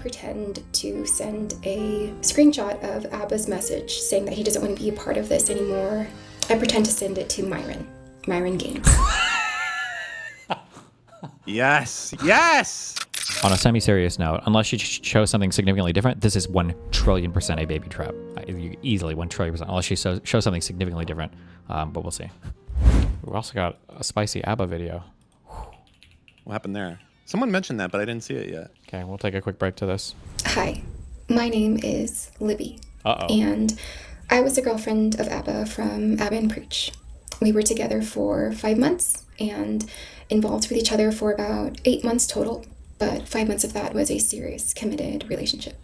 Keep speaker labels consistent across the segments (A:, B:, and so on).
A: pretend to send a screenshot of Abba's message saying that he doesn't want to be a part of this anymore. I pretend to send it to Myron Gaines.
B: Yes, yes!
C: On a semi-serious note, unless you show something significantly different, this is 1,000,000,000% a baby trap. Easily 1,000,000,000,000, unless she shows something significantly different. But we'll see. We also got a spicy ABBA video.
B: What happened there? Someone mentioned that, but I didn't see it yet.
C: Okay, we'll take a quick break to this.
A: Hi, my name is Libby.
C: Uh-oh.
A: And I was a girlfriend of ABBA from ABBA and Preach. We were together for 5 months and involved with each other for about 8 months total, but 5 months of that was a serious, committed relationship.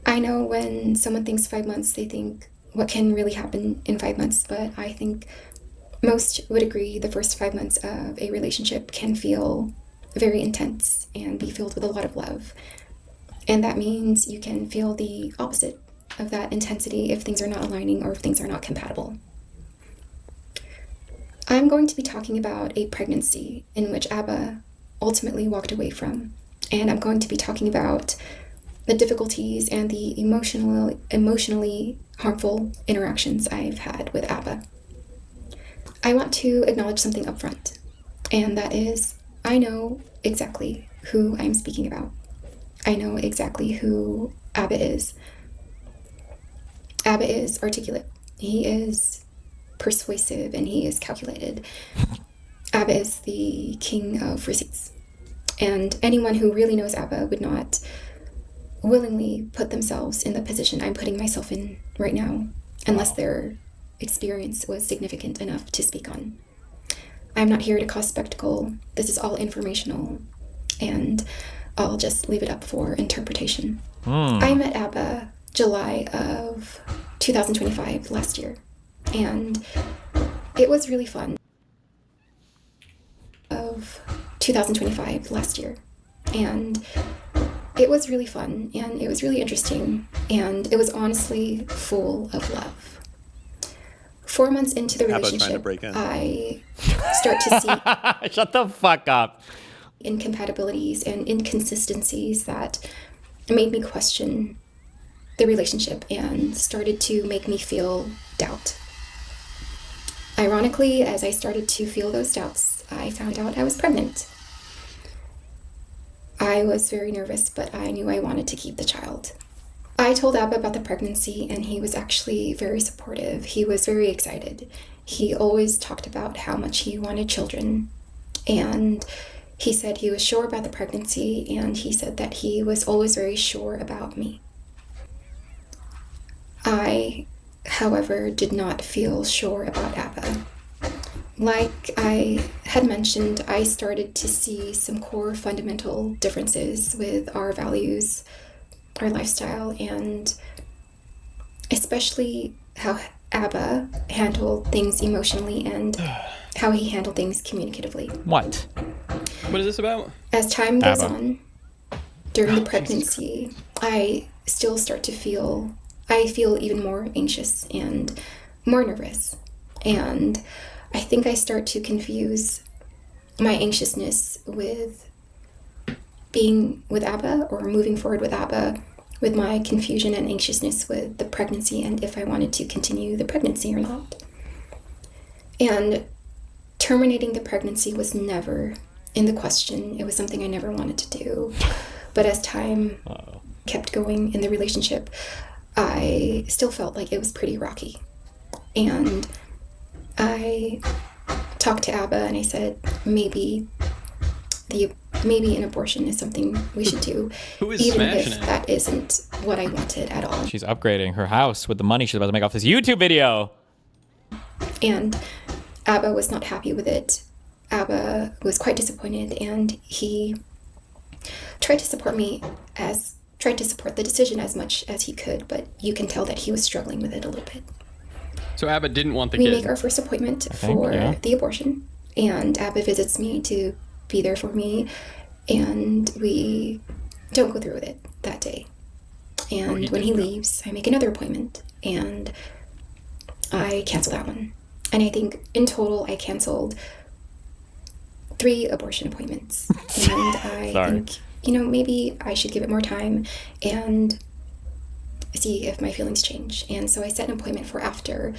A: I know when someone thinks 5 months, they think what can really happen in 5 months, but I think most would agree the first 5 months of a relationship can feel very intense and be filled with a lot of love. And that means you can feel the opposite of that intensity if things are not aligning or if things are not compatible. I'm going to be talking about a pregnancy in which ABBA ultimately walked away from, and I'm going to be talking about the difficulties and the emotionally harmful interactions I've had with ABBA. I want to acknowledge something up front, and that is I know exactly who I'm speaking about. I know exactly who ABBA is. ABBA is articulate. He is persuasive and he is calculated. ABBA is the king of receipts. And anyone who really knows ABBA would not willingly put themselves in the position I'm putting myself in right now, unless their experience was significant enough to speak on. I'm not here to cause spectacle. This is all informational, and I'll just leave it up for interpretation. I met ABBA July of 2025 last year, and it was really fun. Of 2025 last year, and it was really fun, and it was really interesting, and it was honestly full of love. 4 months into the relationship, I start to see
C: Shut the fuck up.
A: Incompatibilities and inconsistencies that made me question the relationship and started to make me feel doubt. Ironically, as I started to feel those doubts, I found out I was pregnant. I was very nervous, but I knew I wanted to keep the child. I told ABBA about the pregnancy, and he was actually very supportive. He was very excited. He always talked about how much he wanted children, and he said he was sure about the pregnancy, and he said that he was always very sure about me. I, however, did not feel sure about ABBA. Like I had mentioned, I started to see some core fundamental differences with our values, our lifestyle, and especially how ABBA handled things emotionally and how he handled things communicatively.
C: What?
D: What is this about?
A: As time goes
C: ABBA.
A: on, during the pregnancy, I still start to I feel even more anxious and more nervous. And I think I start to confuse my anxiousness with being with ABBA or moving forward with ABBA with my confusion and anxiousness with the pregnancy and if I wanted to continue the pregnancy or not. And terminating the pregnancy was never in the question. It was something I never wanted to do. But as time kept going in the relationship, I still felt like it was pretty rocky. And I talked to ABBA and I said, maybe an abortion is something we should do, even if that isn't what I wanted at all.
C: She's upgrading her house with the money she's about to make off this YouTube video.
A: And ABBA was not happy with it. ABBA was quite disappointed, and he tried to support the decision as much as he could, but you can tell that he was struggling with it a little bit.
D: So ABBA didn't want the
A: kid. We
D: kid.
A: make our first appointment for the abortion, and ABBA visits me to be there for me, and we don't go through with it that day. And when he leaves, I make another appointment, and I cancel that one. And I think in total I canceled 3 abortion appointments. And I think maybe I should give it more time and see if my feelings change. And so I set an appointment for after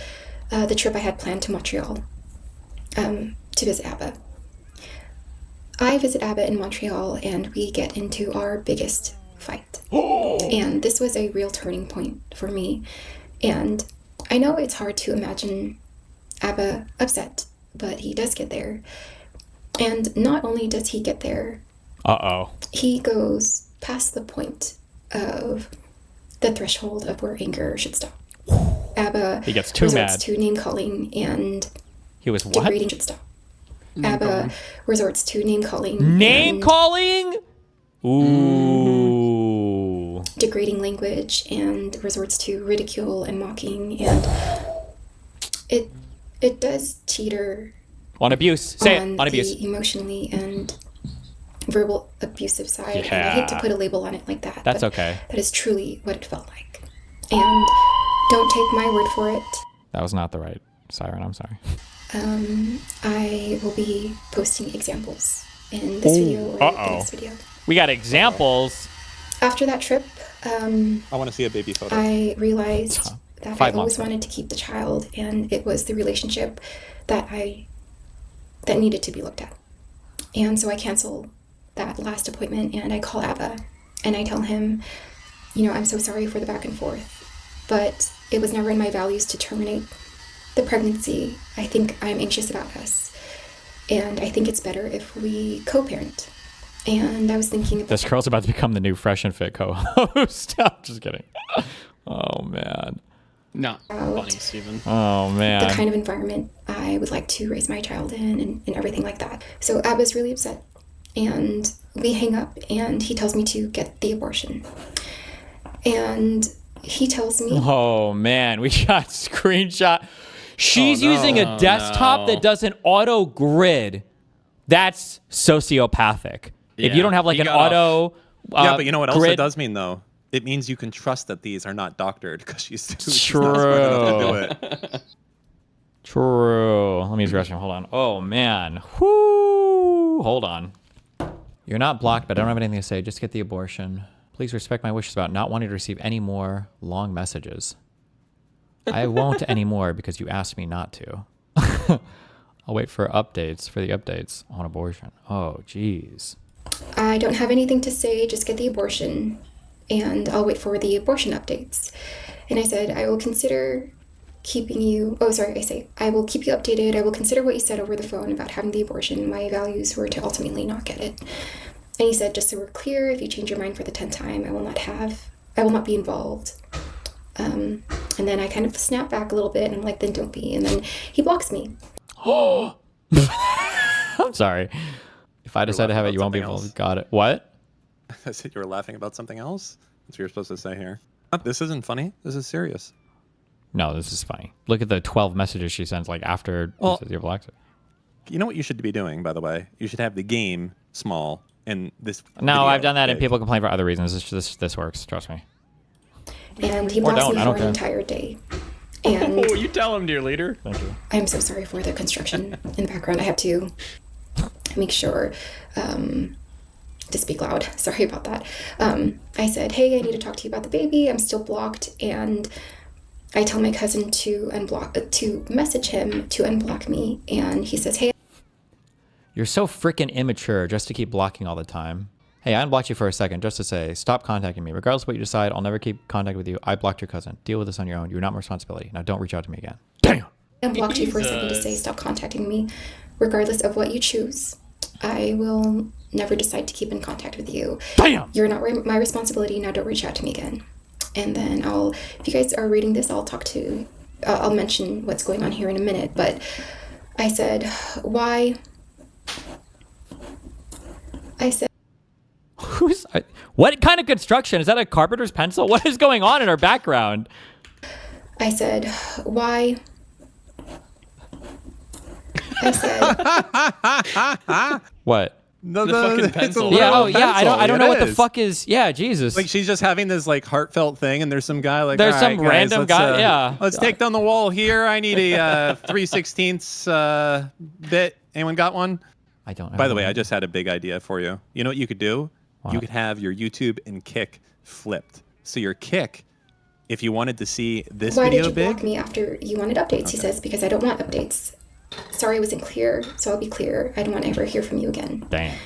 A: the trip I had planned to Montreal to visit Abba. I visit Abba in Montreal and we get into our biggest fight. And this was a real turning point for me. And I know it's hard to imagine Abba upset, but he does get there. And not only does he get there, he goes past the point of the threshold of where anger should stop. Abba
C: He gets too
A: resorts
C: mad.
A: to name calling and
C: He was what?
A: degrading should stop. Abba resorts to name calling.
C: Name
A: and
C: calling? Ooh.
A: degrading language and resorts to ridicule and mocking, and it does teeter
C: On abuse. Say
A: on
C: it. On abuse.
A: the emotionally and verbal abusive side. And I
C: Yeah.
A: hate to put a label on it like that.
C: That's
A: but
C: okay.
A: That is truly what it felt like. And don't take my word for it.
C: That was not the right siren. I'm sorry.
A: I will be posting examples in this video or the next video.
C: We got examples.
A: After that trip,
B: I want to see a baby photo.
A: I realized that
C: 5
A: I always
C: months.
A: wanted to keep the child, and it was the relationship that needed to be looked at. And so I cancel that last appointment, and I call Abba, and I tell him, I'm so sorry for the back and forth, but it was never in my values to terminate the pregnancy. I think I'm anxious about us, and I think it's better if we co-parent. And I was thinking about
C: This girl's about to become the new Fresh and Fit co-host. I'm just kidding. Oh, man.
D: Not funny, Steven.
C: Oh,
A: the
C: man.
A: kind of environment I would like to raise my child in and everything like that. So Abba's really upset, and we hang up, and he tells me to get the abortion. And he tells me,
C: Oh, man. We got screenshot. She's
D: Oh, no.
C: using a desktop
D: no.
C: that doesn't auto grid. That's sociopathic. If you
D: Yeah,
C: don't have like
D: he
C: an
D: got
C: auto
B: yeah, but you know what else it
C: grid,
B: does mean, though? It means you can trust that these are not doctored because she's not smart enough to do it.
C: True. Let me use the restroom. Hold on. Oh, man. Whoo. Hold on. You're not blocked, but I don't have anything to say. Just get the abortion. Please respect my wishes about not wanting to receive any more long messages. I won't anymore because you asked me not to. I'll wait for updates, for the updates on abortion. Oh, jeez.
A: I don't have anything to say, just get the abortion, and I'll wait for the abortion updates. And I said, I will consider keeping you, I will keep you updated. I will consider what you said over the phone about having the abortion. My values were to ultimately not get it. And he said, just so we're clear, if you change your mind for the 10th time, I will not be involved. And then I kind of snap back a little bit, and I'm like, then don't be. And then he blocks me.
C: I'm sorry. If I decide to have it, you won't be
B: laughing
C: able
B: about
C: to. Got it. What?
B: I said you were laughing about something else? That's what you're supposed to say here. This isn't funny. This is serious.
C: No, this is funny. Look at the 12 messages she sends like after
B: Well-
C: you blocked it.
B: You know what you should be doing, by the way? You should have the game small and this
C: No,
B: video
C: I've done that and
B: big.
C: people complain for other reasons. This works. Trust me.
A: And he
C: Or
A: blocks
C: don't,
A: me
C: I
A: for
C: don't
A: an
C: care.
A: entire day. And
D: Oh, you tell him, dear leader.
C: Thank you.
A: I'm so sorry for the construction in the background. I have to make sure to speak loud. Sorry about that. I said, hey, I need to talk to you about the baby. I'm still blocked. And I tell my cousin to message him to unblock me. And he says, hey,
C: You're so freaking immature just to keep blocking all the time. Hey, I unblocked you for a second just to say, stop contacting me. Regardless of what you decide, I'll never keep contact with you. I blocked your cousin. Deal with this on your own. You're not my responsibility. Now don't reach out to me again. Damn.
A: I unblocked you for a second to say,
D: Jesus.
A: stop contacting me. Regardless of what you choose, I will never decide to keep in contact with you.
C: Damn.
A: You're not my responsibility. Now don't reach out to me again. And then if you guys are reading this, I'll mention what's going on here in a minute. But I said, why? I said,
C: What kind of construction? Is that a carpenter's pencil? What is going on in our background?
A: I said, why? I said,
C: What?
B: No,
D: The fucking
B: it's a
D: pencil.
C: Yeah,
B: literal
C: oh yeah, I
B: pencil.
C: don't know
B: It
C: what the
B: is.
C: fuck is. Yeah, Jesus.
B: Like she's just having this like heartfelt thing, and there's some guy like
C: There's
B: "All
C: some
B: right, guys,
C: random
B: let's,
C: guy, yeah.
B: Let's take down the wall here. I need a 3/16 bit. Anyone got one?
C: I don't know.
B: By the way, I just had a big idea for you. You know what you could do? You could have your YouTube and Kick flipped. So your Kick, if you wanted to see this
A: Why
B: video
A: did you
B: big,
A: block me after you wanted updates? He says, because I don't want updates. Sorry I wasn't clear, so I'll be clear. I don't want to ever hear from you again.
C: Damn.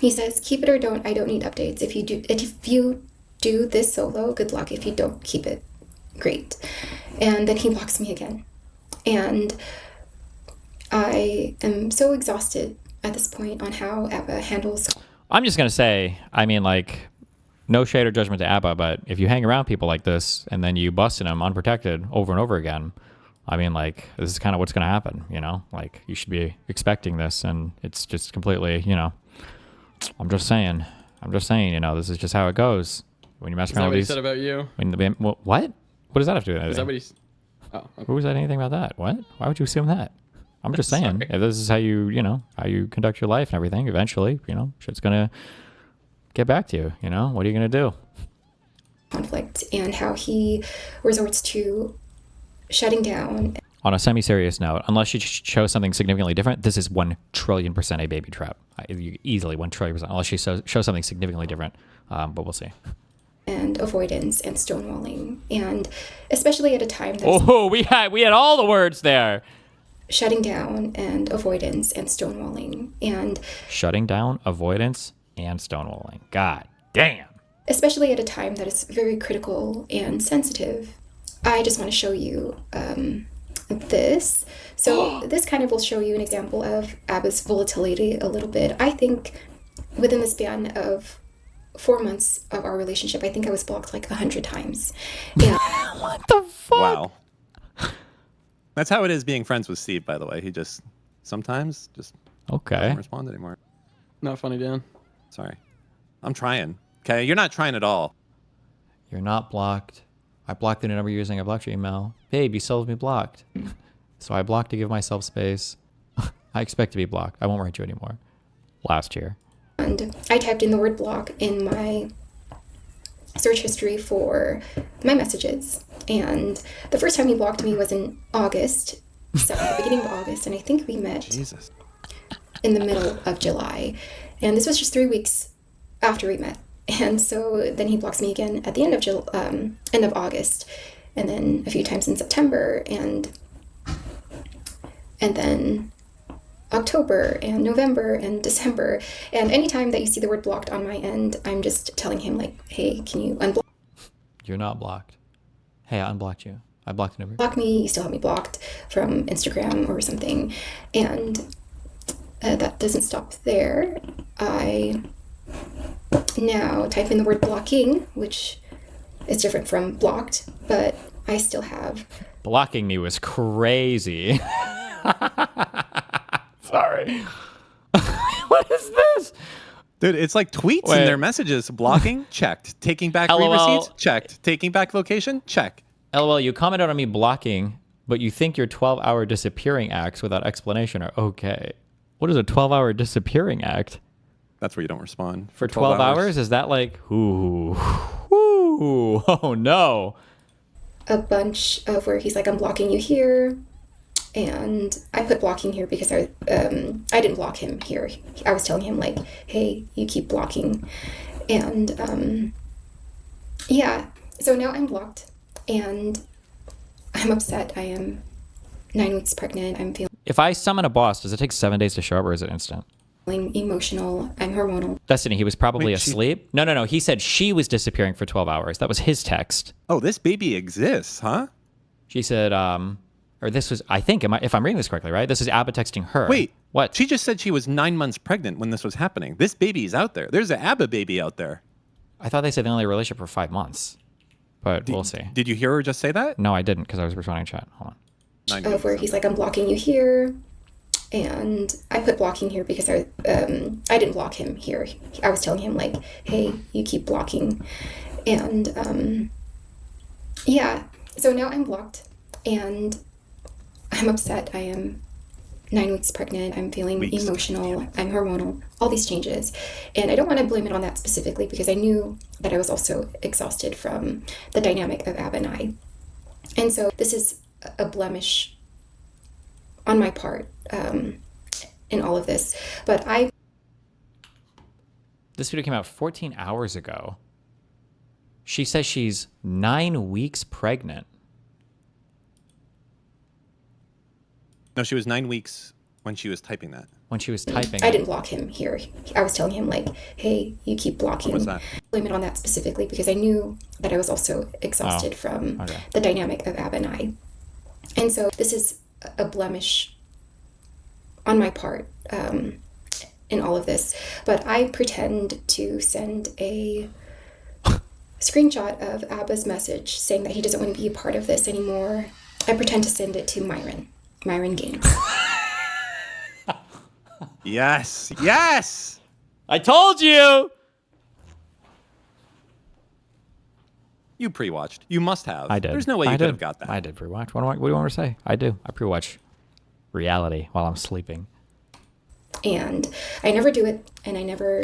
A: He says, keep it or don't. I don't need updates. If you do this solo, good luck. If you don't, keep it. Great. And then he blocks me again. And I am so exhausted at this point on how Abba handles.
C: I'm just going to say, I mean, like, no shade or judgment to ABBA, but if you hang around people like this and then you bust in them unprotected over and over again, I mean, like, this is kind of what's going to happen, you know? Like, you should be expecting this, and it's just completely, you know, I'm just saying, you know, this is just how it goes. When you mess around with these...
D: Is that what he said about you?
C: What? What does that have to do with anything?
D: Is that what he's... Oh, okay.
C: Who said anything about that? What? Why would you assume that? I'm just saying,
D: Sorry.
C: if this is how how you conduct your life and everything, eventually, you know, shit's going to get back to you, you know? What are you going to do?
A: Conflict and how he resorts to shutting down.
C: On a semi-serious note, unless you show something significantly different, this is 1 trillion% a baby trap. Easily 1 trillion%, unless you show something significantly different. But we'll see.
A: And avoidance and stonewalling, and especially at a time that
C: we had all the words there.
A: shutting down and avoidance and stonewalling, and
C: Shutting down, avoidance, and stonewalling. God damn.
A: especially at a time that is very critical and sensitive. I just want to show you this. So this kind of will show you an example of Abba's volatility a little bit. I think within the span of 4 months of our relationship, I think I was blocked like 100 times. And
C: What the fuck?
B: wow. That's how it is being friends with Steve, by the way. He just sometimes just
C: Okay.
B: doesn't respond anymore.
D: Not funny, Dan.
B: Sorry. I'm trying. Okay, you're not trying at all.
C: You're not blocked. I blocked the new number you're using. I blocked your email. Babe, you still have me blocked. So I blocked to give myself space. I expect to be blocked. I won't write you anymore. Last year.
A: And I typed in the word block in my search history for my messages. And the first time he blocked me was in August, so at the beginning of August, and I think we met
B: Jesus.
A: in the middle of July. And this was just 3 weeks after we met. And so then he blocks me again at the end of August, and then a few times in September, and then October and November and December. And anytime that you see the word blocked on my end, I'm just telling him like, hey, can you unblock
C: You're not blocked. Hey, I unblocked you. I blocked the number.
A: me? You still have me blocked from Instagram or something. And that doesn't stop there. I now type in the word blocking, which is different from blocked, but I still have.
C: Blocking me was crazy. Sorry. What is this?
B: Dude, it's like tweets
C: Wait.
B: in their messages. Blocking, checked. Taking back
C: LOL.
B: receipts, checked. Taking back location, check.
C: LOL, you commented on me blocking, but you think your 12-hour disappearing acts without explanation are okay. What is a 12-hour disappearing act?
B: That's where you don't respond.
C: For 12 hours? Is that like, ooh, oh no.
A: A bunch of where he's like, I'm blocking you here. And I put blocking here because I didn't block him here. I was telling him like, hey, you keep blocking. And yeah, so now I'm blocked and I'm upset. I am 9 weeks pregnant. I'm
C: If I summon a boss, does it take 7 days to show up or is it instant?
A: feeling emotional. I'm hormonal.
C: Destiny, he was probably
B: Wait, she-
C: asleep. No. He said she was disappearing for 12 hours. That was his text.
B: Oh, this baby exists, huh?
C: She said, or this was, I think, if I'm reading this correctly, right? This is Abba texting her.
B: Wait.
C: What?
B: She just said she was 9 months pregnant when this was happening. This baby is out there. There's an ABBA baby out there.
C: I thought they said they only relationship for 5 months. But we'll see.
B: Did you hear her just say that?
C: No, I didn't because I was responding to chat. Hold on.
B: 9
A: Of
B: weeks.
A: where he's like, I'm blocking you here. And I put blocking here because I didn't block him here. I was telling him like, hey, you keep blocking. And yeah, so now I'm blocked and I'm upset. I am 9 weeks pregnant. I'm feeling emotional. I'm hormonal, all these changes. And I don't want to blame it on that specifically because I knew that I was also exhausted from the dynamic of Ab and I. And so this is a blemish on my part in all of this. But I
C: This video came out 14 hours ago. She says she's 9 weeks pregnant.
B: No, she was 9 weeks when she was typing that.
C: When she was typing
A: I
C: it.
A: didn't block him here. I was telling him, like, hey, you keep blocking.
B: What was that?
A: Blame it on that specifically because I knew that I was also exhausted from the dynamic of Ab and I. And so this is a blemish on my part in all of this. But I pretend to send a screenshot of Abba's message saying that he doesn't want to be a part of this anymore. I pretend to send it to Myron Gaines.
B: Yes. Yes.
C: I told you!
B: You pre-watched. You must have.
C: I did.
B: There's no way you could have got that.
C: I did pre-watch. What do you want me to say? I do. I pre-watch reality while I'm sleeping.
A: And I never do it, and I never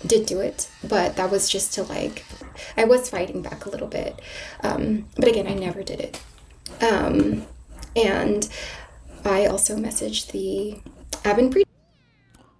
A: did do it, but that was just to, like, I was fighting back a little bit. But again, I never did it. And I also messaged the Ab and Pre.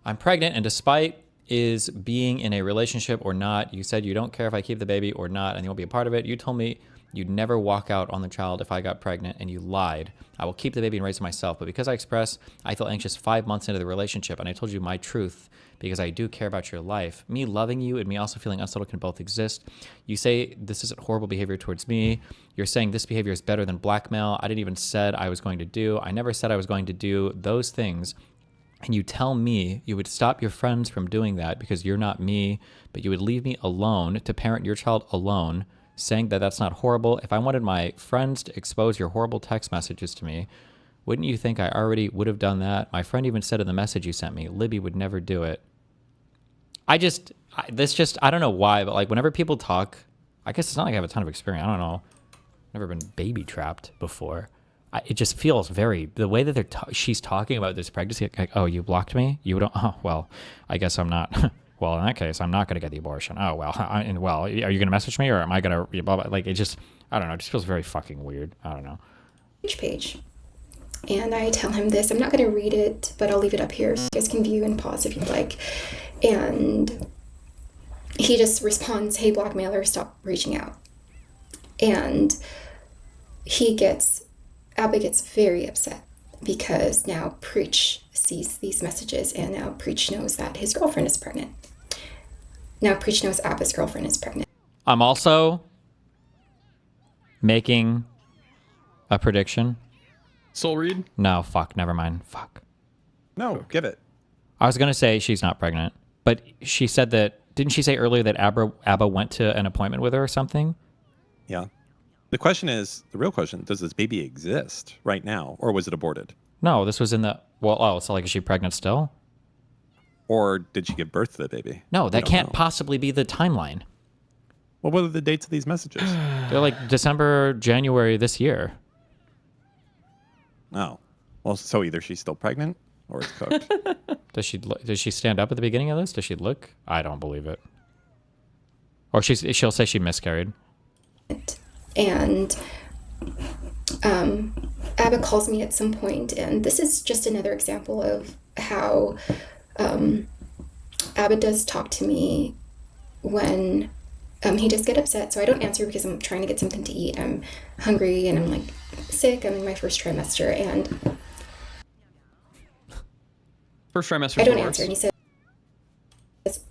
C: I'm pregnant, and despite is being in a relationship or not, you said you don't care if I keep the baby or not, and you'll be a part of it. You told me you'd never walk out on the child if I got pregnant, and you lied. I will keep the baby and raise it myself, but because I express I feel anxious 5 months into the relationship, and I told you my truth because I do care about your life. Me loving you and me also feeling unsettled can both exist. You say this isn't horrible behavior towards me. You're saying this behavior is better than blackmail. I didn't even said I was going to do. I never said I was going to do those things. And you tell me you would stop your friends from doing that because you're not me, but you would leave me alone to parent your child alone, saying that that's not horrible. If I wanted my friends to expose your horrible text messages to me, wouldn't you think I already would have done that? My friend even said in the message you sent me, Libby would never do it. I don't know why, but like whenever people talk, I guess it's not like I have a ton of experience. I don't know. Never been baby trapped before. It just feels very, the way that she's talking about this pregnancy, like, oh, you blocked me? You don't, oh, well, I guess I'm not, well, in that case, I'm not going to get the abortion. Oh, well, are you going to message me or am I going to, blah, blah, like, it just, I don't know, it just feels very fucking weird. I don't know.
A: Page. And I tell him this. I'm not going to read it, but I'll leave it up here so you guys can view and pause if you'd like. And he just responds, hey, blackmailer, stop reaching out. And Abba gets very upset because now Preach sees these messages and now Preach knows that his girlfriend is pregnant. Now Preach knows Abba's girlfriend is pregnant.
C: I'm also making a prediction.
D: Soul read?
C: No, fuck, never mind. Fuck.
B: No, give it.
C: I was going to say she's not pregnant, but she said that, didn't she say earlier that Abba went to an appointment with her or something?
B: Yeah. The real question, does this baby exist right now, or was it aborted?
C: No, this was in the, so like, is she pregnant still?
B: Or did she give birth to the baby?
C: No, that can't possibly be the timeline.
B: Well, what are the dates of these messages?
C: They're like December, January this year.
B: Oh. Well, so either she's still pregnant or it's cooked.
C: Does she stand up at the beginning of this? Does she look? I don't believe it. Or she'll say she miscarried.
A: And Abba calls me at some point, and this is just another example of how Abba does talk to me when he does get upset. So I don't answer because I'm trying to get something to eat. I'm hungry and I'm like sick. I'm in my first trimester, and
D: First trimester.
A: I don't answer. And he says,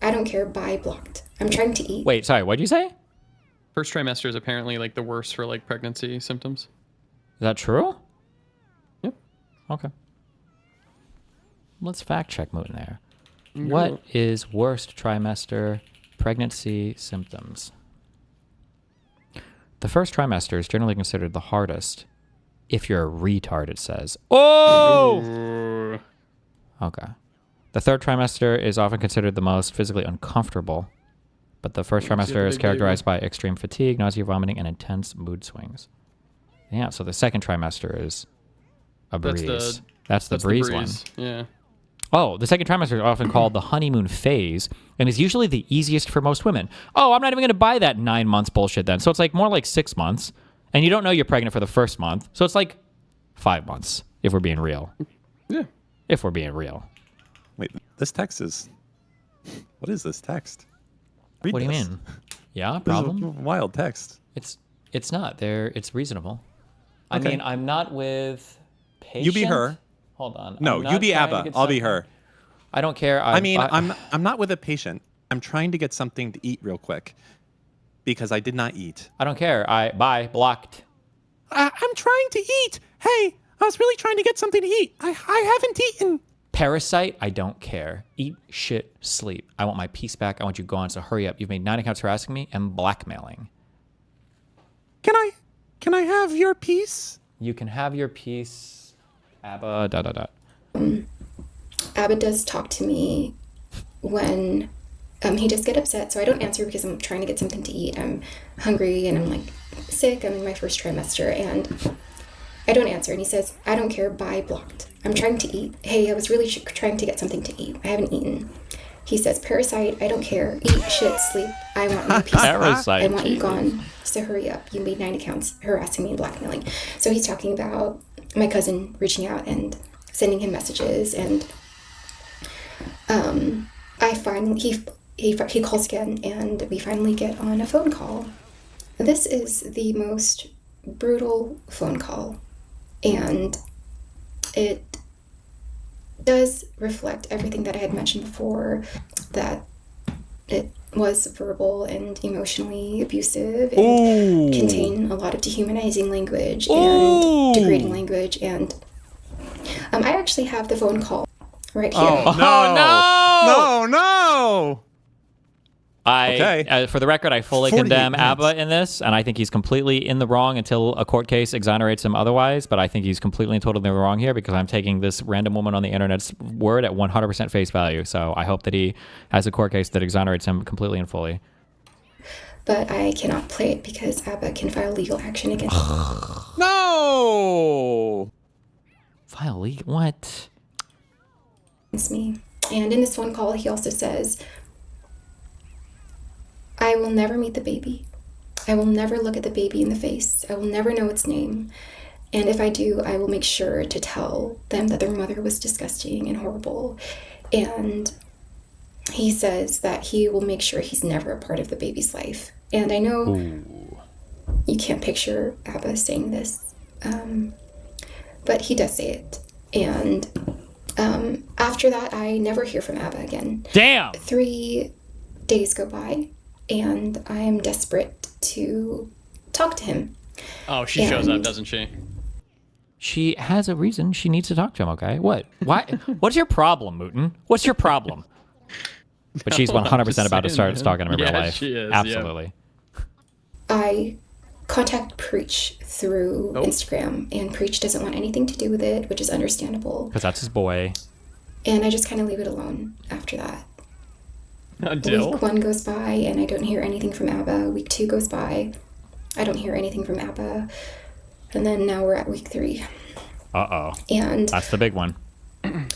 A: "I don't care. Bye, blocked. I'm trying to eat."
C: Wait, sorry. What'd you say?
D: First trimester is apparently like the worst for like pregnancy symptoms.
C: Is that true?
D: Yep.
C: Okay. Let's fact check Moon there. What is worst trimester pregnancy symptoms? The first trimester is generally considered the hardest if you're a retard, it says. Oh! Okay. The third trimester is often considered the most physically uncomfortable, but the first trimester is characterized by extreme fatigue, nausea, vomiting, and intense mood swings. Yeah, so the second trimester is a breeze. That's the breeze one.
D: Yeah.
C: Oh, the second trimester is often called the honeymoon phase and is usually the easiest for most women. Oh, I'm not even going to buy that 9 months bullshit then. So it's like more like 6 months, and you don't know you're pregnant for the first month. So it's like 5 months, if we're being real.
D: Yeah.
C: If we're being real.
B: Wait, this text is What is this text? Read
C: What do you
B: this.
C: mean? Yeah,
B: This is a
C: problem?
B: wild text.
C: It's not. It's reasonable. I
B: Okay.
C: mean, I'm not with patient.
B: You be her.
C: Hold on.
B: No,
C: I'm
B: you
C: not
B: be
C: trying to
B: Abba.
C: get
B: I'll be
C: something-
B: her.
C: I don't care.
B: I'm not with a patient. I'm trying to get something to eat real quick because I did not eat.
C: I don't care. Bye. Blocked.
B: I'm trying to eat. Hey, I was really trying to get something to eat. I haven't eaten.
C: Parasite, I don't care. Eat, shit, sleep. I want my peace back. I want you gone, so hurry up. You've made 9 accounts harassing me and blackmailing.
B: Can I have your piece?
C: You can have your peace. Abba, ...
A: Abba does talk to me when he does get upset, so I don't answer because I'm trying to get something to eat. I'm hungry and I'm like sick. I'm in my first trimester and I don't answer. And he says, I don't care, bye, blocked. I'm trying to eat. Hey, I was really trying to get something to eat. I haven't eaten. He says, parasite, I don't care. Eat, shit, sleep. I want my peace.
C: Parasite.
A: I want you gone. So hurry up. You made 9 accounts harassing me and blackmailing. So he's talking about my cousin reaching out and sending him messages. And I finally, he calls again and we finally get on a phone call. This is the most brutal phone call. And it does reflect everything that I had mentioned before, that it was verbal and emotionally abusive and contain a lot of dehumanizing language and degrading language. And I actually have the phone call right here.
B: Oh, no! Okay.
C: For the record, I fully
B: 48
C: condemn
B: minutes.
C: Abba in this, and I think he's completely in the wrong until a court case exonerates him otherwise. But I think he's completely and totally in the wrong here because I'm taking this random woman on the internet's word at 100% face value. So I hope that he has a court case that exonerates him completely and fully.
A: But I cannot play it because Abba can file legal action against
B: No!
C: File leak? What?
A: me. And in this phone call, he also says, I will never meet the baby. I will never look at the baby in the face. I will never know its name. And if I do, I will make sure to tell them that their mother was disgusting and horrible. And he says that he will make sure he's never a part of the baby's life. And I know you can't picture Abba saying this, but he does say it. And after that, I never hear from Abba again.
C: Damn!
A: 3 days go by, and I am desperate to talk to him.
D: Oh, she shows up,
A: And-
D: doesn't she?
C: She has a reason she needs to talk to him, okay? What? Why? What's your problem, Mooten? What's your problem? But she's 100% about to start stalking him in real
D: Yeah,
C: life.
D: she is, yeah.
C: Absolutely.
A: I contact Preach through Instagram, and Preach doesn't want anything to do with it, which is understandable.
C: Because that's his boy.
A: And I just kind of leave it alone after that.
D: Until?
A: Week 1 goes by, and I don't hear anything from Abba. Week 2 goes by, I don't hear anything from Abba. And then now we're at week 3.
C: Uh-oh.
A: And
C: That's the big one.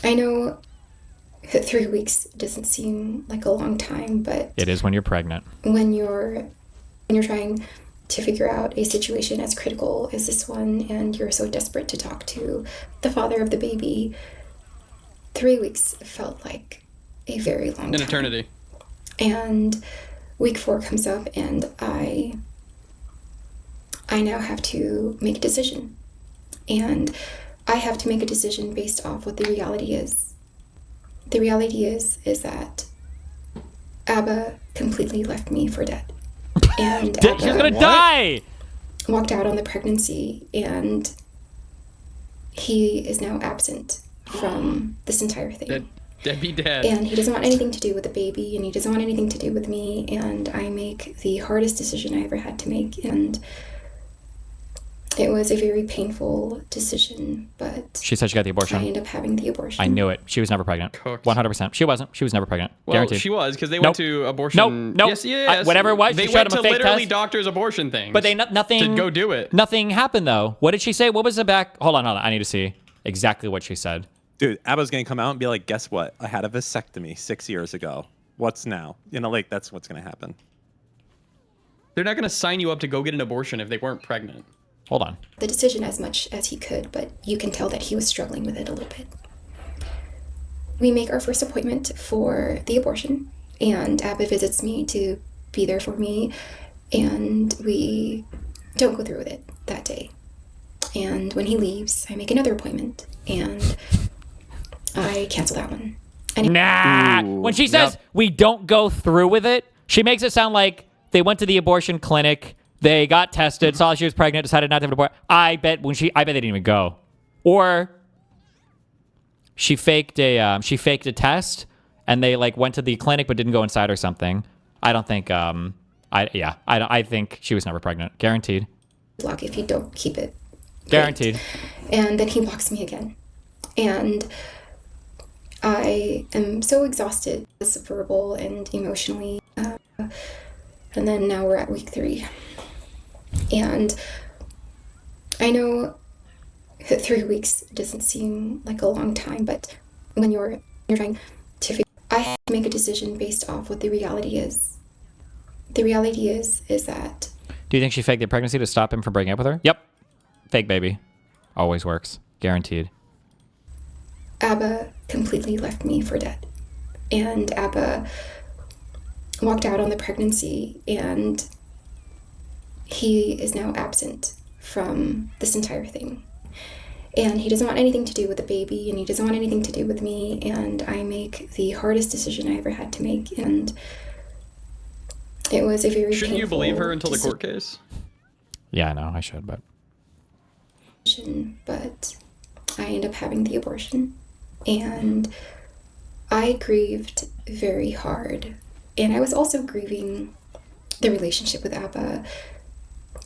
A: I know that 3 weeks doesn't seem like a long time, but
C: It is when you're pregnant.
A: when you're trying to figure out a situation as critical as this one, and you're so desperate to talk to the father of the baby, 3 weeks felt like a very long time.
D: An eternity.
A: And week 4 comes up, and I now have to make a decision. And I have to make a decision based off what the reality is. The reality is that Abba completely left me for dead. And
C: She's gonna
A: Abba
C: die!
A: walked out on the pregnancy, and he is now absent from this entire thing.
D: Debbie dead.
A: And he doesn't want anything to do with the baby, and he doesn't want anything to do with me, and I make the hardest decision I ever had to make, and it was a very painful decision, but
C: She said she got the
A: I
C: abortion.
A: ended up having the abortion.
C: I knew it. She was never pregnant.
D: Cooked.
C: 100%. She wasn't. She was never pregnant.
D: Well,
C: Guaranteed.
D: she was, because they
C: Nope.
D: went to abortion.
C: Nope.
D: Yes, yes.
C: Whatever it was,
D: they
C: she
D: went
C: showed him
D: to
C: a fake
D: literally
C: test.
D: doctors' abortion things.
C: But they nothing
D: to go do it.
C: Nothing happened though. What did she say? What was the back? Hold on. I need to see exactly what she said.
B: Dude, Abba's gonna come out and be like, guess what? I had a vasectomy 6 years ago. What's now? You know, like, that's what's gonna happen.
D: They're not going to sign you up to go get an abortion if they weren't pregnant.
C: Hold on.
A: the decision as much as he could, but you can tell that he was struggling with it a little bit. We make our first appointment for the abortion, and Abba visits me to be there for me, and we don't go through with it that day. And when he leaves, I make another appointment, and I cancel that one. And
C: Nah.
B: Ooh,
C: When she says
B: yep.
C: we don't go through with it, she makes it sound like they went to the abortion clinic, they got tested, saw she was pregnant, decided not to have an abortion. I bet they didn't even go. Or she faked a test and they like went to the clinic but didn't go inside or something. I don't think I think she was never pregnant. Guaranteed.
A: block if you don't keep it.
C: Guaranteed.
A: Great. And then he blocks me again. And I am so exhausted, verbal and emotionally. And then now we're at week 3. And I know that 3 weeks doesn't seem like a long time, but when you're trying to figure, I have to make a decision based off what the reality is. The reality is that
C: Do you think she faked the pregnancy to stop him from breaking up with her? Yep. Fake baby. Always works. Guaranteed.
A: Abba completely left me for dead. And Abba walked out on the pregnancy, and he is now absent from this entire thing. And he doesn't want anything to do with the baby, and he doesn't want anything to do with me, and I make the hardest decision I ever had to make. And it was a very
D: Shouldn't you believe her
A: painful
D: until the court case?
C: Yeah, I know. I should, but
A: decision, but I end up having the abortion. And I grieved very hard. And I was also grieving the relationship with Abba.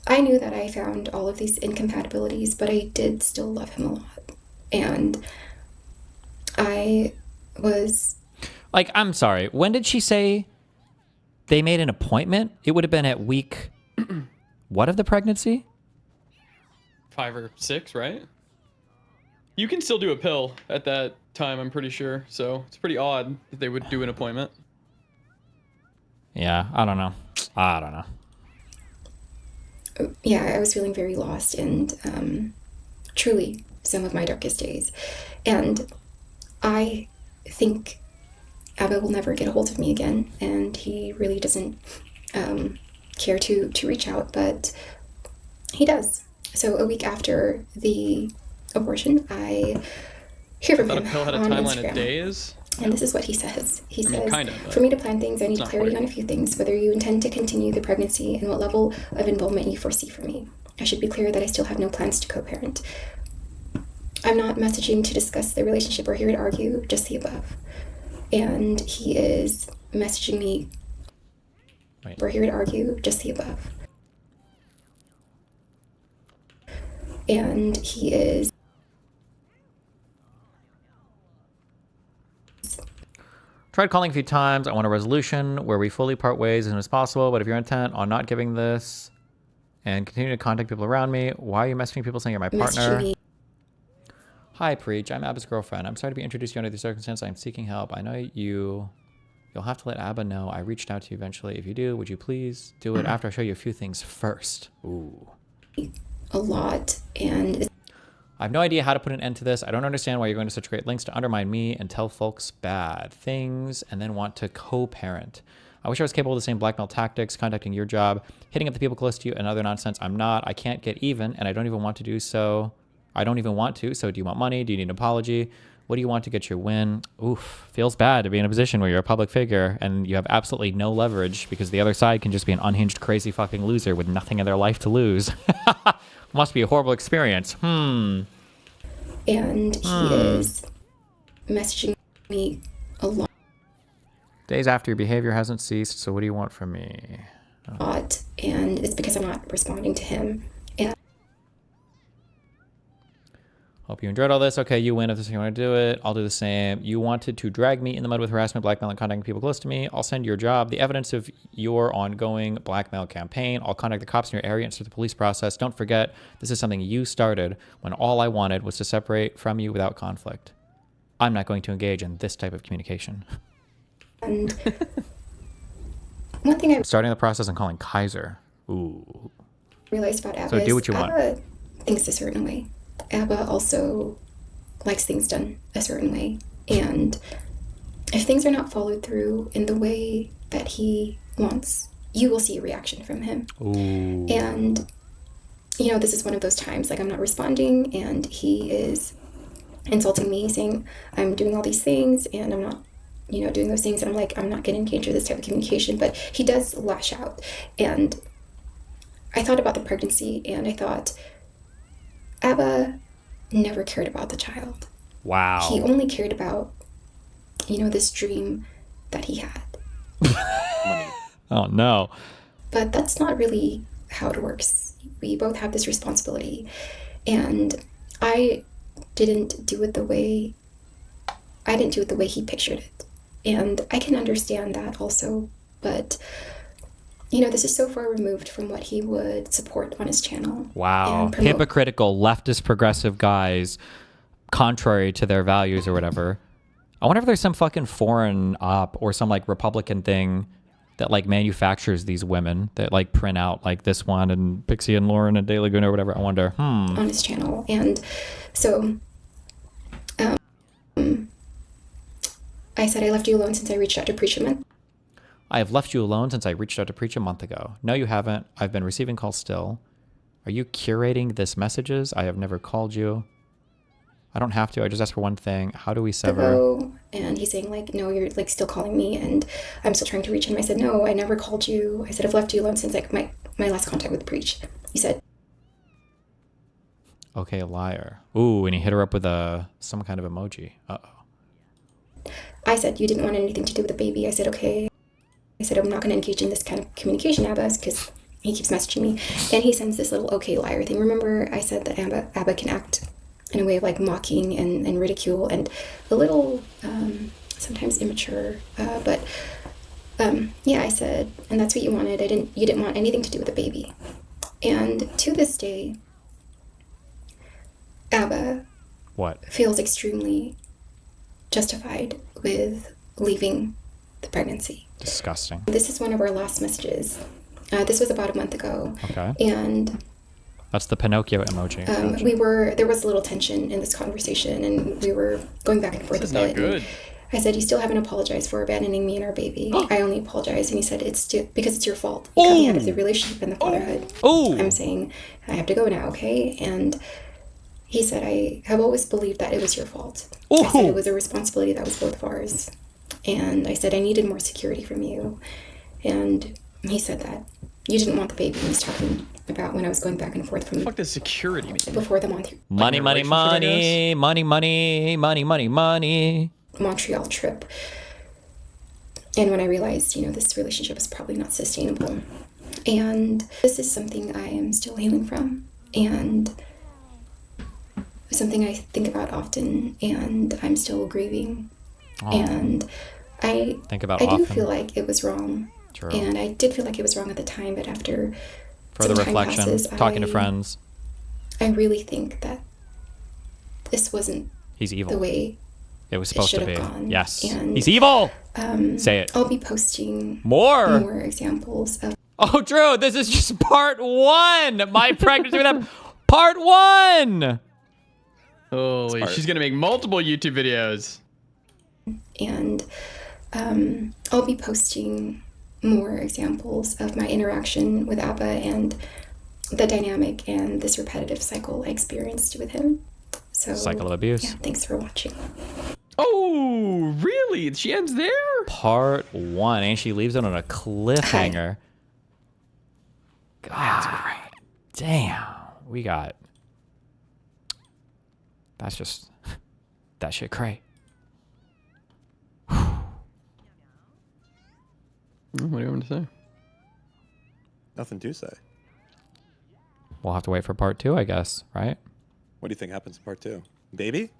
A: I knew that I found all of these incompatibilities, but I did still love him a lot. And I was...
C: like, I'm sorry. When did she say they made an appointment? It would have been at week what of the pregnancy?
D: 5 or 6, right? You can still do a pill at that time, I'm pretty sure. So it's pretty odd that they would do an appointment.
C: Yeah, I don't know.
A: Yeah, I was feeling very lost and truly some of my darkest days. And I think Abba will never get a hold of me again, and he really doesn't care to reach out, but he does. So a week after the abortion, I hear from
D: I thought
A: him
D: a pill had a
A: on
D: timeline
A: Instagram.
D: of days.
A: And this is what he says. He
D: mean,
A: says,
D: kind of, but
A: for me to plan things, I need
D: not
A: clarity
D: quite.
A: on a few things, whether you intend to continue the pregnancy and what level of involvement you foresee for me. I should be clear that I still have no plans to co-parent. I'm not messaging to discuss the relationship or here to argue, just the above. And he is messaging me, we're here to argue, just the above. And he is...
C: Tried calling a few times. I want a resolution where we fully part ways as soon as possible. But if you're intent on not giving this and continue to contact people around me, why are you messaging people saying you're my partner?
A: Me.
C: Hi, Preach. I'm Abba's girlfriend. I'm sorry to be introduced to you under these circumstances. I'm seeking help. I know you'll have to let Abba know I reached out to you eventually. If you do, would you please do it after I show you a few things first? Ooh.
A: A lot, and
C: I have no idea how to put an end to this. I don't understand why you're going to such great lengths to undermine me and tell folks bad things and then want to co-parent. I wish I was capable of the same blackmail tactics, contacting your job, hitting up the people close to you, and other nonsense. I'm not. I can't get even, and I don't even want to do so. I don't even want to. So do you want money? Do you need an apology? What do you want to get your win? Oof. Feels bad to be in a position where you're a public figure and you have absolutely no leverage because the other side can just be an unhinged, crazy fucking loser with nothing in their life to lose. Must be a horrible experience.
A: And he is messaging me a lot.
C: Days after your behavior hasn't ceased, so what do you want from me?
A: And it's because I'm not responding to him. And
C: Hope you enjoyed all this. Okay, you win if this is how you want to do it. I'll do the same. You wanted to drag me in the mud with harassment, blackmail, and contacting people close to me. I'll send your job the evidence of your ongoing blackmail campaign. I'll contact the cops in your area and start the police process. Don't forget, this is something you started when all I wanted was to separate from you without conflict. I'm not going to engage in this type of communication.
A: and one thing I
C: Starting the process and calling Kaiser. Ooh.
A: realized about Abba
C: So do
A: is
C: what you want.
A: Abba thinks a certain way. Abba also likes things done a certain way. And if things are not followed through in the way that he wants, you will see a reaction from him.
C: Ooh.
A: And, this is one of those times, like, I'm not responding, and he is insulting me, saying I'm doing all these things, and I'm not, doing those things. And I'm like, I'm not going to engage with this type of communication. But he does lash out. And I thought about the pregnancy, and I thought, Abba never cared about the child.
C: Wow.
A: He only cared about, this dream that he had.
B: Money.
C: Oh, no.
A: But that's not really how it works. We both have this responsibility. And I didn't do it the way he pictured it. And I can understand that also. But, this is so far removed from what he would support on his channel.
C: Wow.
A: and promote.
C: Hypocritical leftist progressive guys, contrary to their values or whatever. I wonder if there's some fucking foreign op or some like Republican thing that like manufactures these women that like print out like this one and Pixie and Lauren and De Laguna or whatever. I wonder.
A: On his channel. And so I said, I left you alone since I reached out to preach a month.
C: I have left you alone since I reached out to preach a month ago. No, you haven't. I've been receiving calls still. Are you curating this messages? I have never called you. I don't have to. I just asked for one thing. How do we sever?
A: And he's saying like, no, you're like still calling me, and I'm still trying to reach him. I said, no, I never called you. I said, I've left you alone since like my last contact with preach. He said,
C: Okay, liar. Ooh, and he hit her up with some kind of emoji. Uh-oh.
A: I said, you didn't want anything to do with the baby. I said, okay. I said, I'm not going to engage in this kind of communication, Abba, because he keeps messaging me. And he sends this little okay liar thing. Remember, I said that Abba can act in a way of like mocking and ridicule and a little sometimes immature. But I said, and that's what you wanted. You didn't want anything to do with the baby. And to this day, Abba
C: What?
A: feels extremely justified with leaving the pregnancy.
C: Disgusting.
A: This is one of our last messages. This was about a month ago.
C: Okay.
A: And
C: That's the Pinocchio emoji.
A: there was a little tension in this conversation, and we were going back and forth
D: This is
A: a bit.
D: not good.
A: And I said, you still haven't apologized for abandoning me and our baby. I only apologize. And he said, it's because it's your fault. You cut me out of the relationship and the fatherhood.
C: Ooh.
A: I'm saying, I have to go now, okay? And he said, I have always believed that it was your fault. I said it was a responsibility that was both of ours. And I said, I needed more security from you. And he said that you didn't want the baby. He was talking about when I was going back and forth from
D: Fuck does security mean?
A: before the
C: Money,
D: a
C: money,
D: relationship,
C: money, money, money, money, money, money.
A: Montreal trip. And when I realized, this relationship is probably not sustainable. And this is something I am still healing from. And something I think about often, and I'm still grieving. And I
C: Think about
A: I do
C: often.
A: feel like it was wrong.
C: True.
A: And I did feel like it was wrong at the time, but after
C: Further
A: some time
C: reflection,
A: passes,
C: talking to friends.
A: I really think that this wasn't
C: He's evil.
A: the way
C: It was supposed to
A: should
C: be.
A: have gone.
C: Yes.
A: And,
C: He's evil. Say it.
A: I'll be posting
C: More.
A: more examples of
C: Oh, Drew, this is just part one. My pregnancy with him. Part one.
D: Holy,
B: Smart.
D: she's gonna make multiple YouTube videos.
A: and I'll be posting more examples of my interaction with Abba and the dynamic and this repetitive cycle I experienced with him. So
C: Cycle of abuse.
A: Yeah, thanks for watching.
D: Oh, really? She ends there?
C: Part one. And she leaves it on a cliffhanger. God. Damn. We got. That's just. That shit cray.
D: What do you want to say?
B: Nothing to say.
C: We'll have to wait for part two, I guess, right?
B: What do you think happens in part two? Baby?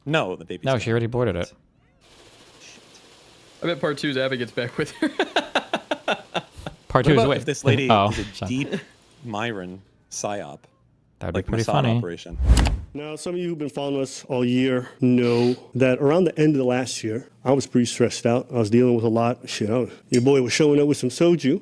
B: No, the baby.
C: No, she already boarded it.
D: I bet part 2's Abby gets back with her.
C: Part
B: What
C: two is
B: about
C: wait.
B: if this lady
C: Oh,
B: is a
C: sorry.
B: deep Myron psyop,
C: That would be
B: like
C: pretty
B: Mossad
C: funny.
B: operation?
E: Now, some of you who've been following us all year know that around the end of the last year, I was pretty stressed out. I was dealing with a lot. Shit, your boy was showing up with some soju,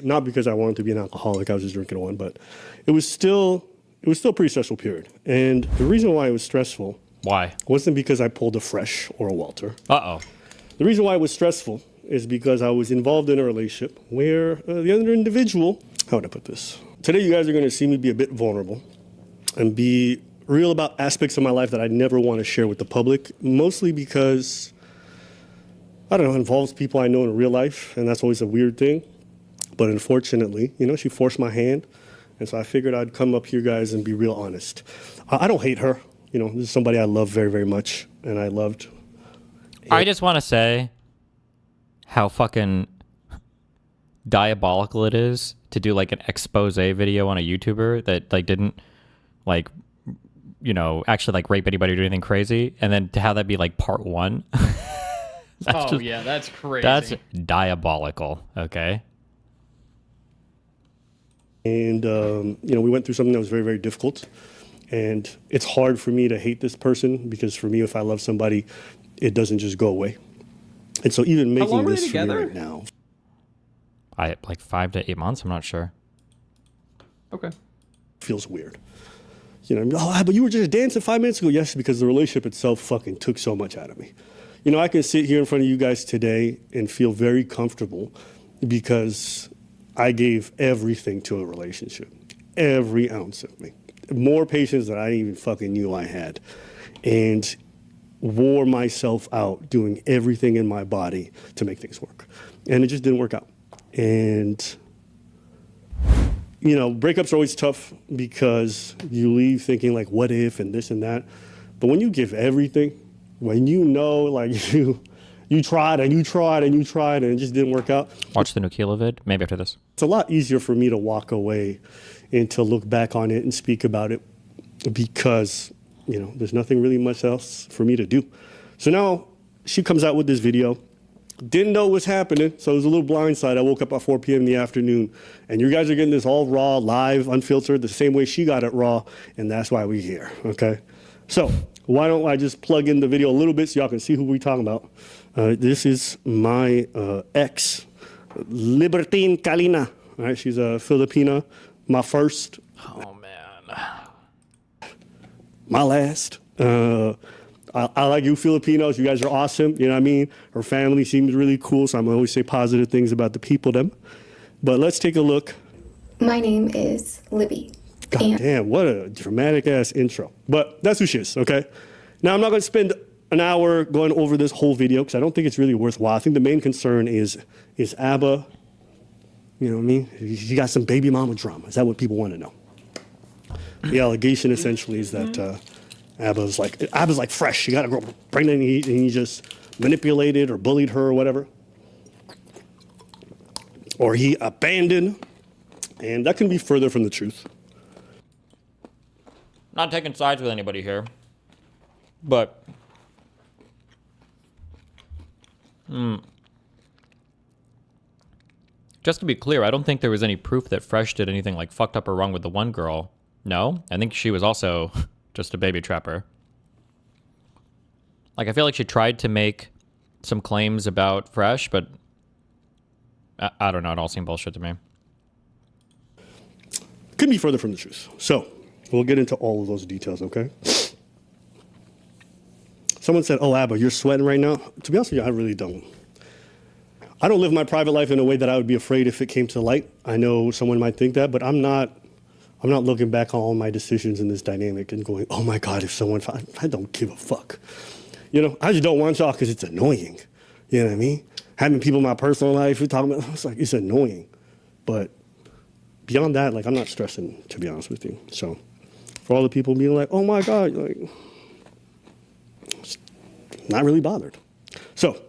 E: not because I wanted to be an alcoholic. I was just drinking one, but it was still a pretty stressful period. And the reason why it was stressful
C: Why?
E: wasn't because I pulled a Fresh or a Walter.
C: Uh-oh.
E: The reason why it was stressful is because I was involved in a relationship where the other individual, how would I put this? Today, you guys are going to see me be a bit vulnerable and be real about aspects of my life that I never want to share with the public, mostly because, I don't know, it involves people I know in real life, and that's always a weird thing. But unfortunately, she forced my hand, and so I figured I'd come up here, guys, and be real honest. I don't hate her. This is somebody I love very, very much, and I loved.
C: I just want to say how fucking diabolical it is to do like an expose video on a YouTuber that like didn't like actually like rape anybody or do anything crazy, and then to have that be like part one.
D: Yeah, that's crazy.
C: That's diabolical. Okay.
E: And we went through something that was very, very difficult, and it's hard for me to hate this person because for me, if I love somebody, it doesn't just go away. And so even
D: How long
E: making
D: were they
E: this for me
D: together?
E: right now,
C: I like 5 to 8 months. I'm not sure.
D: Okay.
E: feels weird. But you were just dancing 5 minutes ago. Yes, because the relationship itself fucking took so much out of me. I can sit here in front of you guys today and feel very comfortable because I gave everything to a relationship, every ounce of me, more patience than I even fucking knew I had, and wore myself out doing everything in my body to make things work. And it just didn't work out. And breakups are always tough because you leave thinking like, what if, and this and that. But when you give everything, when like you tried and you tried and you tried and it just didn't work out.
C: Watch the Nukila vid, maybe after this.
E: It's a lot easier for me to walk away and to look back on it and speak about it because, there's nothing really much else for me to do. So now she comes out with this video. Didn't know what was happening, so it was a little blindside. I woke up at 4 p.m. in the afternoon, and you guys are getting this all raw, live, unfiltered, the same way she got it raw, and that's why we're here, okay? So why don't I just plug in the video a little bit so y'all can see who we're talking about. This is my ex, Libertine Kalina. All right, she's a Filipina, my first.
C: Oh man.
E: My last. I like you Filipinos. You guys are awesome. You know what I mean? Her family seems really cool, so I'm going to always say positive things about the people, them. But let's take a look.
A: My name is Libby.
E: God damn, what a dramatic-ass intro. But that's who she is, okay? Now, I'm not going to spend an hour going over this whole video because I don't think it's really worthwhile. I think the main concern is ABBA, you know what I mean? He got some baby mama drama. Is that what people want to know? The allegation essentially is that ABBA's like fresh. She got a girl pregnant and he just manipulated or bullied her or whatever. Or he abandoned. And that can be further from the truth.
C: Not taking sides with anybody here, but just to be clear, I don't think there was any proof that Fresh did anything like fucked up or wrong with the one girl. No, I think she was also just a baby trapper. Like, I feel like she tried to make some claims about Fresh, but I don't know. It all seemed bullshit to me.
E: Could be further from the truth. So we'll get into all of those details, okay? Someone said, oh, ABBA, you're sweating right now. To be honest with you, I really don't. I don't live my private life in a way that I would be afraid if it came to light. I know someone might think that, but I'm not looking back on all my decisions in this dynamic and going, oh my God, if someone, I don't give a fuck. I just don't want y'all because it's annoying. You know what I mean? Having people in my personal life, we're talking about, it's annoying. But beyond that, I'm not stressing, to be honest with you. So for all the people being like, oh my God, not really bothered. So,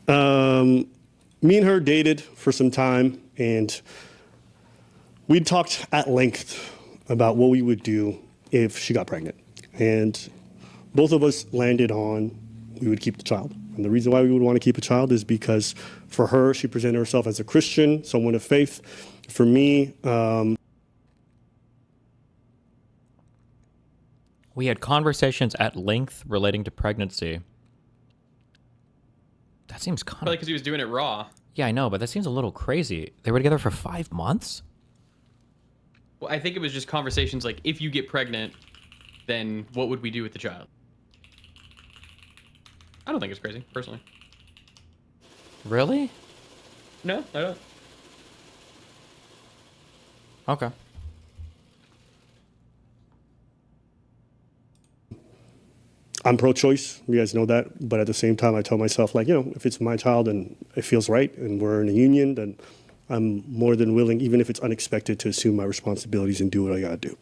E: me and her dated for some time, and we talked at length about what we would do if she got pregnant. And both of us landed on we would keep the child. And the reason why we would want to keep a child is because for her, she presented herself as a Christian, someone of faith. For me,
C: We had conversations at length relating to pregnancy. That seems kind
D: Probably
C: of...
D: because he was doing it raw.
C: Yeah, I know, but that seems a little crazy. They were together for 5 months?
D: Well, I think it was just conversations like, if you get pregnant, then what would we do with the child? I don't think it's crazy, personally.
C: Really?
D: No, I don't.
C: Okay.
E: I'm pro-choice. You guys know that. But at the same time, I tell myself, like, if it's my child and it feels right and we're in a union, then I'm more than willing, even if it's unexpected, to assume my responsibilities and do what I got to do.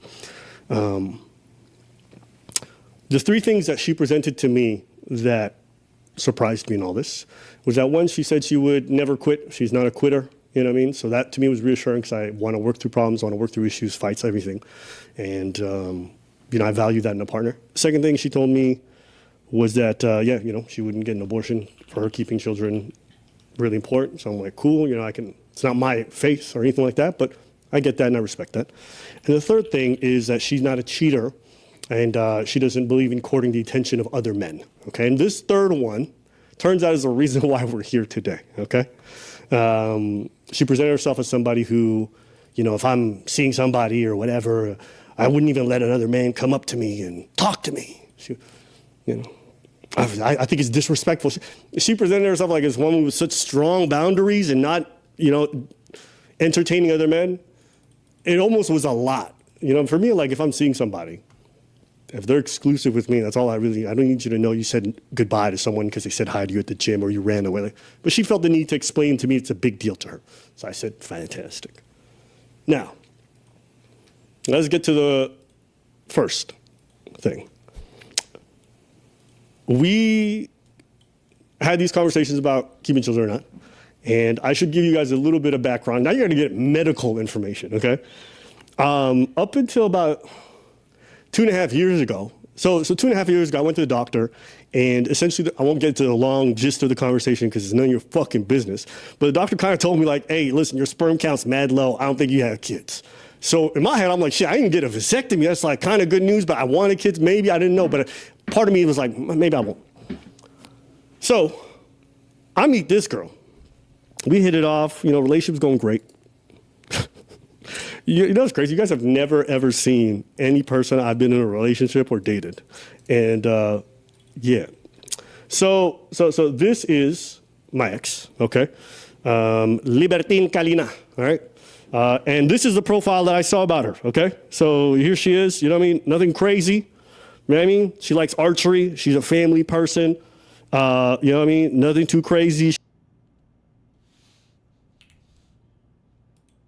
E: The three things that she presented to me that surprised me in all this was that, one, she said she would never quit. She's not a quitter. You know what I mean? So that to me was reassuring, because I want to work through problems, want to work through issues, fights, everything. And, I value that in a partner. Second thing she told me was that, she wouldn't get an abortion. For her, keeping children really important. So I'm like, cool, it's not my face or anything like that, but I get that and I respect that. And the third thing is that she's not a cheater, and she doesn't believe in courting the attention of other men. Okay, and this third one turns out is the reason why we're here today. Okay, she presented herself as somebody who, if I'm seeing somebody or whatever, I wouldn't even let another man come up to me and talk to me. I think it's disrespectful. She presented herself like as one with such strong boundaries and not, entertaining other men. It almost was a lot. For me, like, if I'm seeing somebody, if they're exclusive with me, that's all I don't need you to know you said goodbye to someone because they said hi to you at the gym or you ran away. But she felt the need to explain to me it's a big deal to her. So I said, fantastic. Now, let's get to the first thing. We had these conversations about keeping children or not, and I should give you guys a little bit of background. Now you're going to get medical information, okay? Up until about 2.5 years ago, so 2.5 years ago, I went to the doctor, and essentially, I won't get to the long gist of the conversation because it's none of your fucking business, but the doctor kind of told me, like, hey, listen, your sperm count's mad low. I don't think you have kids. So in my head, I'm like, shit, I didn't get a vasectomy. That's like kind of good news, but I wanted kids. Maybe I didn't know, but part of me was like, maybe I won't. So I meet this girl. We hit it off. Relationship's going great. It's crazy. You guys have never, ever seen any person I've been in a relationship or dated. And yeah. So this is my ex, okay? Libertine Kalina, all right? And this is the profile that I saw about her, okay? So here she is, nothing crazy. You know what I mean? She likes archery. She's a family person. Nothing too crazy.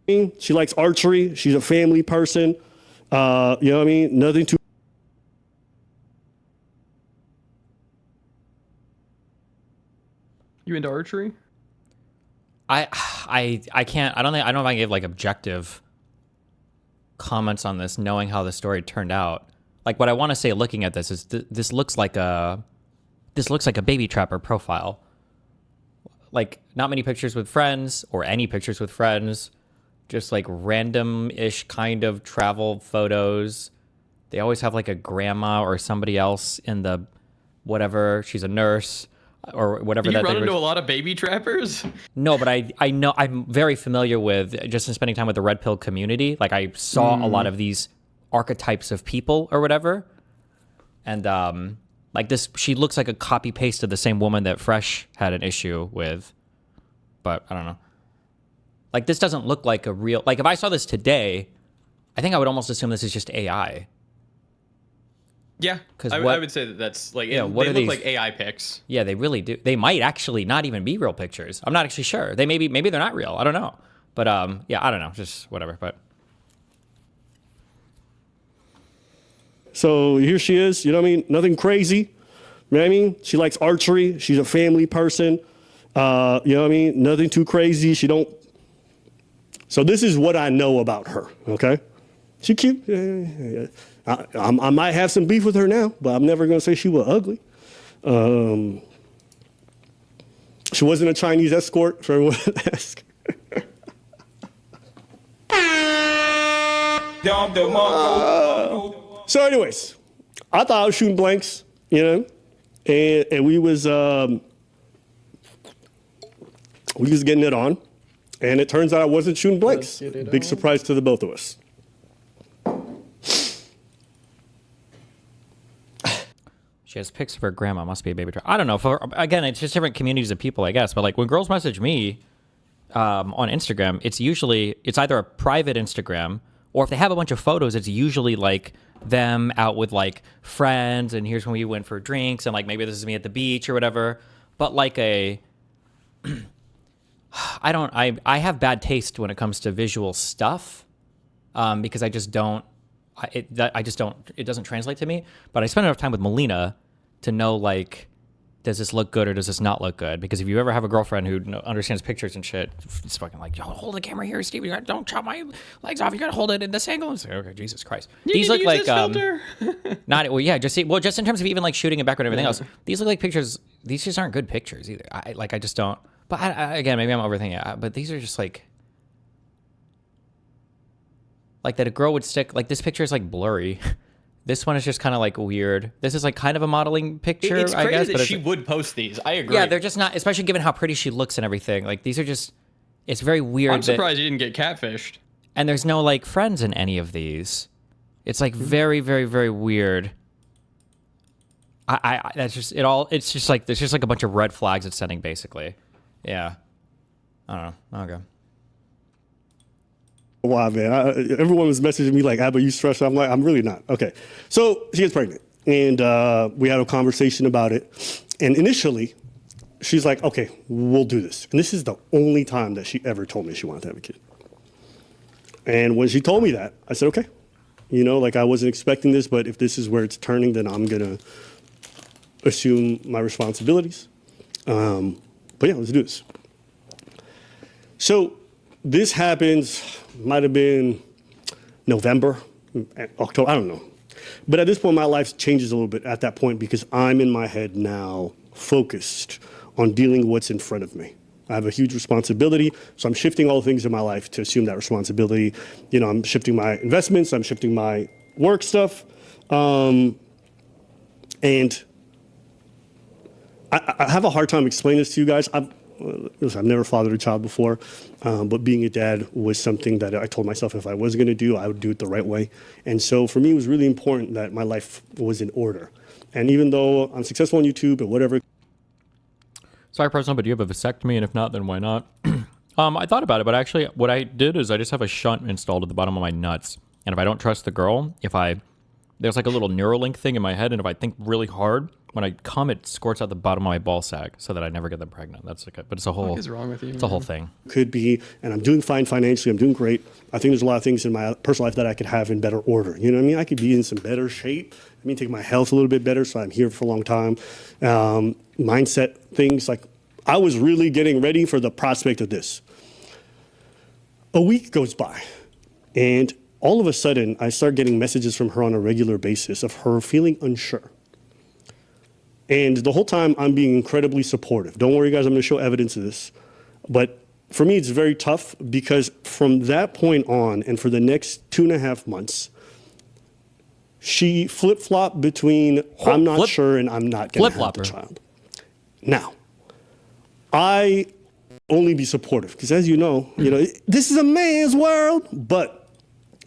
E: She likes archery. She's a family person. Nothing too.
D: You into archery?
C: I can't. I don't know if I can give like objective comments on this, knowing how the story turned out. Like, what I want to say, looking at this, is this looks like a baby trapper profile. Like, not many pictures with friends or any pictures with friends, just like random-ish kind of travel photos. They always have like a grandma or somebody else in the whatever. She's a nurse. Or whatever.
D: Do you run into a lot of baby trappers?
C: No, but I know, I'm very familiar with, just in spending time with the Red Pill community. Like, I saw a lot of these archetypes of people or whatever. And like this, she looks like a copy paste of the same woman that Fresh had an issue with. But I don't know. Like, this doesn't look like a real, like, if I saw this today, I think I would almost assume this is just AI.
D: Yeah, I would say that's like, they look like AI pics.
C: Yeah, they really do. They might actually not even be real pictures. I'm not actually sure. They maybe they're not real. I don't know. But yeah, I don't know. Just whatever. But
E: so here she is. Nothing crazy. You know what I mean? She likes archery. She's a family person. Nothing too crazy. So this is what I know about her. Okay, she cute. Yeah. I might have some beef with her now, but I'm never going to say she was ugly. She wasn't a Chinese escort, for everyone to ask. So anyways, I thought I was shooting blanks, and we was getting it on, and it turns out I wasn't shooting blanks. Big surprise to the both of us.
C: She has pics of her grandma. Must be a baby trap. I don't know. Again, it's just different communities of people, I guess. But like when girls message me on Instagram, it's either a private Instagram, or if they have a bunch of photos, it's usually like them out with like friends, and here's when we went for drinks, and like maybe this is me at the beach or whatever. But like I have bad taste when it comes to visual stuff, because I just don't. It doesn't translate to me. But I spend enough time with Melina to know, like, does this look good or does this not look good? Because if you ever have a girlfriend who understands pictures and shit, it's fucking like, yo, hold the camera here, Steve. Don't chop my legs off. You gotta hold it in this angle. It's like, okay, Jesus Christ. These look like just in terms of even like shooting and background and everything else. These look like pictures. These just aren't good pictures either. I just don't. But again, maybe I'm overthinking it. But these are just like that a girl would stick. Like this picture is like blurry. This one is just kind of like weird. This is like kind of a modeling picture,
D: It's crazy
C: I guess.
D: that
C: But
D: she would post these. I agree.
C: yeah, they're just not, especially given how pretty she looks and everything. Like these are just, it's very weird.
D: I'm surprised you didn't get catfished.
C: And there's no like friends in any of these. It's like very, very, very weird. That's just it all. It's just like there's just like a bunch of red flags it's sending basically. Yeah. I don't know. Okay.
E: Wow, man. Everyone was messaging me like, Abba, you stressed? I'm like, I'm really not. Okay. So she gets pregnant, and we had a conversation about it. And initially, she's like, okay, we'll do this. And this is the only time that she ever told me she wanted to have a kid. And when she told me that, I said, okay. You know, like I wasn't expecting this, but if this is where it's turning, then I'm going to assume my responsibilities. But yeah, let's do this. So this happens, might have been November, October, I don't know. But at this point, my life changes a little bit at that point because I'm in my head now focused on dealing with what's in front of me. I have a huge responsibility, so I'm shifting all things in my life to assume that responsibility. You know, I'm shifting my investments, I'm shifting my work stuff. And I have a hard time explaining this to you guys. I've never fathered a child before, but being a dad was something that I told myself if I was going to do, I would do it the right way. And so for me, it was really important that my life was in order. And even though I'm successful on YouTube and whatever.
C: Sorry, personal, but do you have a vasectomy? And if not, then why not? I thought about it, but actually what I did is I just have a shunt installed at the bottom of my nuts. And if I don't trust the girl, there's like a little Neuralink thing in my head, and if I think really hard, when I come, it squirts out the bottom of my ball sack so that I never get them pregnant. That's like, but it's a whole.
D: What is wrong with you?
C: It's a whole thing.
E: Could be, and I'm doing fine financially. I'm doing great. I think there's a lot of things in my personal life that I could have in better order. You know what I mean? I could be in some better shape. I mean, take my health a little bit better, so I'm here for a long time. Mindset things like I was really getting ready for the prospect of this. A week goes by, and all of a sudden, I start getting messages from her on a regular basis of her feeling unsure. And the whole time, I'm being incredibly supportive. Don't worry, guys, I'm going to show evidence of this. But for me, it's very tough because from that point on, and for the next 2.5 months, she flip-flopped between I'm not sure and I'm not going to have the child. Now, I only be supportive because as you know, this is a man's world. But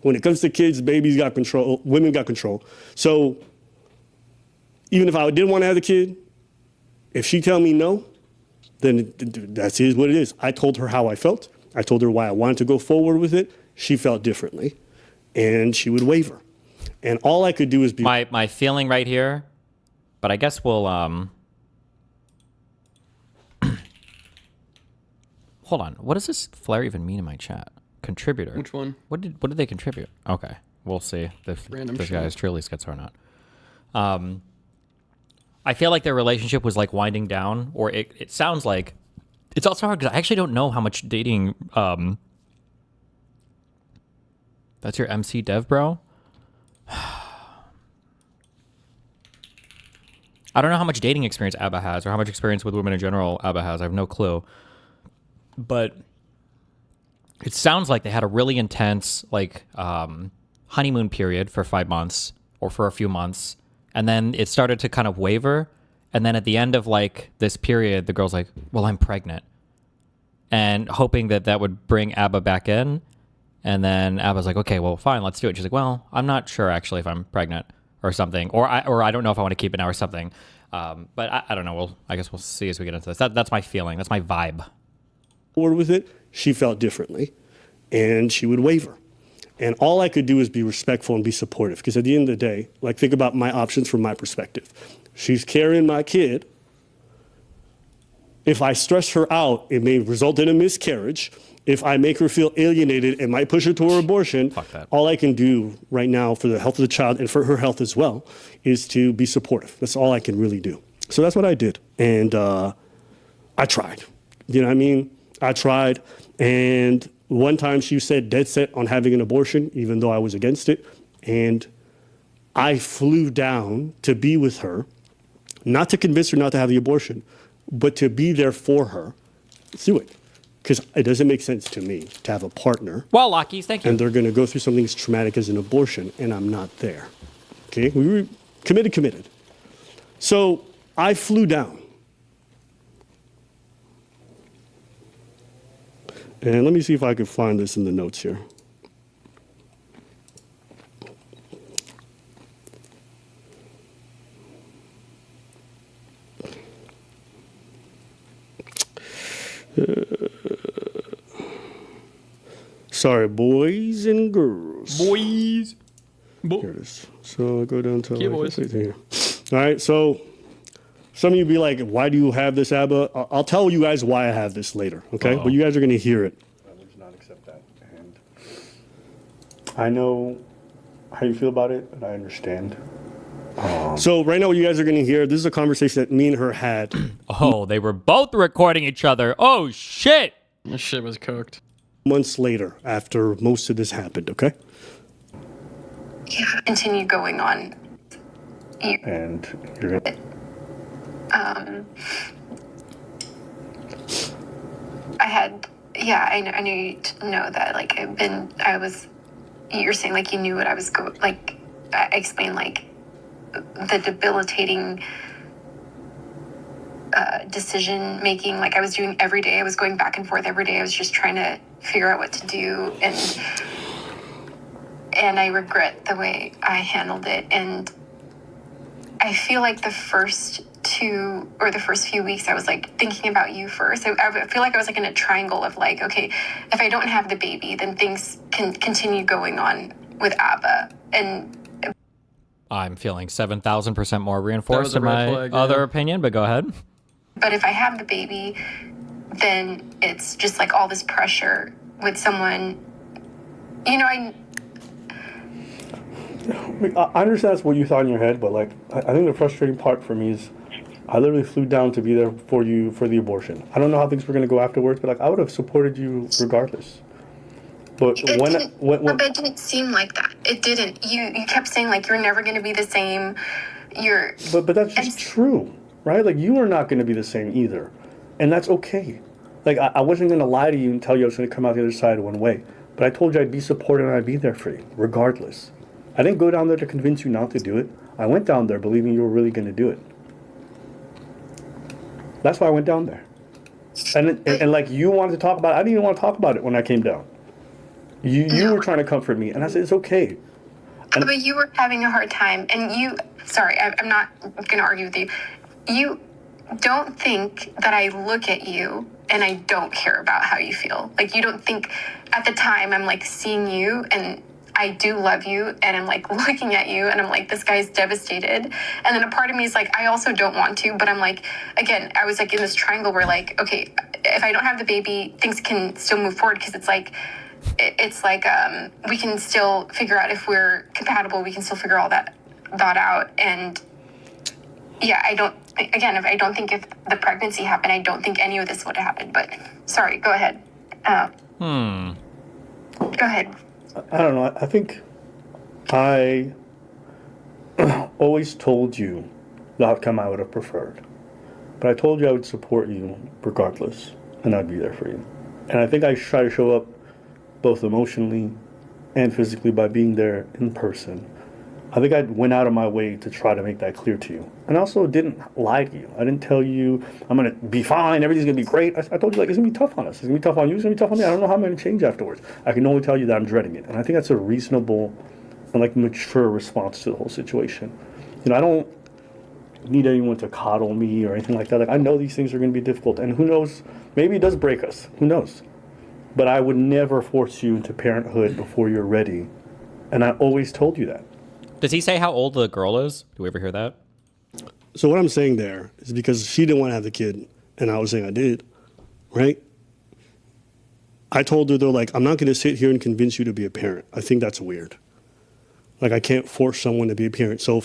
E: when it comes to kids, babies got control, women got control. So even if I didn't want to have the kid, if she tell me no, then that's what it is. I told her how I felt. I told her why I wanted to go forward with it. She felt differently, and she would waver. And all I could do is be
C: my feeling right here. But I guess we'll hold on. What does this flare even mean in my chat? Contributor.
D: Which one?
C: What did they contribute? Okay, we'll see if this guy is truly schizo or not. I feel like their relationship was like winding down, or it sounds like it's also hard because I actually don't know how much dating. That's your MC Dev, bro. I don't know how much dating experience Abba has, or how much experience with women in general Abba has. I have no clue. But it sounds like they had a really intense honeymoon period for 5 months or for a few months. And then it started to kind of waver. And then at the end of this period, the girl's like, well, I'm pregnant. And hoping that would bring Abba back in. And then Abba's like, okay, well, fine, let's do it. She's like, well, I'm not sure actually if I'm pregnant. or something, or I don't know if I want to keep it now or something. But I don't know. I guess we'll see as we get into this. That's my feeling. That's my vibe.
E: With it, she felt differently, and she would waver. And all I could do is be respectful and be supportive, because at the end of the day, like, think about my options from my perspective. She's carrying my kid. If I stress her out, it may result in a miscarriage. If I make her feel alienated, it might push her toward abortion.
C: Fuck that.
E: All I can do right now for the health of the child and for her health as well is to be supportive. That's all I can really do. So that's what I did. And I tried. You know what I mean? I tried. And one time she said dead set on having an abortion, even though I was against it. And I flew down to be with her, not to convince her not to have the abortion, but to be there for her through it. Because it doesn't make sense to me to have a partner
C: Well, Lockies, thank you.
E: and they're going to go through something as traumatic as an abortion, and I'm not there. Okay? We were committed. So I flew down. And let me see if I can find this in the notes here. Sorry, boys and girls.
D: Boys.
E: Here it is. So I'll go down to
D: Yeah, boys.
E: here. All right, so some of you be like, why do you have this, Abba? I'll tell you guys why I have this later, okay?
C: Uh-oh.
E: But you guys are going to hear it. I would not accept that. And I know how you feel about it, and I understand. So right now what you guys are going to hear, this is a conversation that me and her had.
C: Oh, they were both recording each other. Oh, shit.
D: This shit was cooked.
E: Months later after most of this happened, okay?
F: Yeah, continue going on.
E: And you're going to...
F: I knew you to know that, like, you're saying, like, you knew what I was I explained, like, the debilitating decision making, like, I was doing every day. I was going back and forth every day. I was just trying to figure out what to do, and I regret the way I handled it. And I feel like the first few weeks I was, like, thinking about you first. I feel like I was, like, in a triangle of, like, okay, if I don't have the baby, then things can continue going on with Abba. And
C: I'm feeling 7,000% more reinforced
D: a
C: in
D: red
C: my
D: flag, yeah.
C: other opinion, but go ahead.
F: but if I have the baby, then it's just, like, all this pressure with someone, I
E: understand that's what you thought in your head, but, like, I think the frustrating part for me is I literally flew down to be there for you for the abortion. I don't know how things were going to go afterwards, but, like, I would have supported you regardless. But
F: But it didn't seem like that. It didn't. You kept saying, like, you're never going to be the same.
E: But that's just true, right? Like, you are not going to be the same either, and that's okay. Like, I wasn't going to lie to you and tell you I was going to come out the other side one way, but I told you I'd be supportive and I'd be there for you, regardless. I didn't go down there to convince you not to do it. I went down there believing you were really going to do it. That's why I went down there. And like, you wanted to talk about it. I didn't even want to talk about it when I came down. You were trying to comfort me, and I said, it's okay.
F: But you were having a hard time, and I'm not going to argue with you. You don't think that I look at you and I don't care about how you feel. Like, you don't think, at the time, I'm, like, seeing you, and I do love you, and I'm, like, looking at you, and I'm like, this guy's devastated. And then a part of me is like, I also don't want to, but I'm like, again, I was, like, in this triangle where, like, okay, if I don't have the baby, things can still move forward, because it's like we can still figure out if we're compatible. We can still figure all that out. And yeah, if I don't think if the pregnancy happened, I don't think any of this would have happened. But sorry, go ahead. Go ahead.
E: I don't know. I think I always told you the outcome I would have preferred. But I told you I would support you regardless, and I'd be there for you. And I think I try to show up both emotionally and physically by being there in person. I think I went out of my way to try to make that clear to you. And I also didn't lie to you. I didn't tell you I'm going to be fine, everything's going to be great. I told you, like, it's going to be tough on us. It's going to be tough on you. It's going to be tough on me. I don't know how I'm going to change afterwards. I can only tell you that I'm dreading it. And I think that's a reasonable and like mature response to the whole situation. You know, I don't need anyone to coddle me or anything like that. Like, I know these things are going to be difficult, and who knows, maybe it does break us. Who knows? But I would never force you into parenthood before you're ready, and I always told you that.
C: Does he say how old the girl is? Do we ever hear that?
E: So what I'm saying there is because she didn't want to have the kid, and I was saying I did, right? I told her, though, like, I'm not going to sit here and convince you to be a parent. I think that's weird. Like, I can't force someone to be a parent. So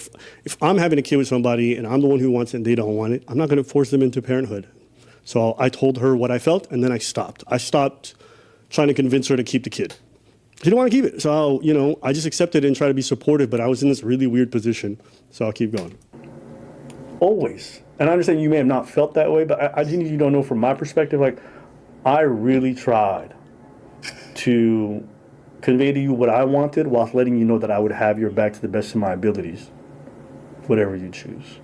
E: if I'm having a kid with somebody and I'm the one who wants it and they don't want it, I'm not going to force them into parenthood. So I told her what I felt, and then I stopped. I stopped trying to convince her to keep the kid. She didn't want to keep it. So, you know, I just accepted it and tried to be supportive, but I was in this really weird position. So I'll keep going. Always. And I understand you may have not felt that way, but I think you don't know from my perspective, like, I really tried to convey to you what I wanted whilst letting you know that I would have your back to the best of my abilities, whatever you choose.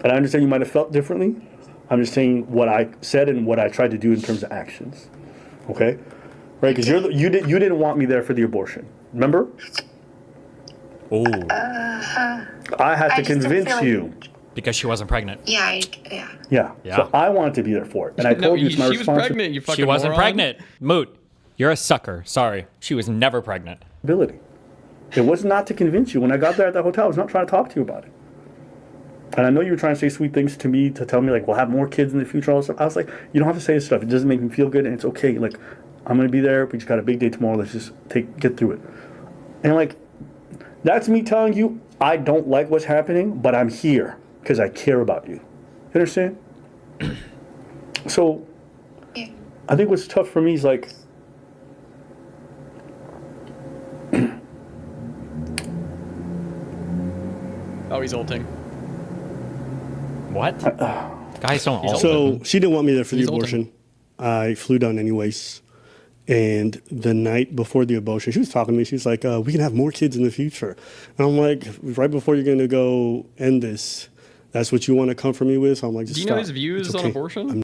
E: And I understand you might have felt differently. I'm just saying what I said and what I tried to do in terms of actions. Okay? Right? Because you didn't want me there for the abortion. Remember?
C: Oh.
E: I had to
F: just don't
E: convince
F: feel like-
E: you.
C: Because she wasn't pregnant.
F: Yeah.
E: Yeah.
C: Yeah.
E: So I wanted to be there for it. And I told you it's my
D: she was
E: responsibility.
D: pregnant, you fucking
C: She wasn't
D: moron.
C: pregnant. Moot, you're a sucker. Sorry. She was never pregnant.
E: It was not to convince you. When I got there at the hotel, I was not trying to talk to you about it. And I know you were trying to say sweet things to me to tell me, like, we'll have more kids in the future, all this stuff. I was like, you don't have to say this stuff. It doesn't make me feel good, and it's okay. Like, I'm going to be there. We just got a big day tomorrow. Let's just get through it. And, like, that's me telling you I don't like what's happening, but I'm here because I care about you. You understand? So,
F: Yeah.
E: I think what's tough for me is, like,
D: Oh, he's ulting.
C: What? Guys don't all.
E: so she didn't want me there for the
D: He's
E: abortion. I flew down anyways. And the night before the abortion, she was talking to me. She was like, we can have more kids in the future. And I'm like, right before you're going to go end this, that's what you want to come for me with? So I'm like, just
D: Do you know
E: stop.
D: his views
E: It's
D: on
E: okay.
D: abortion?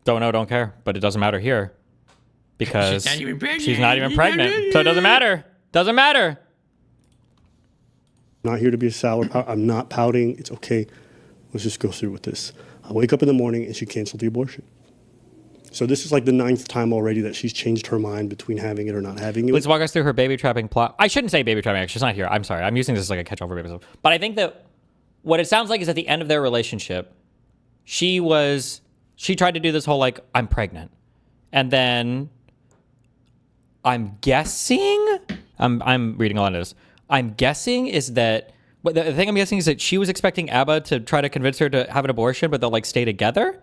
C: Don't know, don't care. But it doesn't matter here. Because
D: not even pregnant.
C: she's not even pregnant. So it doesn't matter. Doesn't matter.
E: I'm not here to be a sour pout. I'm not pouting. It's okay. Let's just go through with this. I wake up in the morning and she canceled the abortion. So this is like the 9th time already that she's changed her mind between having it or not having it.
C: Please walk us through her baby trapping plot. I shouldn't say baby trapping. Actually, she's not here. I'm sorry. I'm using this as like a catch-all for baby stuff. But I think that what it sounds like is at the end of their relationship, she tried to do this whole like, I'm pregnant. And then I'm guessing, I'm reading a lot of this. I'm guessing is that, but the thing I'm guessing is that she was expecting Abba to try to convince her to have an abortion, but they'll like stay together.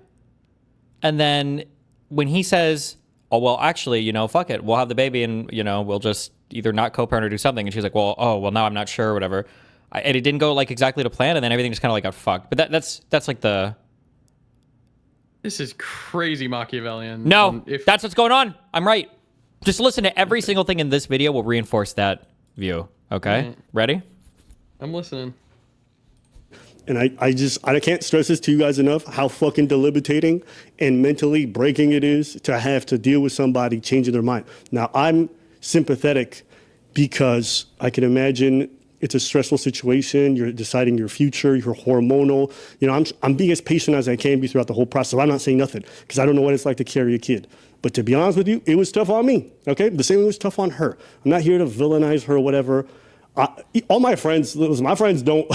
C: And then when he says, oh, well, actually, you know, fuck it. We'll have the baby and, you know, we'll just either not co-parent or do something. And she's like, well, now I'm not sure or whatever. And it didn't go like exactly to plan. And then everything just kind of like got fucked. But that's like the...
D: This is crazy Machiavellian.
C: No, that's what's going on. I'm right. Just listen to every single thing in this video will reinforce that view. Okay? Ready?
D: I'm listening.
E: And I can't stress this to you guys enough, how fucking debilitating and mentally breaking it is to have to deal with somebody changing their mind. Now, I'm sympathetic because I can imagine it's a stressful situation. You're deciding your future, you're hormonal. You know, I'm being as patient as I can be throughout the whole process. I'm not saying nothing because I don't know what it's like to carry a kid. But to be honest with you, it was tough on me, okay? The same way it was tough on her. I'm not here to villainize her or whatever. All my friends, listen, my friends don't,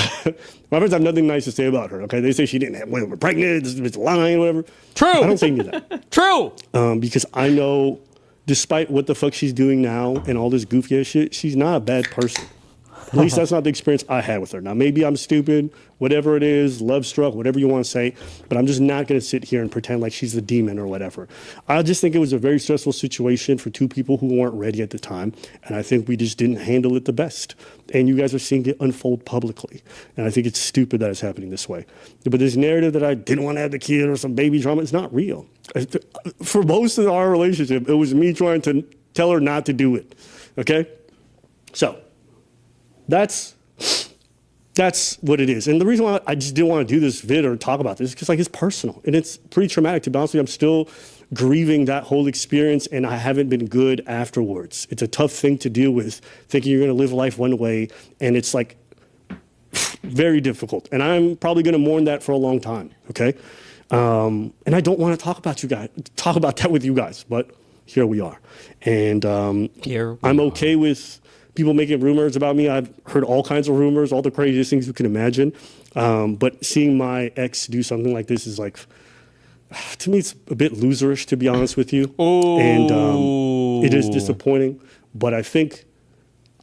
E: my friends have nothing nice to say about her, okay? They say she didn't have, we're pregnant, this is lying, whatever.
C: True.
E: I don't say any of that.
C: True.
E: Because I know, despite what the fuck she's doing now and all this goofy ass shit, she's not a bad person. At least that's not the experience I had with her. Now, maybe I'm stupid, whatever it is, love struck, whatever you want to say, but I'm just not going to sit here and pretend like she's the demon or whatever. I just think it was a very stressful situation for two people who weren't ready at the time, and I think we just didn't handle it the best. And you guys are seeing it unfold publicly, and I think it's stupid that it's happening this way. But this narrative that I didn't want to have the kid or some baby drama, it's not real. For most of our relationship, it was me trying to tell her not to do it, okay? So, that's what it is. And the reason why I just didn't want to do this vid or talk about this is because like it's personal and it's pretty traumatic. To be honest with you, I'm still grieving that whole experience, and I haven't been good afterwards. It's a tough thing to deal with, thinking you're going to live life one way, and it's like very difficult. And I'm probably going to mourn that for a long time, okay? And I don't want to talk about that with you guys, but here we are. And I'm okay with people making rumors about me. I've heard all kinds of rumors, all the craziest things you can imagine. But seeing my ex do something like this is like, to me, it's a bit loserish, to be honest with you.
C: Ooh.
E: And it is disappointing, but I think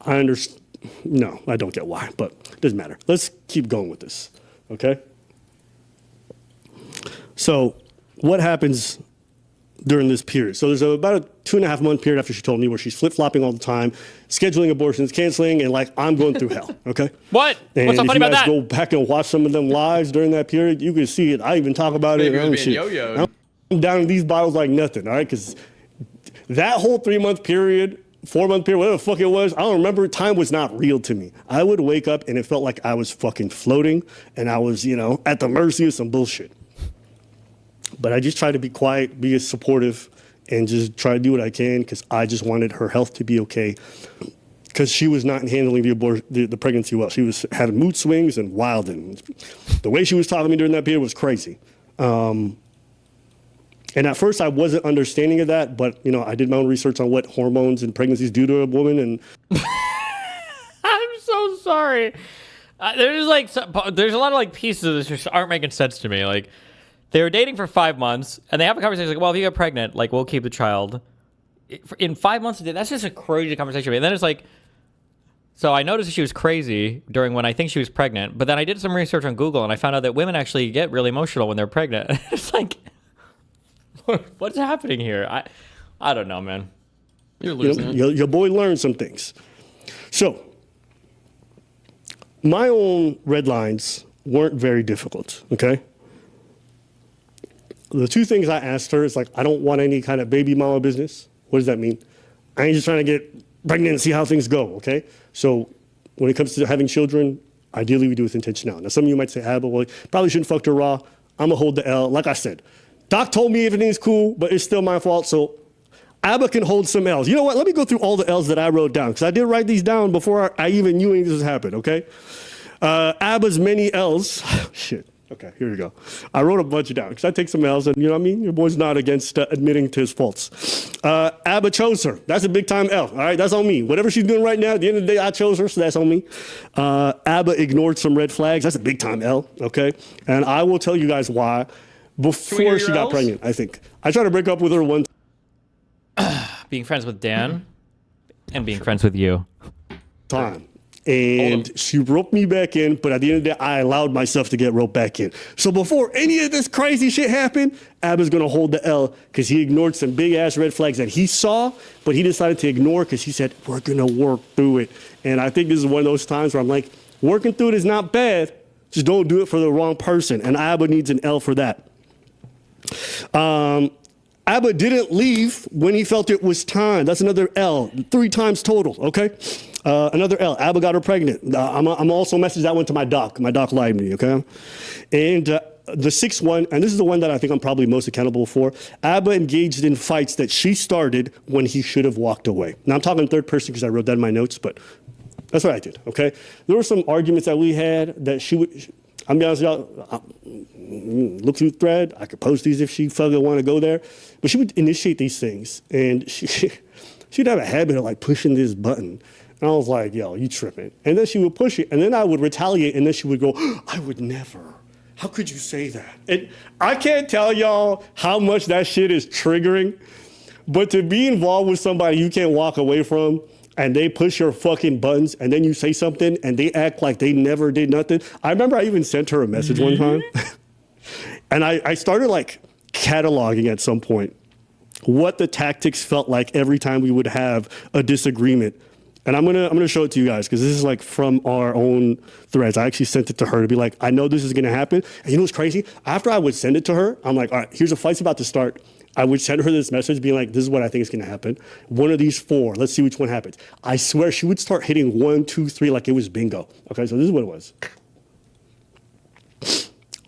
E: I understand. No, I don't get why, but it doesn't matter. Let's keep going with this, okay? So what happens during this period? So there's about a 2.5 month period after she told me where she's flip-flopping all the time, scheduling abortions, canceling, and like, I'm going through hell, okay?
C: What?
E: And
C: What's so funny about that?
E: if you guys go back and watch some of them lives during that period, you can see it. I even talk about it.
D: Maybe it was
E: and
D: being
E: shit.
D: yo-yoed.
E: I'm down in these bottles like nothing, all right? Because that whole 3-month period, 4-month period, whatever the fuck it was, I don't remember. Time was not real to me. I would wake up and it felt like I was fucking floating and I was, at the mercy of some bullshit. But I just tried to be quiet, be supportive, and just try to do what I can because I just wanted her health to be okay. Because she was not handling the pregnancy well. She was having mood swings and wild, and the way she was talking to me during that period was crazy. And at first I wasn't understanding of that, but I did my own research on what hormones and pregnancies do to a woman, and
C: I'm so sorry. There's a lot of like pieces of this just aren't making sense to me. Like, they were dating for 5 months, and they have a conversation like, well, if you get pregnant, like, we'll keep the child. In 5 months, that's just a crazy conversation. And then it's like, so I noticed she was crazy during when I think she was pregnant, but then I did some research on Google, and I found out that women actually get really emotional when they're pregnant. It's like, what's happening here? I don't know, man.
D: You're losing it.
E: your boy learned some things. So my own red lines weren't very difficult, okay? The 2 things I asked her is like, I don't want any kind of baby mama business. What does that mean? I ain't just trying to get pregnant and see how things go, okay? So when it comes to having children, ideally we do with intentionality. Now some of you might say, but well, probably shouldn't fuck her raw. I'm gonna hold the L. Like I said, Doc told me everything's cool, but it's still my fault, so Abba can hold some L's. You know what? Let me go through all the L's that I wrote down, because I did write these down before I even knew any of this happened, okay? Abba's many L's. Shit. Okay, here we go. I wrote a bunch down, because I take some L's, and you know what I mean? Your boy's not against admitting to his faults. Abba chose her. That's a big-time L, all right? That's on me. Whatever she's doing right now, at the end of the day, I chose her, so that's on me. Abba ignored some red flags. That's a big-time L, okay? And I will tell you guys why. Before she got pregnant, I think. I tried to break up with her one
C: Being friends with Dan and being friends with you.
E: time. And she roped me back in, but at the end of the day, I allowed myself to get roped back in. So before any of this crazy shit happened, Abba's gonna hold the L because he ignored some big ass red flags that he saw, but he decided to ignore because he said, we're gonna work through it. And I think this is one of those times where I'm like, working through it is not bad, just don't do it for the wrong person. And Abba needs an L for that. Abba didn't leave when he felt it was time. That's another L, 3 times total, okay? Another L, Abba got her pregnant. I'm also messaging that one to my doc. My doc lied to me, okay? And the 6th one, and this is the one that I think I'm probably most accountable for, Abba engaged in fights that she started when he should have walked away. Now I'm talking third person because I wrote that in my notes, but that's what I did, okay? There were some arguments that we had that she would, I'm be honest with y'all, look through the thread, I could post these if she fucking want to go there, but she would initiate these things, and she'd have a habit of like pushing this button. And I was like, yo, you tripping. And then she would push it, and then I would retaliate, and then she would go, I would never. How could you say that? And I can't tell y'all how much that shit is triggering, but to be involved with somebody you can't walk away from, and they push your fucking buttons, and then you say something, and they act like they never did nothing. I remember I even sent her a message one time, and I started like cataloging at some point what the tactics felt like every time we would have a disagreement. And I'm gonna show it to you guys because this is like from our own threads. I actually sent it to her to be like, I know this is gonna happen. And you know what's crazy? After I would send it to her, I'm like, all right, here's a fight's about to start. I would send her this message being like, this is what I think is gonna happen. One of these 4, let's see which one happens. I swear she would start hitting 1, 2, 3 like it was bingo. Okay, so this is what it was.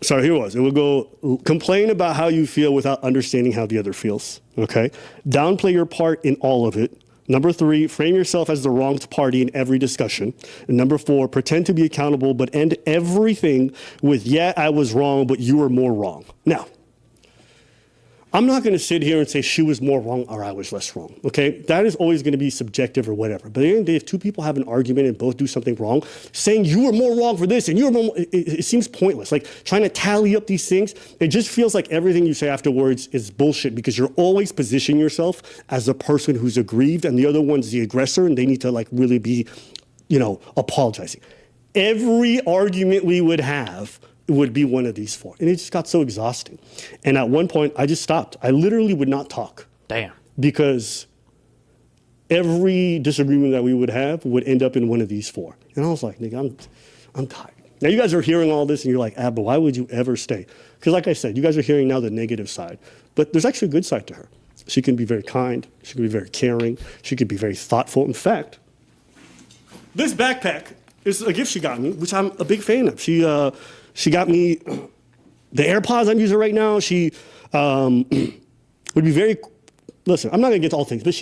E: Sorry, here it was. It would go, complain about how you feel without understanding how the other feels. Okay? Downplay your part in all of it. Number 3, frame yourself as the wronged party in every discussion. And number 4, pretend to be accountable, but end everything with, yeah, I was wrong, but you were more wrong. Now, I'm not going to sit here and say she was more wrong or I was less wrong, okay? That is always going to be subjective or whatever. But at the end of the day, if two people have an argument and both do something wrong, saying you were more wrong for this and you were more, it seems pointless. Like trying to tally up these things, it just feels like everything you say afterwards is bullshit because you're always positioning yourself as the person who's aggrieved and the other one's the aggressor and they need to like really be, apologizing. Every argument we would have would be one of these 4. And it just got so exhausting. And at one point, I just stopped. I literally would not talk.
C: Damn.
E: Because every disagreement that we would have would end up in one of these 4. And I was like, nigga, I'm tired. Now, you guys are hearing all this, and you're like, but why would you ever stay? Because like I said, you guys are hearing now the negative side. But there's actually a good side to her. She can be very kind. She can be very caring. She could be very thoughtful. In fact, this backpack is a gift she got me, which I'm a big fan of. She got me the AirPods I'm using right now. She would be very, listen, I'm not going to get to all things, but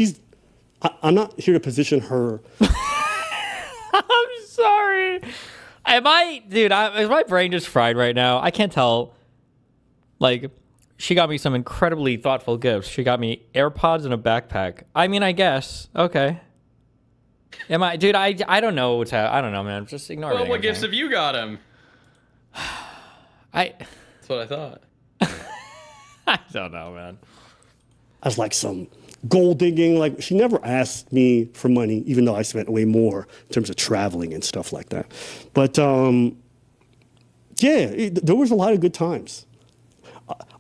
E: I'm not here to position her.
C: I'm sorry. Is my brain just fried right now? I can't tell. Like, she got me some incredibly thoughtful gifts. She got me AirPods and a backpack. I mean, I guess. Okay. I don't know I don't know, man. Just ignore
D: Well,
C: everything
D: what
C: I'm
D: gifts
C: saying.
D: have you got him? That's what I thought.
C: I don't know, man.
E: As like some gold digging. Like she never asked me for money, even though I spent way more in terms of traveling and stuff like that. But there was a lot of good times.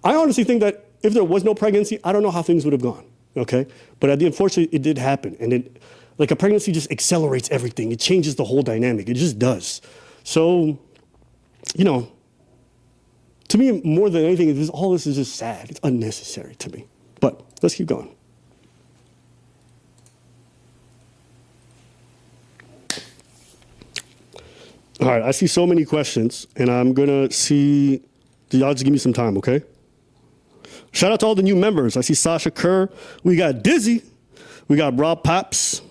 E: I honestly think that if there was no pregnancy, I don't know how things would have gone. Okay, but unfortunately, it did happen, and like a pregnancy just accelerates everything. It changes the whole dynamic. It just does. So, to me, more than anything, all this is just sad. It's unnecessary to me. But let's keep going. All right, I see so many questions, and I'm going to see. Y'all just give me some time, okay? Shout out to all the new members. I see Sasha Kerr. We got Dizzy. We got Rob Paps.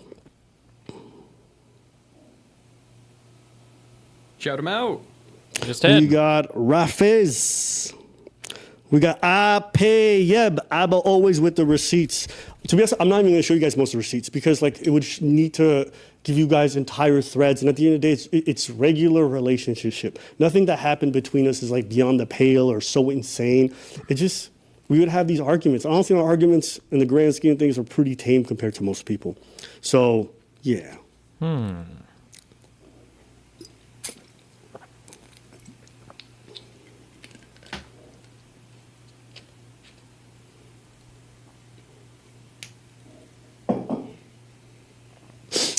D: Shout him out.
C: Just did.
E: We got Rafez. We got Apayeb. Abba always with the receipts. To be honest, I'm not even going to show you guys most of the receipts because it would need to give you guys entire threads. And at the end of the day, it's regular relationship. Nothing that happened between us is beyond the pale or so insane. We would have these arguments. Honestly, our arguments in the grand scheme of things are pretty tame compared to most people. So, yeah.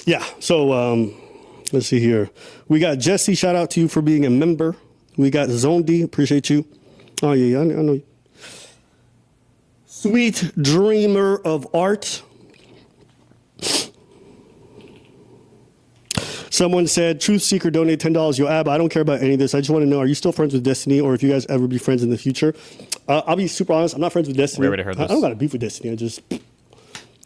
E: Yeah, so let's see here. We got Jesse, shout out to you for being a member. We got Zondi, appreciate you. Oh, yeah, I know you. Sweet Dreamer of Art. Someone said, Truth Seeker donate $10. Yo, Ab, I don't care about any of this. I just want to know, are you still friends with Destiny or if you guys ever be friends in the future? I'll be super honest. I'm not friends with Destiny.
C: We already heard this.
E: I don't got a beef with Destiny. I just, at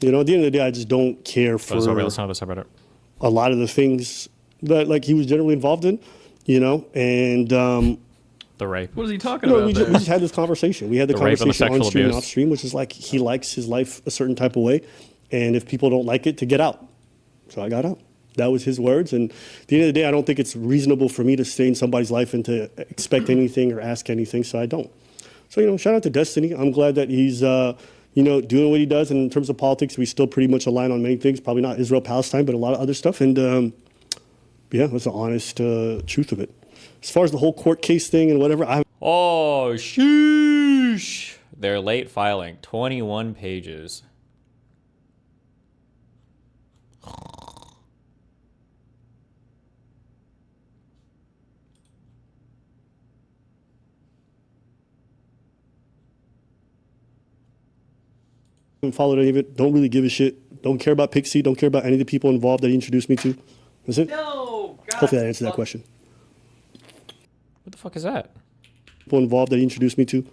E: the end of the day, I just don't care for a lot of the things that he was generally involved in, and
C: the rape.
D: What is he talking about?
E: We just had this conversation. We had the
C: rape and the
E: conversation on
C: sexual
E: stream and
C: abuse.
E: off stream, which is he likes his life a certain type of way, and if people don't like it, to get out. So I got out. That was his words, and at the end of the day, I don't think it's reasonable for me to stay in somebody's life and to expect anything or ask anything, so I don't. So, shout out to Destiny. I'm glad that he's, doing what he does. And in terms of politics, we still pretty much align on many things. Probably not Israel-Palestine, but a lot of other stuff. And, that's the honest truth of it. As far as the whole court case thing and whatever,
C: Oh, sheesh. They're late filing. 21 pages.
E: haven't followed any of it. Don't really give a shit. Don't care about Pixie. Don't care about any of the people involved that he introduced me to. That's it.
D: No, God.
E: Hopefully that answered that question.
C: What the fuck is that?
E: people involved that he introduced me to.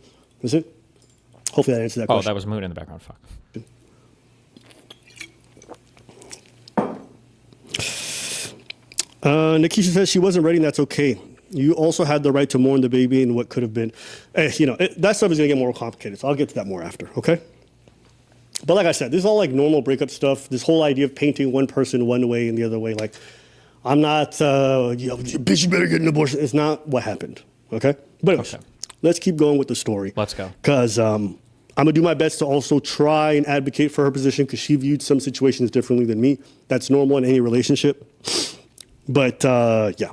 E: That's it. Hopefully that answered that
C: Oh,
E: question.
C: that was Moon in the background. Fuck.
E: Nikisha says she wasn't ready, and that's okay. You also had the right to mourn the baby and what could have been. That stuff is going to get more complicated, so I'll get to that more after, okay? But like I said, this is all like normal breakup stuff. This whole idea of painting one person one way and the other way, like, I'm not, bitch, you better get an abortion. It's not what happened, okay? But anyways, let's keep going with the story.
C: Let's go.
E: Because I'm going to do my best to also try and advocate for her position because she viewed some situations differently than me. That's normal in any relationship. But, yeah.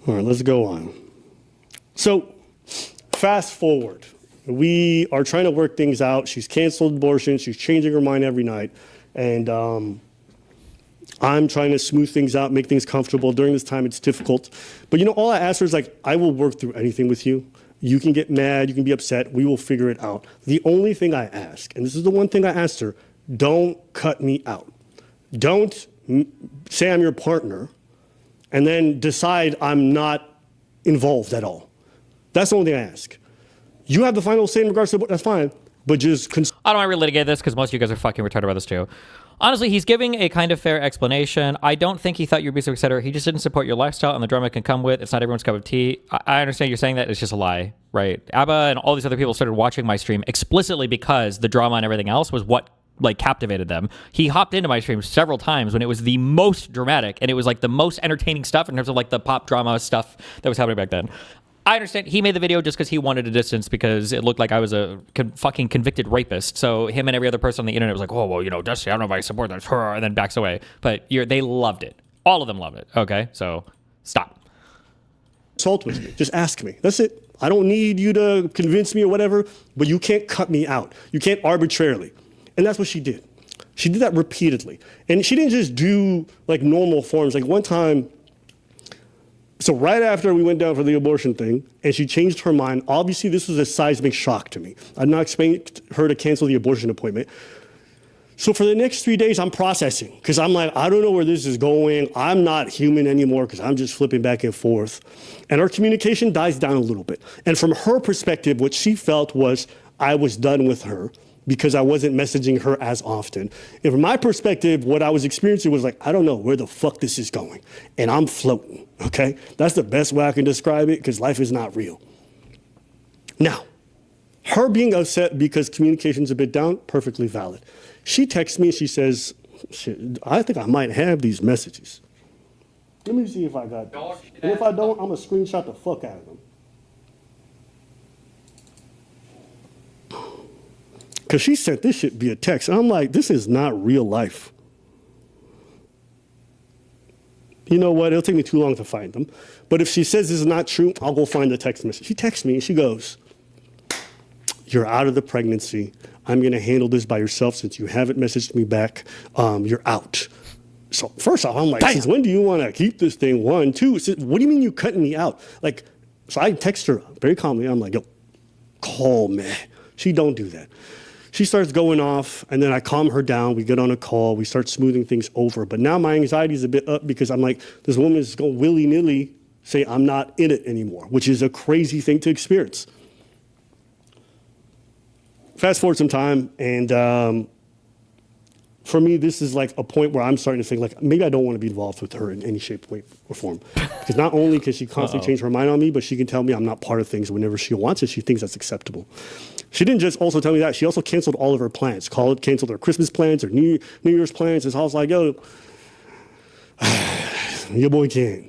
E: All right, let's go on. So, fast forward. We are trying to work things out. She's canceled abortion. She's changing her mind every night. And I'm trying to smooth things out, make things comfortable. During this time, it's difficult. But, all I asked her is, like, I will work through anything with you. You can get mad. You can be upset. We will figure it out. The only thing I ask, and this is the one thing I asked her, don't cut me out. Don't say I'm your partner and then decide I'm not involved at all. That's the only thing I ask. You have the final say in regards to that's fine, but just
C: I don't want to relitigate this because most of you guys are fucking retarded about this too. Honestly, he's giving a kind of fair explanation. I don't think he thought you'd be so etc. He just didn't support your lifestyle and the drama it can come with. It's not everyone's cup of tea. I understand you're saying that. It's just a lie, right? Abba and all these other people started watching my stream explicitly because the drama and everything else was what captivated them. He hopped into my stream several times when it was the most dramatic and it was like the most entertaining stuff in terms of like the pop drama stuff that was happening back then. I understand he made the video just because he wanted a distance because it looked like I was a fucking convicted rapist. So him and every other person on the internet was like, oh, well, Dusty, I don't know if I support that, and then backs away. But they loved it. All of them loved it. Okay, so stop.
E: Consult with me. Just ask me. That's it. I don't need you to convince me or whatever, but you can't cut me out. You can't arbitrarily. And that's what she did. She did that repeatedly. And she didn't just do like normal forms. Like one time, so right after we went down for the abortion thing, and she changed her mind, obviously this was a seismic shock to me. I did not expect her to cancel the abortion appointment. So for the next 3 days, I'm processing, because I'm like, I don't know where this is going. I'm not human anymore, because I'm just flipping back and forth. And our communication dies down a little bit. And from her perspective, what she felt was I was done with her, because I wasn't messaging her as often. And from my perspective, what I was experiencing was like, I don't know where the fuck this is going. And I'm floating, okay? That's the best way I can describe it, because life is not real. Now, her being upset because communication's a bit down, perfectly valid. She texts me and she says, shit, I think I might have these messages. Let me see if I got these. And if I don't, I'm gonna screenshot the fuck out of them. Because she sent this shit via text. And I'm like, this is not real life. You know what? It'll take me too long to find them. But if she says this is not true, I'll go find the text message. She texts me and she goes, you're out of the pregnancy. I'm going to handle this by yourself since you haven't messaged me back. You're out. So first off, I'm like, since when do you want to keep this thing? 1, 2, what do you mean you cutting me out? Like, so I text her very calmly. I'm like, yo, call me. She don't do that. She starts going off, and then I calm her down. We get on a call. We start smoothing things over. But now my anxiety is a bit up because I'm like, this woman is going willy-nilly say I'm not in it anymore, which is a crazy thing to experience. Fast forward some time, and for me, this is like a point where I'm starting to think like maybe I don't want to be involved with her in any shape, way, or form. Because not only can she constantly change her mind on me, but she can tell me I'm not part of things whenever she wants it. She thinks that's acceptable. She didn't just also tell me that. She also canceled all of her plans. Canceled her Christmas plans, her New Year's plans. And so I was like, yo, your boy can.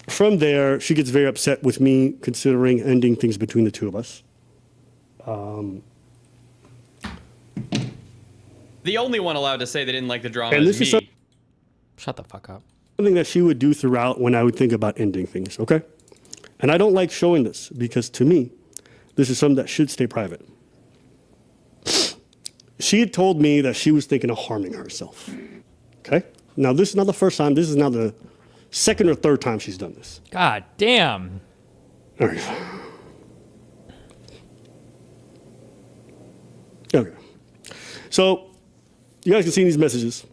E: From there, she gets very upset with me considering ending things between the two of us.
D: The only one allowed to say they didn't like the drama
E: And
D: is
E: this
D: me.
E: is
C: Shut the fuck up.
E: something that she would do throughout when I would think about ending things, okay? And I don't like showing this because to me, this is something that should stay private. She had told me that she was thinking of harming herself, okay? Now, this is not the first time. This is now the second or third time she's done this.
C: God damn.
E: All right. Okay. So, you guys can see these messages.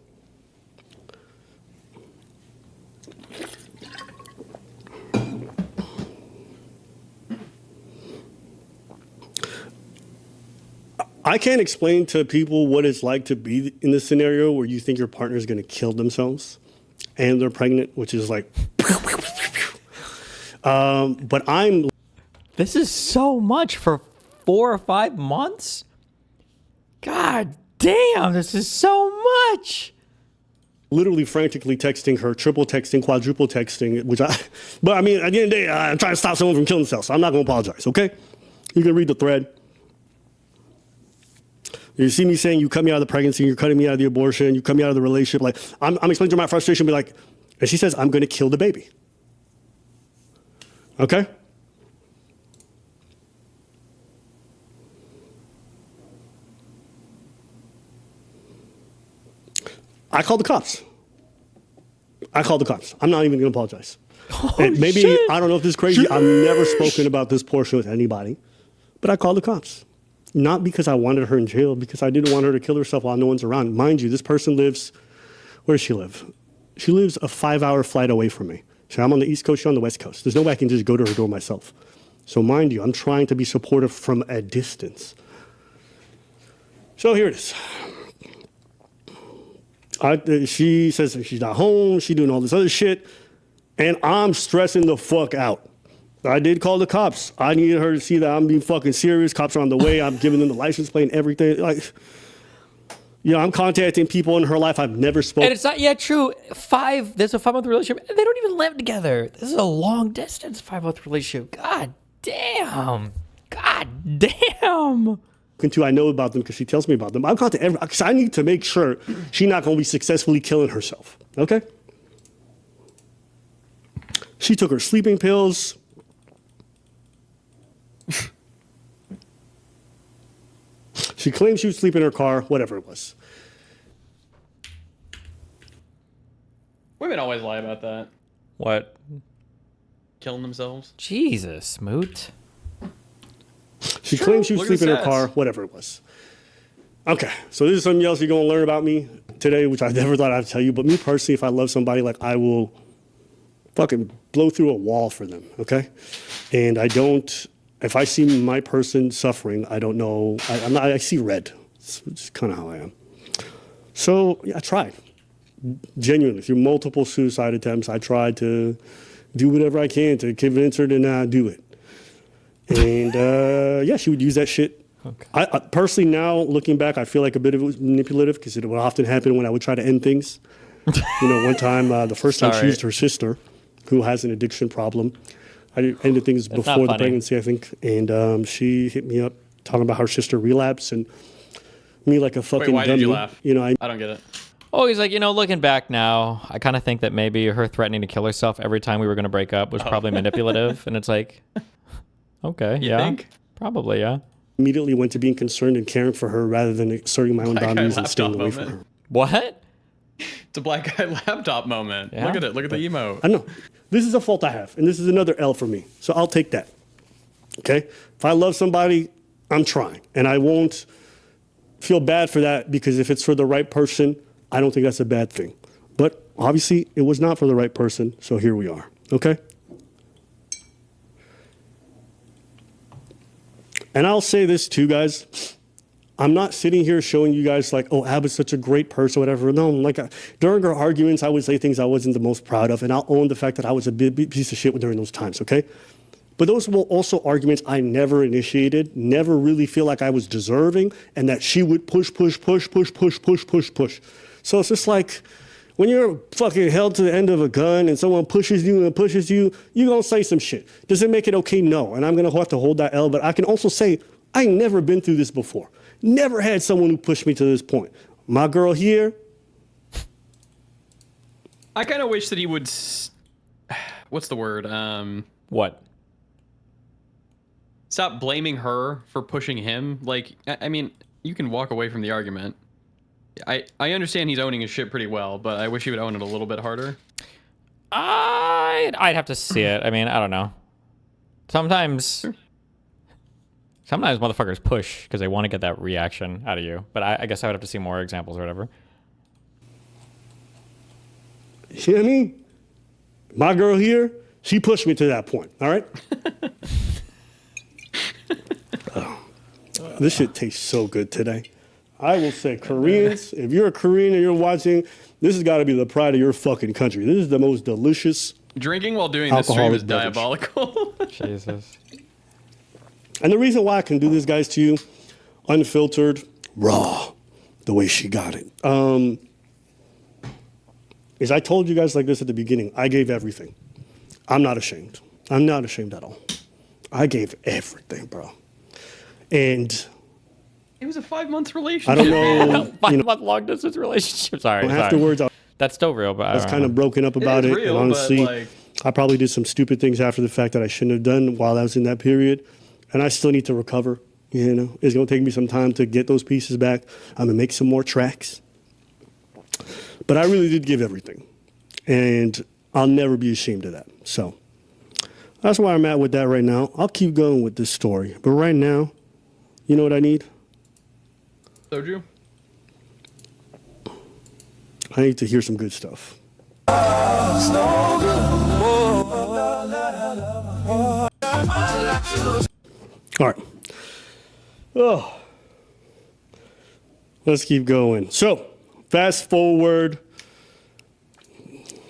E: I can't explain to people what it's like to be in this scenario where you think your partner is going to kill themselves and they're pregnant, which is like, but I'm.
C: This is so much for 4 or 5 months. God damn, this is so much.
E: Literally frantically texting her, triple texting, quadruple texting, but I mean, at the end of the day, I'm trying to stop someone from killing themselves, so I'm not going to apologize, okay? You can read the thread. You see me saying, you cut me out of the pregnancy, you're cutting me out of the abortion, you cut me out of the relationship. Like, I'm explaining to her my frustration, be like, and she says, I'm going to kill the baby. Okay? I called the cops. I'm not even going to apologize. And maybe,
C: shit.
E: I don't know if this is crazy. I've never spoken about this portion with anybody. But I called the cops. Not because I wanted her in jail, because I didn't want her to kill herself while no one's around. Mind you, this person lives, where does she live? She lives a 5-hour flight away from me. So I'm on the East Coast, she's on the West Coast. There's no way I can just go to her door myself. So mind you, I'm trying to be supportive from a distance. So here it is. She says she's not home, she's doing all this other shit, and I'm stressing the fuck out. I did call the cops. I needed her to see that I'm being fucking serious. Cops are on the way. I'm giving them the license plate and everything. Like, I'm contacting people in her life I've never spoken.
C: And it's not yet true. There's a 5-month relationship. They don't even live together. This is a long distance 5-month relationship. God damn.
E: To I know about them because she tells me about them. I'm contacting everybody because I need to make sure she's not going to be successfully killing herself. Okay? She took her sleeping pills. She claimed she was sleeping in her car, whatever it was.
D: Women always lie about that.
C: What?
D: Killing themselves.
C: Jesus, Moot.
E: She claimed she was
D: Look at
E: sleeping in
D: the
E: her car,
D: stats.
E: whatever it was. Okay, so this is something else you're going to learn about me today, which I never thought I'd tell you. But me personally, if I love somebody, like, I will fucking blow through a wall for them, okay? And I don't, if I see my person suffering, I don't know, I see red. It's kind of how I am. So, yeah, I tried. Genuinely, through multiple suicide attempts, I tried to do whatever I can to convince her to not do it. And, yeah, she would use that shit.
C: Okay.
E: I personally, now, looking back, I feel like a bit of it was manipulative because it would often happen when I would try to end things. One time, the first time she
C: Sorry.
E: used her sister, who has an addiction problem. I ended things
C: That's
E: before
C: not
E: the
C: funny.
E: pregnancy, I think. And she hit me up talking about her sister relapse and me like a fucking
D: Wait, why
E: dummy.
D: did you laugh?
E: I
D: I don't get it.
C: Oh, he's like, looking back now, I kind of think that maybe her threatening to kill herself every time we were going to break up was probably manipulative. And it's like, okay,
D: You
C: yeah,
D: think?
C: probably, yeah.
E: immediately went to being concerned and caring for her rather than asserting my own
D: Black guy
E: boundaries and staying
D: laptop
E: away from
D: moment.
E: her.
C: What?
D: It's a black guy laptop moment.
C: Yeah.
D: Look at it. Look at the emote.
E: I know. This is a fault I have, and this is another L for me. So I'll take that. Okay? If I love somebody, I'm trying. And I won't feel bad for that because if it's for the right person, I don't think that's a bad thing. But obviously, it was not for the right person, so here we are. Okay? And I'll say this too, guys. I'm not sitting here showing you guys like, oh, Abba's such a great person, whatever. No, during our arguments, I would say things I wasn't the most proud of, and I'll own the fact that I was a big piece of shit during those times, okay? But those were also arguments I never initiated, never really feel like I was deserving, and that she would push. So it's just like, when you're fucking held to the end of a gun and someone pushes you, you're gonna say some shit. Does it make it okay? No. And I'm gonna have to hold that L, but I can also say, I ain't never been through this before. Never had someone who pushed me to this point. My girl here.
D: I kind of wish that he would. What's the word?
C: What?
D: Stop blaming her for pushing him. Like, I mean, you can walk away from the argument. I understand he's owning his shit pretty well, but I wish he would own it a little bit harder.
C: I'd have to see it. I mean, I don't know. Sometimes motherfuckers push because they want to get that reaction out of you. But I guess I would have to see more examples or whatever.
E: You hear me? My girl here, she pushed me to that point, all right? This shit tastes so good today. I will say, Koreans, if you're a Korean and you're watching, this has got to be the pride of your fucking country. This is the most delicious.
D: Drinking while doing this stream is diabolical.
C: Jesus.
E: And the reason why I can do this, guys, to you, unfiltered, raw, the way she got it, is I told you guys like this at the beginning. I gave everything. I'm not ashamed. I'm not ashamed at all. I gave everything, bro. And
D: It was a 5-month relationship.
E: I don't know.
C: 5-month long distance relationship. Sorry.
E: Afterwards,
C: That's still real, but
E: I was kind of broken up about it.
D: real,
E: And honestly,
D: but, like,
E: I probably did some stupid things after the fact that I shouldn't have done while I was in that period. And I still need to recover. You know, it's going to take me some time to get those pieces back. I'm going to make some more tracks. But I really did give everything. And I'll never be ashamed of that. So that's where I'm at with that right now. I'll keep going with this story. But right now, you know what I need?
D: Soju?
E: I need to hear some good stuff. All right. Oh. Let's keep going. So, fast forward.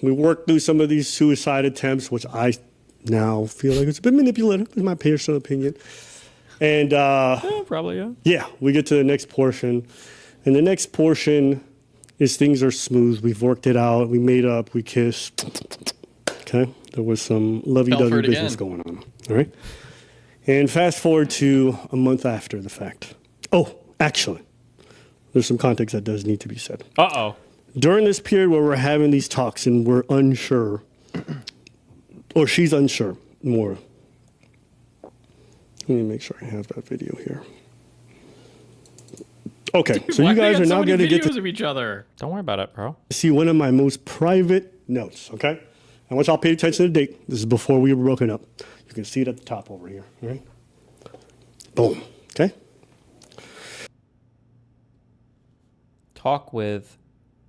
E: We worked through some of these suicide attempts, which I now feel like it's a bit manipulative, in my personal opinion. And
C: probably, yeah.
E: yeah, we get to the next portion. And the next portion is things are smooth. We've worked it out. We made up. We kissed. Okay? There was some lovey-dovey business going on. All right? And fast forward to a month after the fact. Oh, actually, there's some context that does need to be said.
C: Uh-oh.
E: During this period where we're having these talks and we're unsure, or she's unsure more. Let me make sure I have that video here. Okay, so
D: Why
E: you guys
D: do
E: are
D: we have
E: now
D: so
E: going
D: many
E: to get
D: videos
E: to
D: of each other.
C: Don't worry about it, bro.
E: see one of my most private notes, okay? I want y'all to pay attention to the date. This is before we were broken up. You can see it at the top over here, all right? Boom, okay?
C: Talk with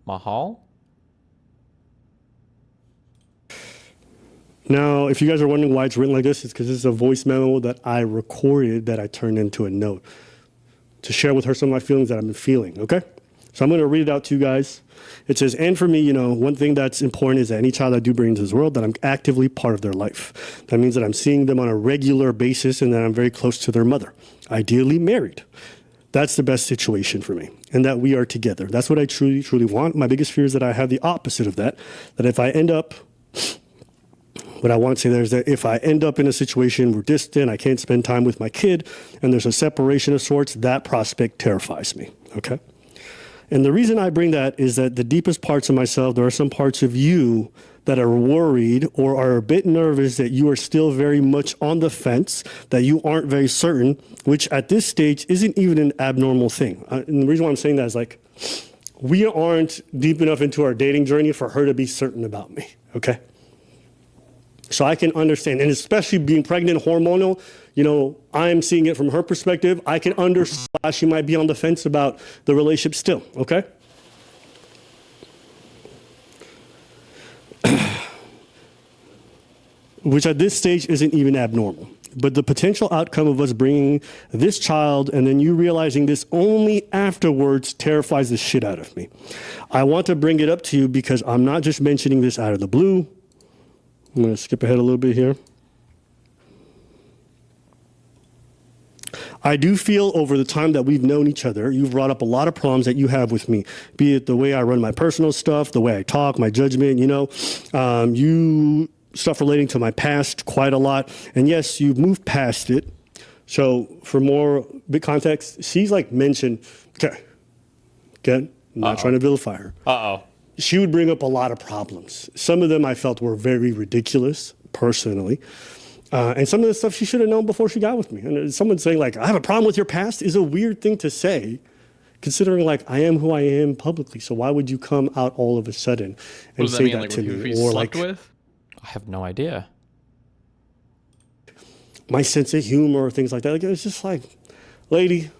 C: Mahal?
E: Now, if you guys are wondering why it's written like this, it's because this is a voice memo that I recorded that I turned into a note to share with her some of my feelings that I've been feeling, okay? So I'm going to read it out to you guys. It says, and for me, you know, one thing that's important is that any child I do bring into this world, that I'm actively part of their life. That means that I'm seeing them on a regular basis and that I'm very close to their mother, ideally married. That's the best situation for me, and that we are together. That's what I truly, truly want. My biggest fear is that I have the opposite of that, that if I end up, what I want to say there is that if I end up in a situation we're distant, I can't spend time with my kid, and there's a separation of sorts, that prospect terrifies me, okay? And the reason I bring that is that the deepest parts of myself, there are some parts of you that are worried or are a bit nervous that you are still very much on the fence, that you aren't very certain, which at this stage isn't even an abnormal thing. And the reason why I'm saying that is like, we aren't deep enough into our dating journey for her to be certain about me, okay? So I can understand, and especially being pregnant, hormonal, you know, I'm seeing it from her perspective. I can understand why she might be on the fence about the relationship still, okay? Which at this stage isn't even abnormal. But the potential outcome of us bringing this child and then you realizing this only afterwards terrifies the shit out of me. I want to bring it up to you because I'm not just mentioning this out of the blue. I'm going to skip ahead a little bit here. I do feel over the time that we've known each other, you've brought up a lot of problems that you have with me, be it the way I run my personal stuff, the way I talk, my judgment, you know, stuff relating to my past quite a lot. And yes, you've moved past it. So for more big context, she's like mentioned, okay, I'm not trying to vilify her.
C: Uh-oh.
E: She would bring up a lot of problems. Some of them I felt were very ridiculous, personally. And some of the stuff she should have known before she got with me. And someone saying, like, I have a problem with your past is a weird thing to say, considering, like, I am who I am publicly. So why would you come out all of a sudden and say that to me?
D: Or like, with?
C: I have no idea.
E: My sense of humor or things like that. Like, it's just like, lady,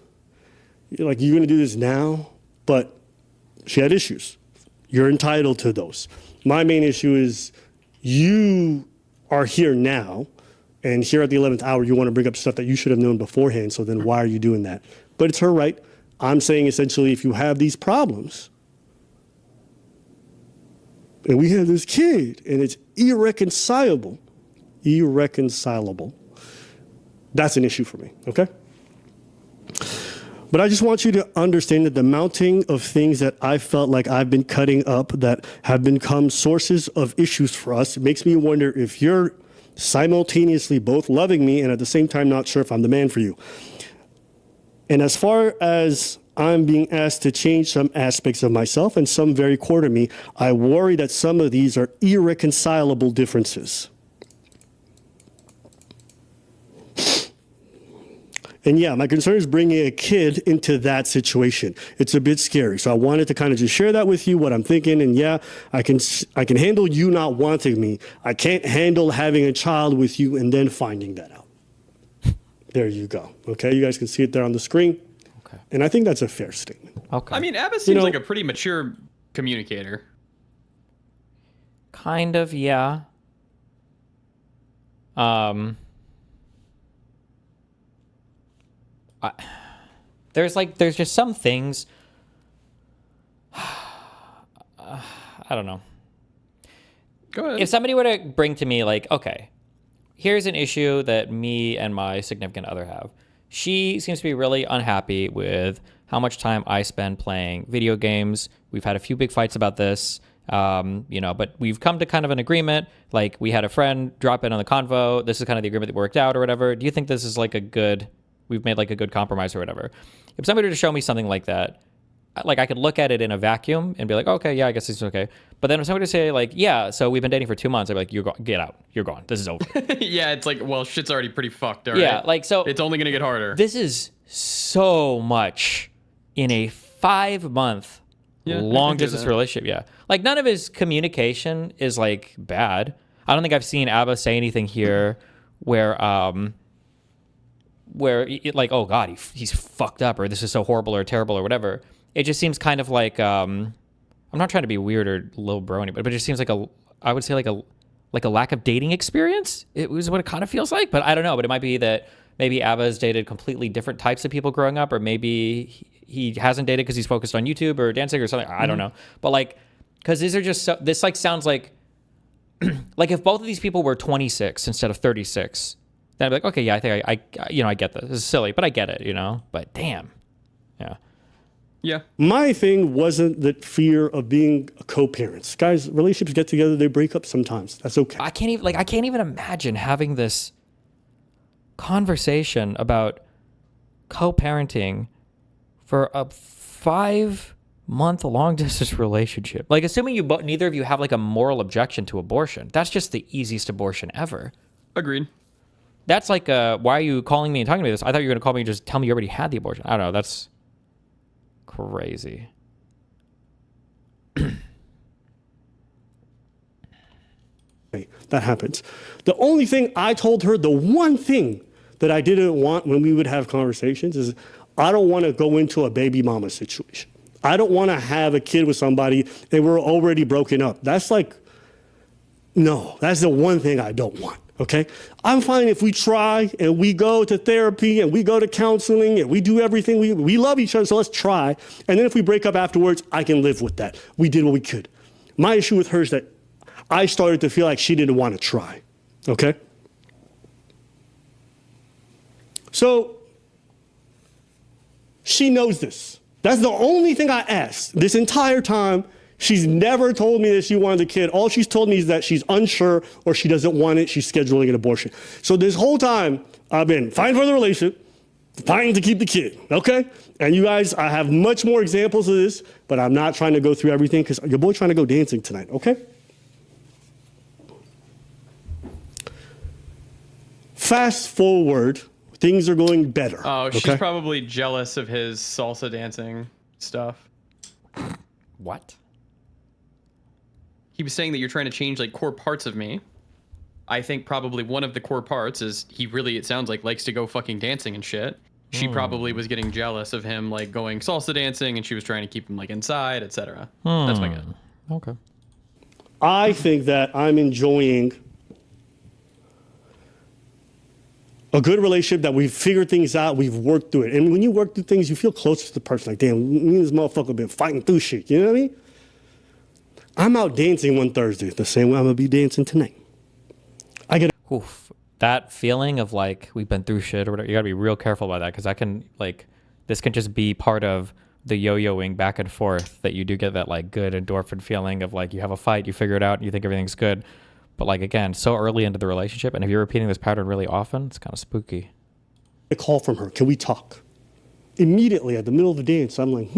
E: you're going to do this now? But she had issues. You're entitled to those. My main issue is you are here now, and here at the 11th hour, you want to bring up stuff that you should have known beforehand, so then why are you doing that? but it's her right. I'm saying essentially, if you have these problems, and we have this kid, and it's irreconcilable, that's an issue for me, okay? But I just want you to understand that the mounting of things that I felt like I've been cutting up that have become sources of issues for us makes me wonder if you're simultaneously both loving me and at the same time not sure if I'm the man for you. And as far as I'm being asked to change some aspects of myself and some very core to me, I worry that some of these are irreconcilable differences. And yeah, my concern is bringing a kid into that situation. It's a bit scary. So I wanted to kind of just share that with you, what I'm thinking. And yeah, I can handle you not wanting me. I can't handle having a child with you and then finding that out. There you go. Okay, you guys can see it there on the screen.
C: Okay.
E: And I think that's a fair statement.
C: Okay.
D: I mean, Abba seems like a pretty mature communicator.
C: Kind of, yeah. There's just some things. I don't know.
D: Go ahead.
C: If somebody were to bring to me like, okay, here's an issue that me and my significant other have. She seems to be really unhappy with how much time I spend playing video games. We've had a few big fights about this, but we've come to kind of an agreement. Like, we had a friend drop in on the convo. This is kind of the agreement that worked out or whatever. Do you think this is like we've made like a good compromise or whatever? If somebody were to show me something like that, like, I could look at it in a vacuum and be like, okay, yeah, I guess this is okay. But then if somebody would say like, yeah, so we've been dating for 2 months, I'd be like, get out. You're gone. This is over.
D: Yeah, it's like, well, shit's already pretty fucked, all right?
C: Yeah, like, so
D: it's only gonna get harder.
C: this is so much in a 5-month long distance relationship. Yeah. Like, none of his communication is like bad. I don't think I've seen Abba say anything here where like, oh God, he's fucked up, or this is so horrible or terrible or whatever. It just seems kind of like, I'm not trying to be weird or little brony, but it just seems like I would say like a lack of dating experience. It was what it kind of feels like, but I don't know. But it might be that maybe Abba's dated completely different types of people growing up, or maybe he hasn't dated because he's focused on YouTube or dancing or something. I don't know. But like, because these are just this like sounds like like if both of these people were 26 instead of 36, then I'd be like, okay, yeah, I think I get this. This is silly, but I get it, But damn, yeah.
D: Yeah.
E: My thing wasn't the fear of being co-parents. Guys, relationships get together, they break up sometimes. That's okay.
C: I can't even imagine having this conversation about co-parenting for a 5-month long distance relationship. Like, assuming neither of you have like a moral objection to abortion. That's just the easiest abortion ever.
D: Agreed.
C: That's like, why are you calling me and talking to me this? I thought you were going to call me and just tell me you already had the abortion. I don't know. That's crazy.
E: That happens. The only thing I told her, the one thing that I didn't want when we would have conversations is I don't want to go into a baby mama situation. I don't want to have a kid with somebody and we're already broken up. That's like, no, that's the one thing I don't want. Okay, I'm fine if we try and we go to therapy and we go to counseling and we do everything. We love each other, so let's try. And then if we break up afterwards, I can live with that. We did what we could. My issue with her is that I started to feel like she didn't want to try. Okay? So she knows this. That's the only thing I asked this entire time. She's never told me that she wanted a kid. All she's told me is that she's unsure or she doesn't want it. She's scheduling an abortion. So this whole time, I've been fighting for the relationship, fighting to keep the kid, okay? And you guys, I have much more examples of this, but I'm not trying to go through everything because your boy trying to go dancing tonight, okay? Fast forward, things are going better.
D: Oh, she's
E: okay?
D: probably jealous of his salsa dancing stuff.
C: What?
D: He was saying that you're trying to change like core parts of me. I think probably one of the core parts is he really, it sounds like, likes to go fucking dancing and shit. She probably was getting jealous of him like going salsa dancing and she was trying to keep him like inside, etc. That's my gut.
C: Okay.
E: I think that I'm enjoying a good relationship that we've figured things out, we've worked through it. And when you work through things, you feel closer to the person. Like, damn, me and this motherfucker been fighting through shit. You know what I mean? I'm out dancing one Thursday, the same way I'm going to be dancing tonight. I get
C: Oof. That feeling of like we've been through shit or whatever, you gotta be real careful about that because I can like this can just be part of the yo-yoing back and forth that you do get that like good endorphin feeling of like you have a fight, you figure it out, and you think everything's good. But like again, so early into the relationship, and if you're repeating this pattern really often, it's kind of spooky.
E: a call from her. Can we talk? Immediately at the middle of the dance, I'm like,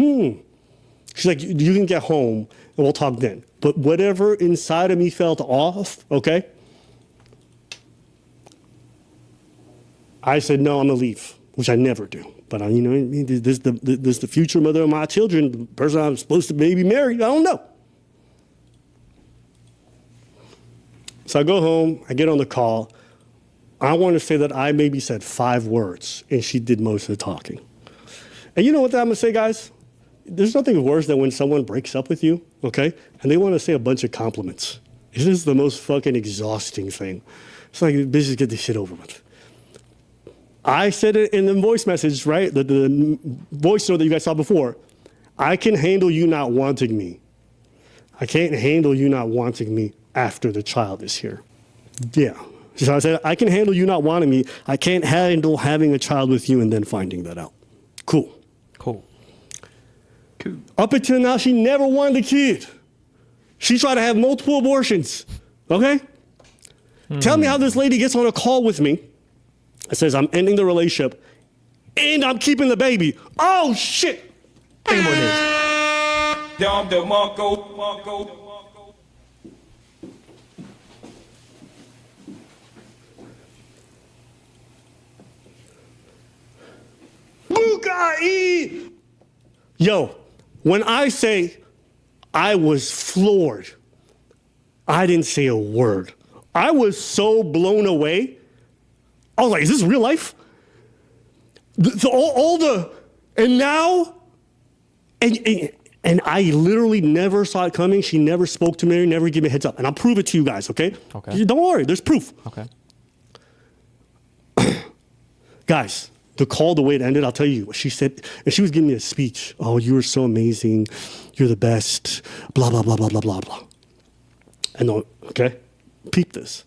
E: She's like, you can get home and we'll talk then. But whatever inside of me felt off, okay? I said, no, I'm gonna leave, which I never do. But you know, this is the future mother of my children, the person I'm supposed to maybe marry. I don't know. So I go home, I get on the call. I want to say that I maybe said 5 words, and she did most of the talking. And you know what I'm gonna say, guys? There's nothing worse than when someone breaks up with you, okay, and they want to say a bunch of compliments. This is the most fucking exhausting thing. It's like, bitch, just get this shit over with. I said it in the voice message, right? The voice note that you guys saw before. I can handle you not wanting me. I can't handle you not wanting me after the child is here. Yeah. So I said, I can handle you not wanting me. I can't handle having a child with you and then finding that out. Cool.
C: Cool.
E: Up until now, she never wanted a kid. She tried to have multiple abortions. Okay? Tell me how this lady gets on a call with me. It says, I'm ending the relationship and I'm keeping the baby. Oh, shit. Think about this. Bukai! Yo, when I say I was floored, I didn't say a word. I was so blown away. I was like, is this real life? And now, and I literally never saw it coming. She never spoke to me, never gave me a heads up. And I'll prove it to you guys, okay?
C: Okay.
E: Don't worry, there's proof.
C: Okay.
E: Guys, the call, the way it ended, I'll tell you what she said. And she was giving me a speech. Oh, you were so amazing. You're the best. Blah, blah, blah, blah, blah, blah, blah. And okay, peep this.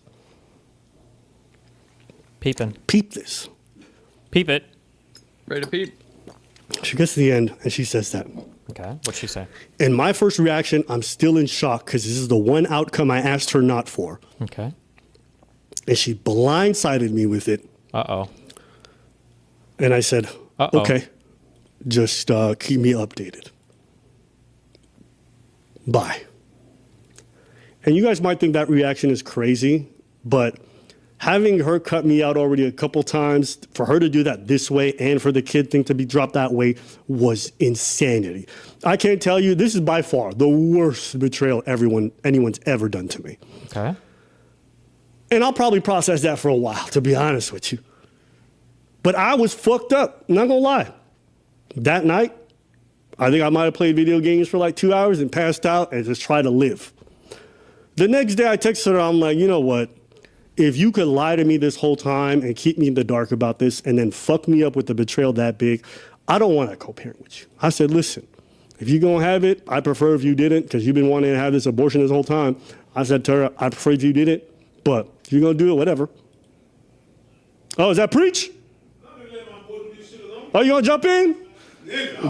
C: Peeping.
E: Peep this.
C: Peep it.
D: Ready to peep?
E: She gets to the end and she says that.
C: Okay. What'd she say?
E: And my first reaction, I'm still in shock because this is the one outcome I asked her not for.
C: Okay.
E: And she blindsided me with it.
C: Uh-oh.
E: And I said, okay, just keep me updated. Bye. And you guys might think that reaction is crazy, but having her cut me out already a couple times, for her to do that this way and for the kid thing to be dropped that way was insanity. I can't tell you, this is by far the worst betrayal anyone's ever done to me.
C: Okay.
E: And I'll probably process that for a while, to be honest with you. But I was fucked up, I'm not gonna lie. That night, I think I might have played video games for like 2 hours and passed out and just tried to live. The next day I texted her, I'm like, you know what? If you could lie to me this whole time and keep me in the dark about this and then fuck me up with the betrayal that big, I don't want to co-parent with you. I said, listen, if you're going to have it, I prefer if you didn't because you've been wanting to have this abortion this whole time. I said to her, I prefer if you did it, but if you're going to do it, whatever. Oh, is that preach? Oh, you going to jump in?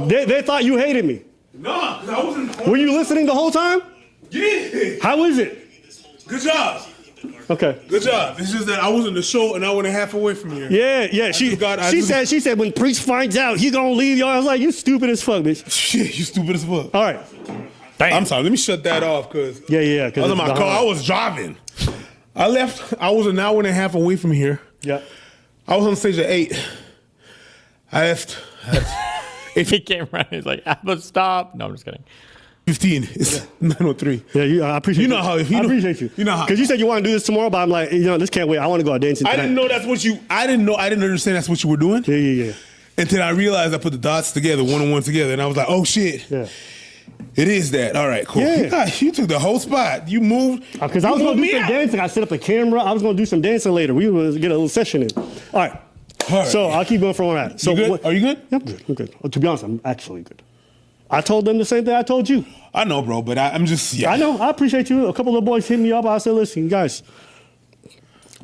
E: They thought you hated me.
G: No, because I wasn't.
E: Were you listening the whole time?
G: Yeah.
E: How is it?
G: Good job.
E: Okay.
G: Good job. It's just that I was in the show an hour and a half away from here.
E: Yeah. She said when Preach finds out, he gonna leave y'all. I was like, you stupid as fuck, bitch.
G: Shit, you stupid as fuck.
E: All right.
G: Damn. I'm sorry. Let me shut that off, cause
E: Yeah.
G: I was in my car. I was driving. I left. I was an hour and a half away from here.
E: Yeah.
G: I was on stage at 8. I asked
C: If he came running, he's like, I'm gonna stop. No, I'm just kidding.
G: 15. It's 9:03.
E: Yeah, I appreciate you.
G: I
E: appreciate you.
G: You know how.
E: Because you said you want to do this tomorrow, but I'm like, this can't wait. I want to go out dancing tonight.
G: I didn't know that's what you. I didn't understand that's what you were doing.
E: Yeah.
G: Until I realized I put the dots together, one on one together, and I was like, oh shit.
E: Yeah.
G: It is that. All right, cool.
E: Yeah.
G: You took the whole spot. You moved.
E: Because I was going to do some dancing. I set up a camera. I was going to do some dancing later. We will get a little session in. All right. So I'll keep going from where I'm at. So
G: You good? Are you good?
E: Yeah, I'm good. I'm good. To be honest, I'm actually good. I told them the same thing I told you.
G: I know, bro, but I'm just. Yeah.
E: I know. I appreciate you. A couple of boys hit me up. I said, listen, guys.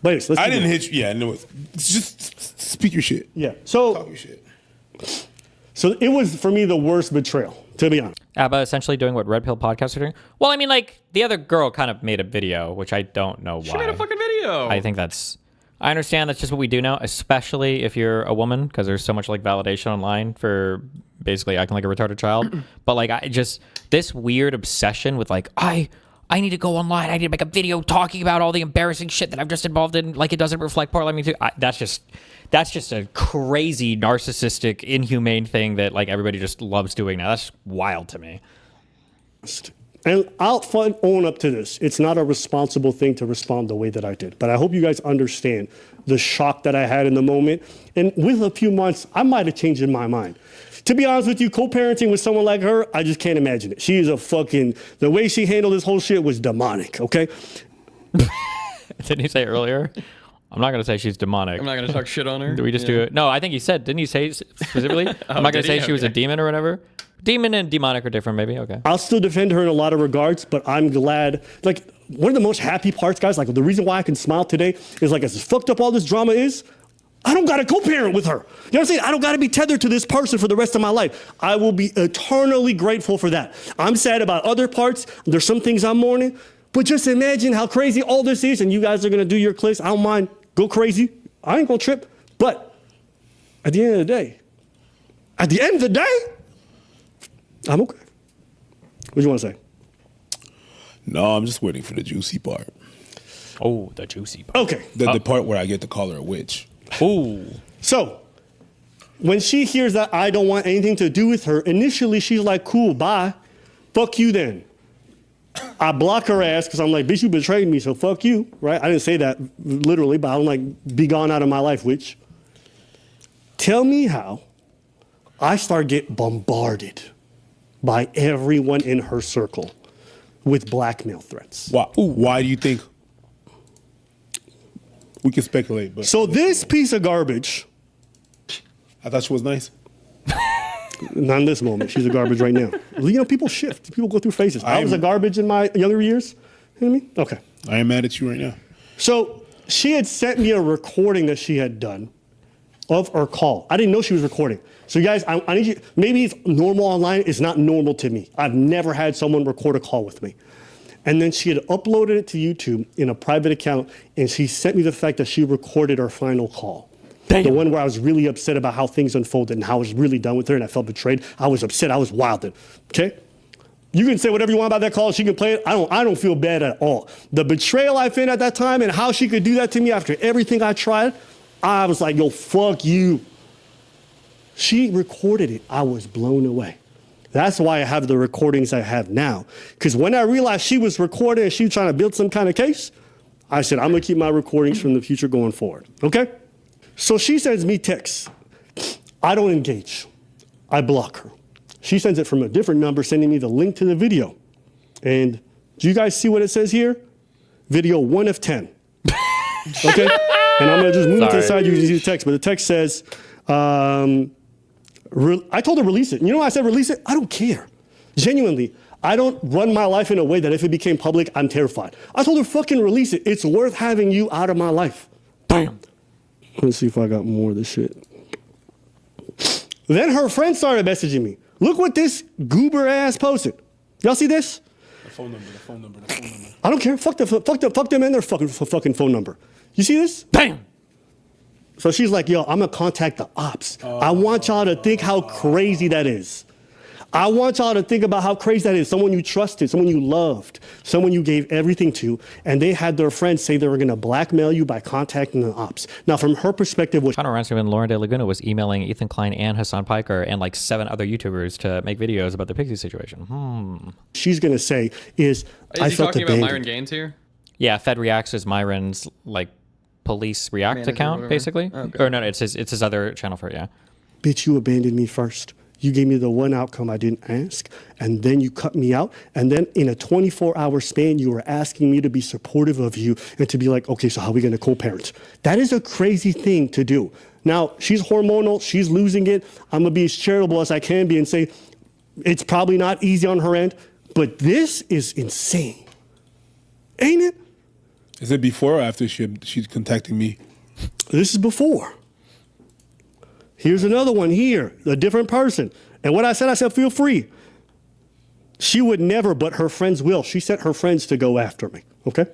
E: Let's
G: I didn't hit you. Yeah, no. Just speak your shit.
E: Yeah.
G: Talk your shit.
E: So it was, for me, the worst betrayal, to be honest.
C: ABBA essentially doing what Red Pill podcasts are doing. Well, I mean, like, the other girl kind of made a video, which I don't know why.
D: She made a fucking video.
C: I think I understand that's just what we do now, especially if you're a woman, because there's so much, like, validation online for basically acting like a retarded child. But, like, this weird obsession with, like, I need to go online. I need to make a video talking about all the embarrassing shit that I'm just involved in. Like, it doesn't reflect part of me too. That's just a crazy, narcissistic, inhumane thing that, like, everybody just loves doing now. That's wild to me.
E: And I'll own up to this. It's not a responsible thing to respond the way that I did. But I hope you guys understand the shock that I had in the moment. And with a few months, I might have changed in my mind. To be honest with you, co-parenting with someone like her, I just can't imagine it. She is the way she handled this whole shit was demonic, okay?
C: Didn't you say earlier? I'm not going to say she's demonic.
D: I'm not going to talk shit on her.
C: Do we just do it? No, I think he said, didn't he say specifically? I'm not going to say she was a demon or whatever. Demon and demonic are different, maybe. Okay.
E: I'll still defend her in a lot of regards, but I'm glad. Like, one of the most happy parts, guys, like the reason why I can smile today is, like, as fucked up all this drama is, I don't got to co-parent with her. You know what I'm saying? I don't got to be tethered to this person for the rest of my life. I will be eternally grateful for that. I'm sad about other parts. There's some things I'm mourning, but just imagine how crazy all this is, and you guys are going to do your clicks. I don't mind. Go crazy. I ain't going to trip. But at the end of the day, I'm okay. What do you want to say?
G: No, I'm just waiting for the juicy part.
C: Oh, the juicy part.
E: Okay.
G: The part where I get to call her a witch.
C: Ooh.
E: So, when she hears that I don't want anything to do with her, initially she's like, cool, bye. Fuck you then. I block her ass because I'm like, bitch, you betrayed me, so fuck you, right? I didn't say that literally, but I'm like, be gone out of my life, witch. Tell me how I start get bombarded by everyone in her circle with blackmail threats.
G: Why do you think? We can speculate, but
E: So this piece of garbage,
G: I thought she was nice.
E: not in this moment. She's a garbage right now. You know, people shift. People go through phases. I was a garbage in my younger years. You know what I mean? Okay.
G: I am mad at you right now.
E: So she had sent me a recording that she had done of her call. I didn't know she was recording. So you guys, I need you, maybe it's normal online. It's not normal to me. I've never had someone record a call with me. And then she had uploaded it to YouTube in a private account, and she sent me the fact that she recorded our final call.
C: Damn.
E: The one where I was really upset about how things unfolded and how I was really done with her and I felt betrayed. I was upset. I was wilded. Okay? You can say whatever you want about that call. She can play it. I don't feel bad at all. The betrayal I felt at that time and how she could do that to me after everything I tried, I was like, yo, fuck you. She recorded it. I was blown away. That's why I have the recordings I have now. Because when I realized she was recording and she was trying to build some kind of case, I said, I'm going to keep my recordings from the future going forward. Okay? So she sends me texts. I don't engage. I block her. She sends it from a different number, sending me the link to the video. And do you guys see what it says here? Video 1 of 10. Okay? And I'm going to just move it to the side. You can see the text. But the text says, I told her release it. You know why I said release it? I don't care. Genuinely. I don't run my life in a way that if it became public, I'm terrified. I told her fucking release it. It's worth having you out of my life. Bam. Let's see if I got more of this shit. Then her friend started messaging me. Look what this goober ass posted. Y'all see this?
G: The phone number.
E: I don't care. Fuck them and their fucking phone number. You see this? Bam. So she's like, yo, I'm going to contact the ops. I want y'all to think how crazy that is. I want y'all to think about how crazy that is. Someone you trusted, someone you loved, someone you gave everything to, and they had their friends say they were going to blackmail you by contacting the ops. Now, from her perspective, what
C: Kind of reminds me when Lauren De Laguna was emailing Ethan Klein and Hassan Piker and like 7 other YouTubers to make videos about the Pixie situation.
E: she's going to say is I
D: he
E: felt
D: talking about
E: abandoned.
D: Myron Gaines here?
C: Yeah, Fed Reacts is Myron's like police React
D: Manager or
C: account,
D: whatever?
C: basically.
D: Okay.
C: Or no, it's his other channel for it, yeah.
E: Bitch, you abandoned me first. You gave me the one outcome I didn't ask, and then you cut me out. And then in a 24-hour span, you were asking me to be supportive of you and to be like, okay, so how are we going to co-parent? That is a crazy thing to do. Now, she's hormonal. She's losing it. I'm going to be as charitable as I can be and say it's probably not easy on her end, but this is insane. Ain't it?
G: Is it before or after she's contacting me?
E: This is before. Here's another one here, a different person. And what I said, feel free. She would never, but her friends will. She sent her friends to go after me, okay?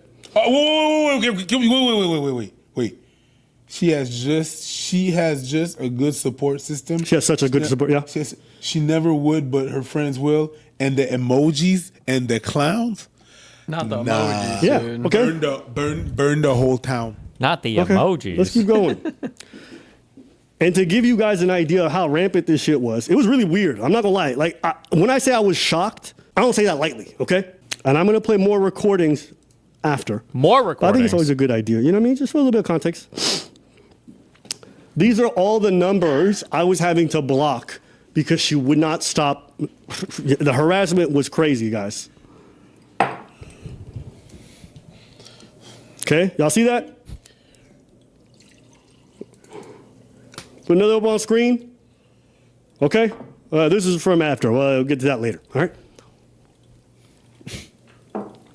G: Wait. She has just a good support system.
E: She has such a good support, yeah.
G: She never would, but her friends will. And the emojis and the clowns.
D: Not the emojis,
E: Yeah,
D: dude.
E: okay.
G: Burn the whole town.
C: Not the emojis.
E: Let's keep going. And to give you guys an idea of how rampant this shit was, it was really weird. I'm not gonna lie. Like, when I say I was shocked, I don't say that lightly, okay? And I'm gonna play more recordings after.
C: More
E: But
C: recordings.
E: I think it's always a good idea. You know what I mean? Just for a little bit of context. These are all the numbers I was having to block because she would not stop. The harassment was crazy, guys. Okay, y'all see that? Put another up on screen. Okay, this is from after. Well, we'll get to that later. All right.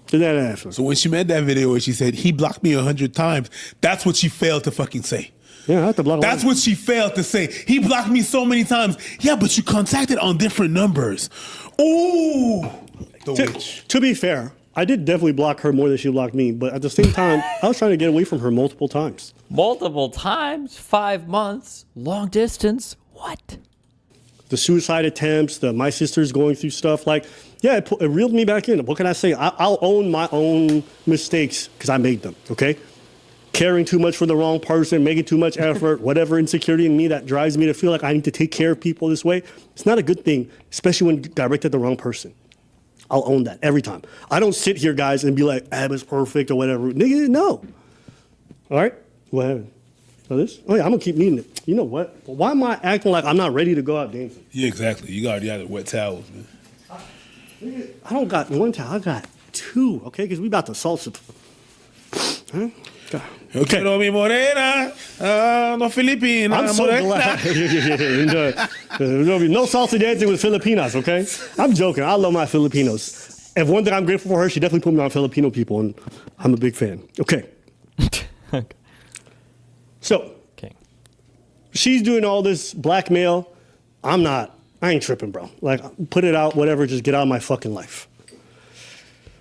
E: Do that after.
G: So when she made that video where she said, he blocked me 100 times, that's what she failed to fucking say.
E: Yeah, I have to block.
G: That's what she failed to say. He blocked me so many times. Yeah, but you contacted on different numbers. Ooh. The witch.
E: To be fair, I did definitely block her more than she blocked me, but at the same time, I was trying to get away from her multiple times.
C: Multiple times, 5 months, long distance. What?
E: The suicide attempts, my sister's going through stuff. Like, yeah, it reeled me back in. What can I say? I'll own my own mistakes because I made them, okay? Caring too much for the wrong person, making too much effort, whatever insecurity in me that drives me to feel like I need to take care of people this way. It's not a good thing, especially when directed at the wrong person. I'll own that every time. I don't sit here, guys, and be like, Abba's perfect or whatever. Nigga, no. All right? What happened? Oh, this? Oh, yeah, I'm going to keep needing it. You know what? Why am I acting like I'm not ready to go out dancing?
G: Yeah, exactly. You already had the wet towels, man.
E: I don't got one towel. I got two, okay? Because we about to salsa. Huh?
G: Okay. No, mi morena. No Filipina.
E: I'm so glad. There'll be no salsa dancing with Filipinas, okay? I'm joking. I love my Filipinos. If one thing I'm grateful for her, she definitely put me on Filipino people, and I'm a big fan. Okay. So,
C: Okay.
E: she's doing all this blackmail. I'm not. I ain't tripping, bro. Like, put it out, whatever, just get out of my fucking life.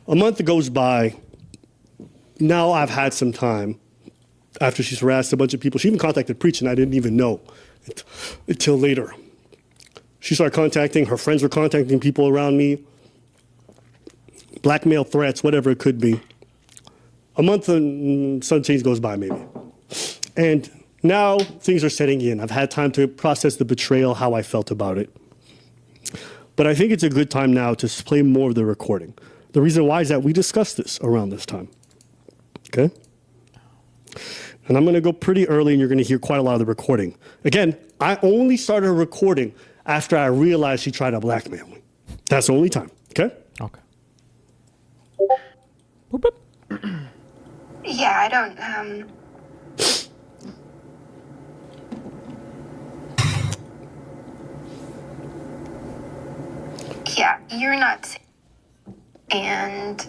E: A month goes by. Now I've had some time after she's harassed a bunch of people. She even contacted Preach, and I didn't even know until later. She started contacting, her friends were contacting people around me, blackmail threats, whatever it could be. A month and some change goes by, maybe. And now things are setting in. I've had time to process the betrayal, how I felt about it. But I think it's a good time now to play more of the recording. The reason why is that we discussed this around this time. Okay? And I'm going to go pretty early, and you're going to hear quite a lot of the recording. Again, I only started recording after I realized she tried to blackmail me. That's the only time. Okay?
C: Okay.
F: Yeah, I don't, yeah, you're not safe. And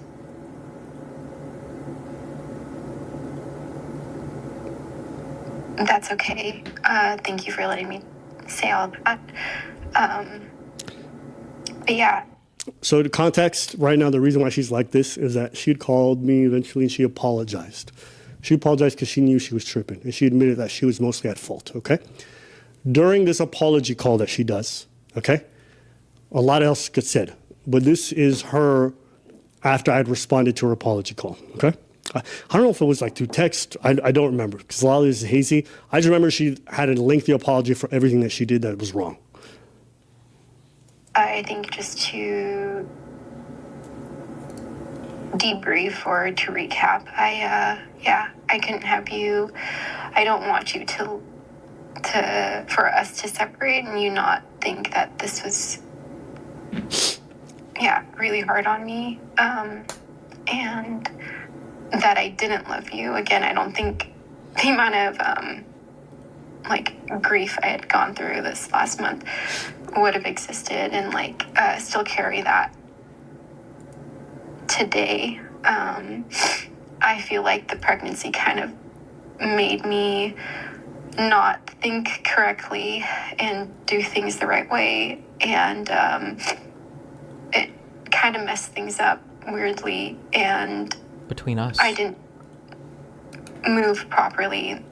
F: that's okay. Thank you for letting me say all that. But yeah.
E: So the context right now, the reason why she's like this is that she'd called me eventually and she apologized. She apologized because she knew she was tripping, and she admitted that she was mostly at fault, okay? During this apology call that she does, okay, a lot else gets said, but this is her after I'd responded to her apology call, okay? I don't know if it was like through text. I don't remember because a lot of this is hazy. I just remember she had a lengthy apology for everything that she did that was wrong.
F: I think just to debrief or to recap, I couldn't have you. I don't want you to for us to separate and you not think that this was, really hard on me, and that I didn't love you. Again, I don't think the amount of like grief I had gone through this last month would have existed, and like still carry that today. I feel like the pregnancy kind of made me not think correctly and do things the right way, and it kind of messed things up weirdly, and
C: Between us.
F: I didn't move properly.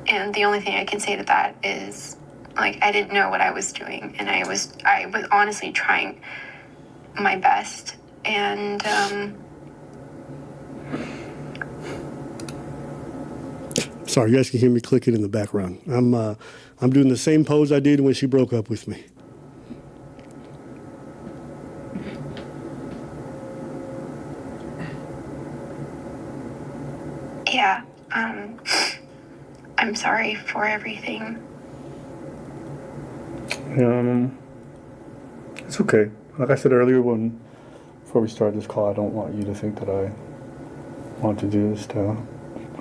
F: And the only thing I can say to that is, like, I didn't know what I was doing, and I was honestly trying my best, and
E: Sorry, you guys can hear me clicking in the background. I'm doing the same pose I did when she broke up with me.
F: yeah, I'm sorry for everything.
E: It's okay. Like I said earlier, before we started this call, I don't want you to think that I want to do this to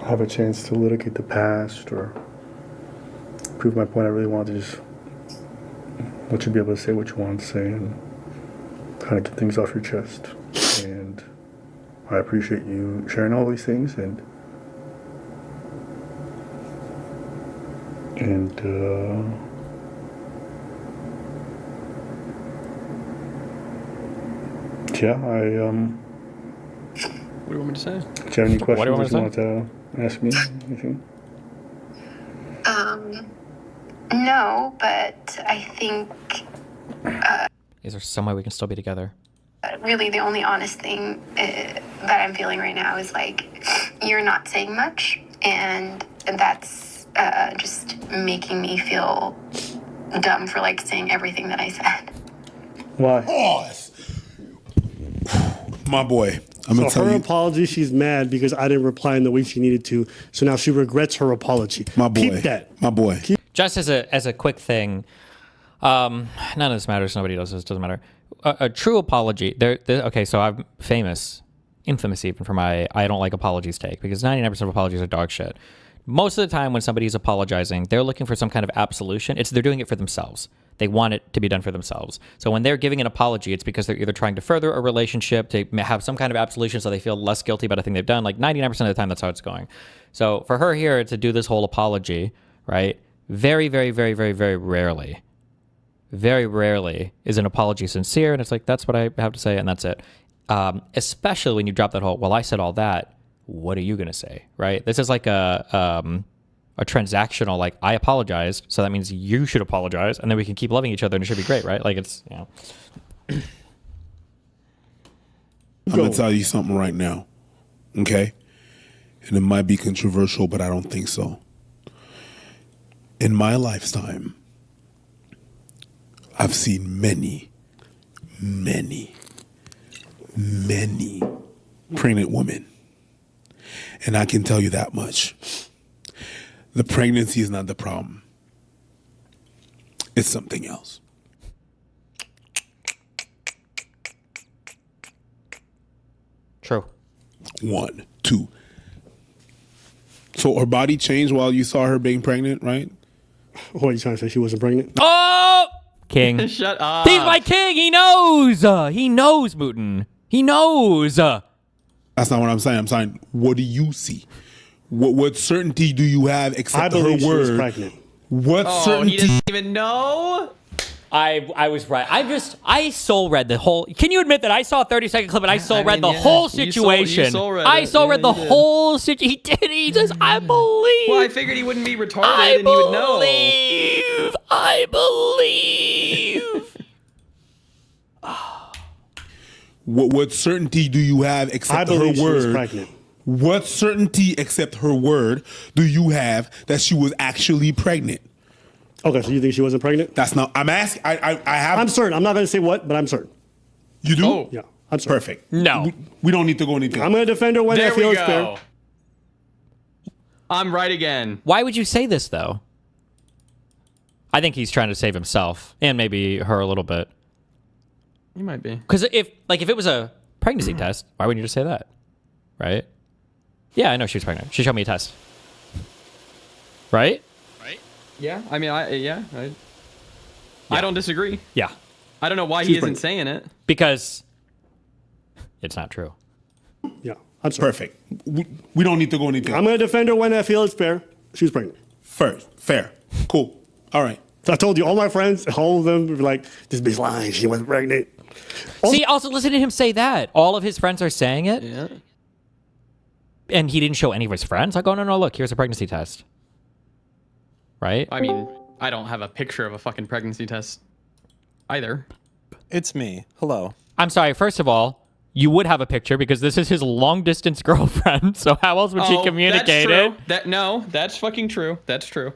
E: have a chance to litigate the past or prove my point. I really want to just let you be able to say what you want to say and kind of get things off your chest. And I appreciate you sharing all these things, and yeah,
D: What do you want me to say?
E: do you have any questions
C: What do you want
E: that you
C: to say?
E: want to ask me? Anything?
F: No, but I think
C: Is there some way we can still be together?
F: really the only honest thing that I'm feeling right now is like you're not saying much, and that's just making me feel dumb for like saying everything that I said.
E: Why?
G: Pause. My boy, I'm gonna
E: So
G: tell
E: her
G: you,
E: apology, she's mad because I didn't reply in the way she needed to. So now she regrets her apology.
G: my boy,
E: Keep that.
G: my boy.
C: Just as a quick thing, none of this matters. Nobody does this. Doesn't matter. A true apology. Okay, so I'm infamous even for my I don't like apologies take, because 99% of apologies are dog shit. Most of the time when somebody's apologizing, they're looking for some kind of absolution. They're doing it for themselves. They want it to be done for themselves. So when they're giving an apology, it's because they're either trying to further a relationship, to have some kind of absolution so they feel less guilty about a thing they've done. Like 99% of the time, that's how it's going. So for her here to do this whole apology, right? Very, very, very, very, very rarely is an apology sincere. And it's like, that's what I have to say, and that's it. Especially when you drop that whole, well, I said all that, what are you going to say, right? This is like a transactional, like, I apologized, so that means you should apologize, and then we can keep loving each other, and it should be great, right? Like, it's, you know.
G: I'm gonna tell you something right now, okay? And it might be controversial, but I don't think so. In my lifetime, I've seen many pregnant women. And I can tell you that much. The pregnancy is not the problem. It's something else.
C: True.
G: 1, 2. So her body changed while you saw her being pregnant, right?
E: What are you trying to say? She wasn't pregnant?
C: Oh! King.
D: Shut up.
C: He's my king! He knows! He knows, Mooten. He knows!
G: That's not what I'm saying. I'm saying, what do you see? What certainty do you have
E: I
G: except her
E: believe she was
G: word?
E: pregnant.
G: What
D: Oh, he
G: certainty?
D: doesn't even know?
C: I was right. I soul read the whole. Can you admit that I saw a 30-second clip and I soul read
D: mean,
C: the
D: yeah.
C: whole
D: You soul- you
C: situation?
D: soul read
C: I
D: it.
C: soul
D: Yeah,
C: read the
D: you did.
C: whole situation. He did. He says, I believe.
D: Well, I figured he wouldn't be retarded
C: I
D: and he would know.
C: believe. I believe.
G: What certainty do you have
E: I
G: except her
E: believe she was
G: word?
E: pregnant.
G: What certainty except her word do you have that she was actually pregnant?
E: Okay, so you think she wasn't pregnant?
G: That's not. I'm asking. I have.
E: I'm certain. I'm not going to say what, but I'm certain.
G: You do?
D: Oh.
E: Yeah, I'm certain.
G: Perfect.
C: No.
G: We don't need to go anything.
E: I'm going to defend her when I
D: There
E: feel
D: we
E: it's fair.
D: go. I'm right again.
C: Why would you say this though? I think he's trying to save himself and maybe her a little bit.
D: You might be.
C: Because if it was a pregnancy test, why wouldn't you just say that, right? Yeah, I know she was pregnant. She showed me a test. right?
D: Yeah, I mean, I don't disagree.
C: Yeah,
D: I don't know why he isn't saying it.
C: because it's not true.
E: Yeah, I'm sorry.
G: Perfect. We don't need to go any
E: I'm going to defend her when I feel it's fair. She was pregnant.
G: Fair. Cool. All right.
E: So I told you, all my friends, all of them were like, this bitch lying. She wasn't pregnant.
C: See, also listen to him say that. All of his friends are saying it,
D: Yeah.
C: and he didn't show any of his friends. Like, oh, no, look, here's a pregnancy test. Right?
D: I mean, I don't have a picture of a fucking pregnancy test either.
B: It's me. Hello.
C: I'm sorry, first of all, you would have a picture because this is his long-distance girlfriend, so how else would she communicate it?
D: That's fucking true. That's true.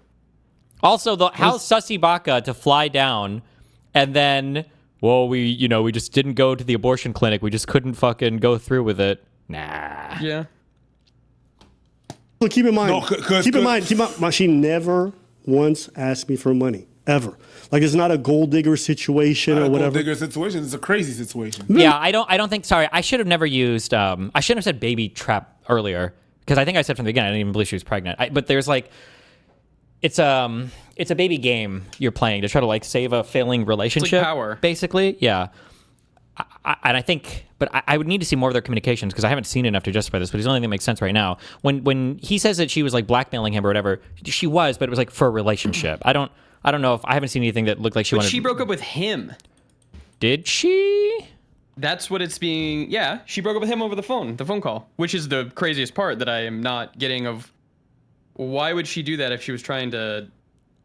C: Also, how sussy baka to fly down and then, well, we just didn't go to the abortion clinic. We just couldn't fucking go through with it. Nah.
D: Yeah.
E: So keep in mind,
G: No,
E: keep in mind, she never once asked me for money, ever. Like, it's not a gold digger situation or whatever.
G: Gold digger situation. It's a crazy situation.
C: Yeah, I don't think, sorry, I should have never used, I shouldn't have said baby trap earlier, because I think I said from the beginning, I didn't even believe she was pregnant. But there's like, it's a baby game you're playing to try to like save a failing relationship.
D: It's like Power.
C: Basically, yeah. And I think, but I would need to see more of their communications because I haven't seen enough to justify this. But it's the only thing that makes sense right now. When he says that she was like blackmailing him or whatever, she was, but it was like for a relationship. I don't know if I haven't seen anything that looked like she wanted.
D: She broke up with him.
C: Did she?
D: That's what it's being. Yeah, she broke up with him over the phone call, which is the craziest part that I am not getting of. Why would she do that if she was trying to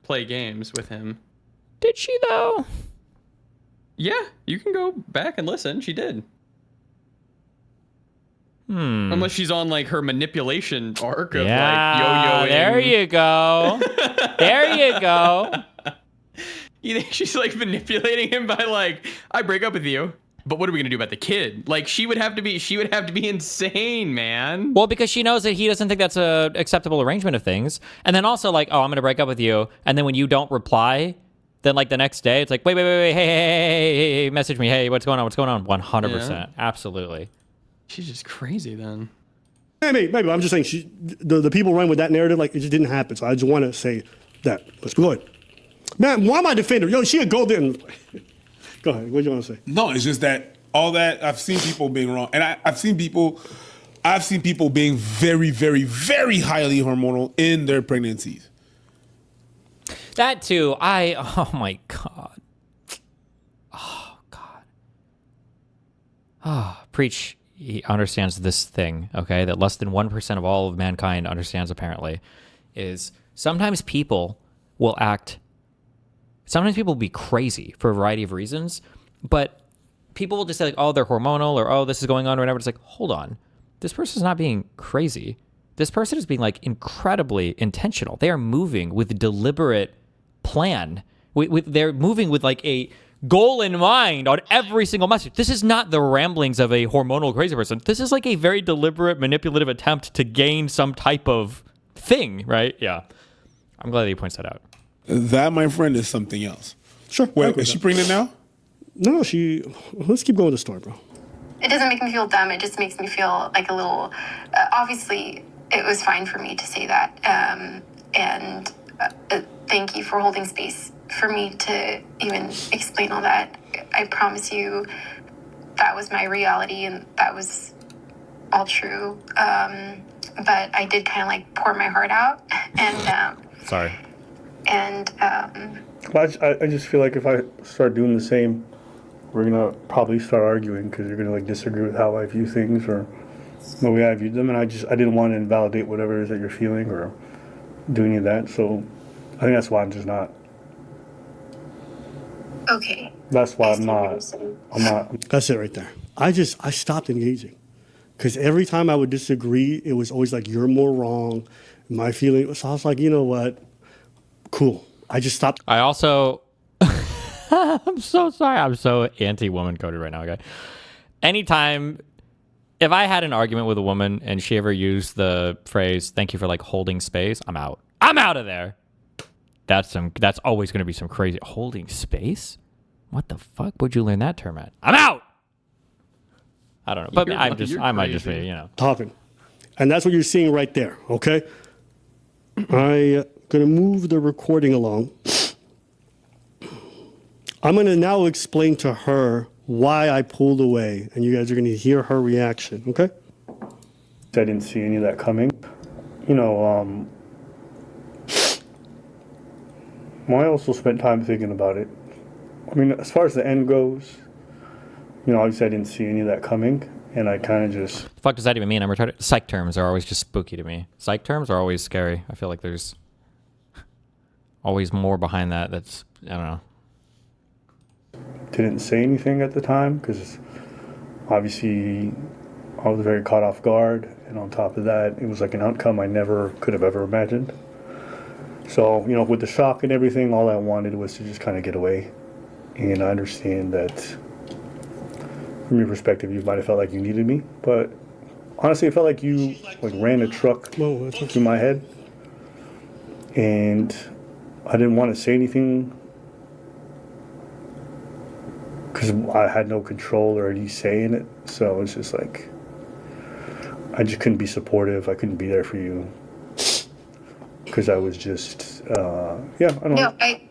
D: play games with him?
C: Did she though?
D: Yeah, you can go back and listen. She did. Unless she's on like her manipulation arc of like yo-yoing.
C: There you go. There you go.
D: You think she's like manipulating him by like, I break up with you, but what are we gonna do about the kid? Like she would have to be insane, man.
C: Well, because she knows that he doesn't think that's a acceptable arrangement of things, and then also like, oh, I'm gonna break up with you, and then when you don't reply, then like the next day, it's like, wait, hey, message me, hey, what's going on? 100%, absolutely.
D: She's just crazy then.
E: Maybe. I'm just saying the people run with that narrative like it just didn't happen. So I just want to say that. Let's go ahead. Man, why am I defending her? Yo, she a gold digger. Go ahead. What do you want to say?
G: No, it's just that all that I've seen people being wrong, and I've seen people being very, very, very highly hormonal in their pregnancies.
C: That too. Oh my God. Preach. He understands this thing, okay, that less than 1% of all of mankind understands apparently, is sometimes people will be crazy for a variety of reasons, but people will just say like, oh, they're hormonal or, oh, this is going on or whatever. It's like, hold on. This person's not being crazy. This person is being like incredibly intentional. They are moving with a deliberate plan. They're moving with like a goal in mind on every single message. This is not the ramblings of a hormonal crazy person. This is like a very deliberate, manipulative attempt to gain some type of thing, right? Yeah. I'm glad that he points that out.
G: That, my friend, is something else.
E: Sure.
G: Wait, is she pregnant now?
E: No, let's keep going with the story, bro.
F: It doesn't make me feel dumb. It just makes me feel like a little. Obviously, it was fine for me to say that. And thank you for holding space for me to even explain all that. I promise you that was my reality and that was all true. But I did kind of like pour my heart out. And
C: Sorry.
F: And
E: I just feel like if I start doing the same, we're gonna probably start arguing because you're gonna like disagree with how I view things or the way I view them, and I didn't want to invalidate whatever it is that you're feeling or do any of that. So I think that's why I'm just not.
F: okay.
E: That's why I'm not. That's it right there. I stopped engaging because every time I would disagree, it was always like you're more wrong. My feeling. So I was like, you know what? Cool. I just stopped.
C: I also, I'm so sorry. I'm so anti-woman coded right now, okay? Anytime, if I had an argument with a woman and she ever used the phrase, thank you for like holding space, I'm out. I'm out of there. That's always going to be some crazy, holding space? What the fuck would you learn that term at? I'm out! I don't know. But I might just be, you know.
E: Talking. And that's what you're seeing right there, okay? I going to move the recording along. I'm going to now explain to her why I pulled away, and you guys are going to hear her reaction, okay? I didn't see any of that coming. You know, I also spent time thinking about it. I mean, as far as the end goes, you know, obviously I didn't see any of that coming, and I kind of just...
C: The fuck does that even mean? I'm retarded. Psych terms are always just spooky to me. Psych terms are always scary. I feel like there's always more behind that that's, I don't know.
E: Didn't say anything at the time, because obviously I was very caught off guard, and on top of that, it was like an outcome I never could have ever imagined. So, you know, with the shock and everything, all I wanted was to just kind of get away. And I understand that from your perspective, you might have felt like you needed me, but honestly, it felt like you like ran a truck through my head, and I didn't want to say anything because I had no control or any say in it. So it's just like I just couldn't be supportive. I couldn't be there for you because I was just I don't know.
F: No, I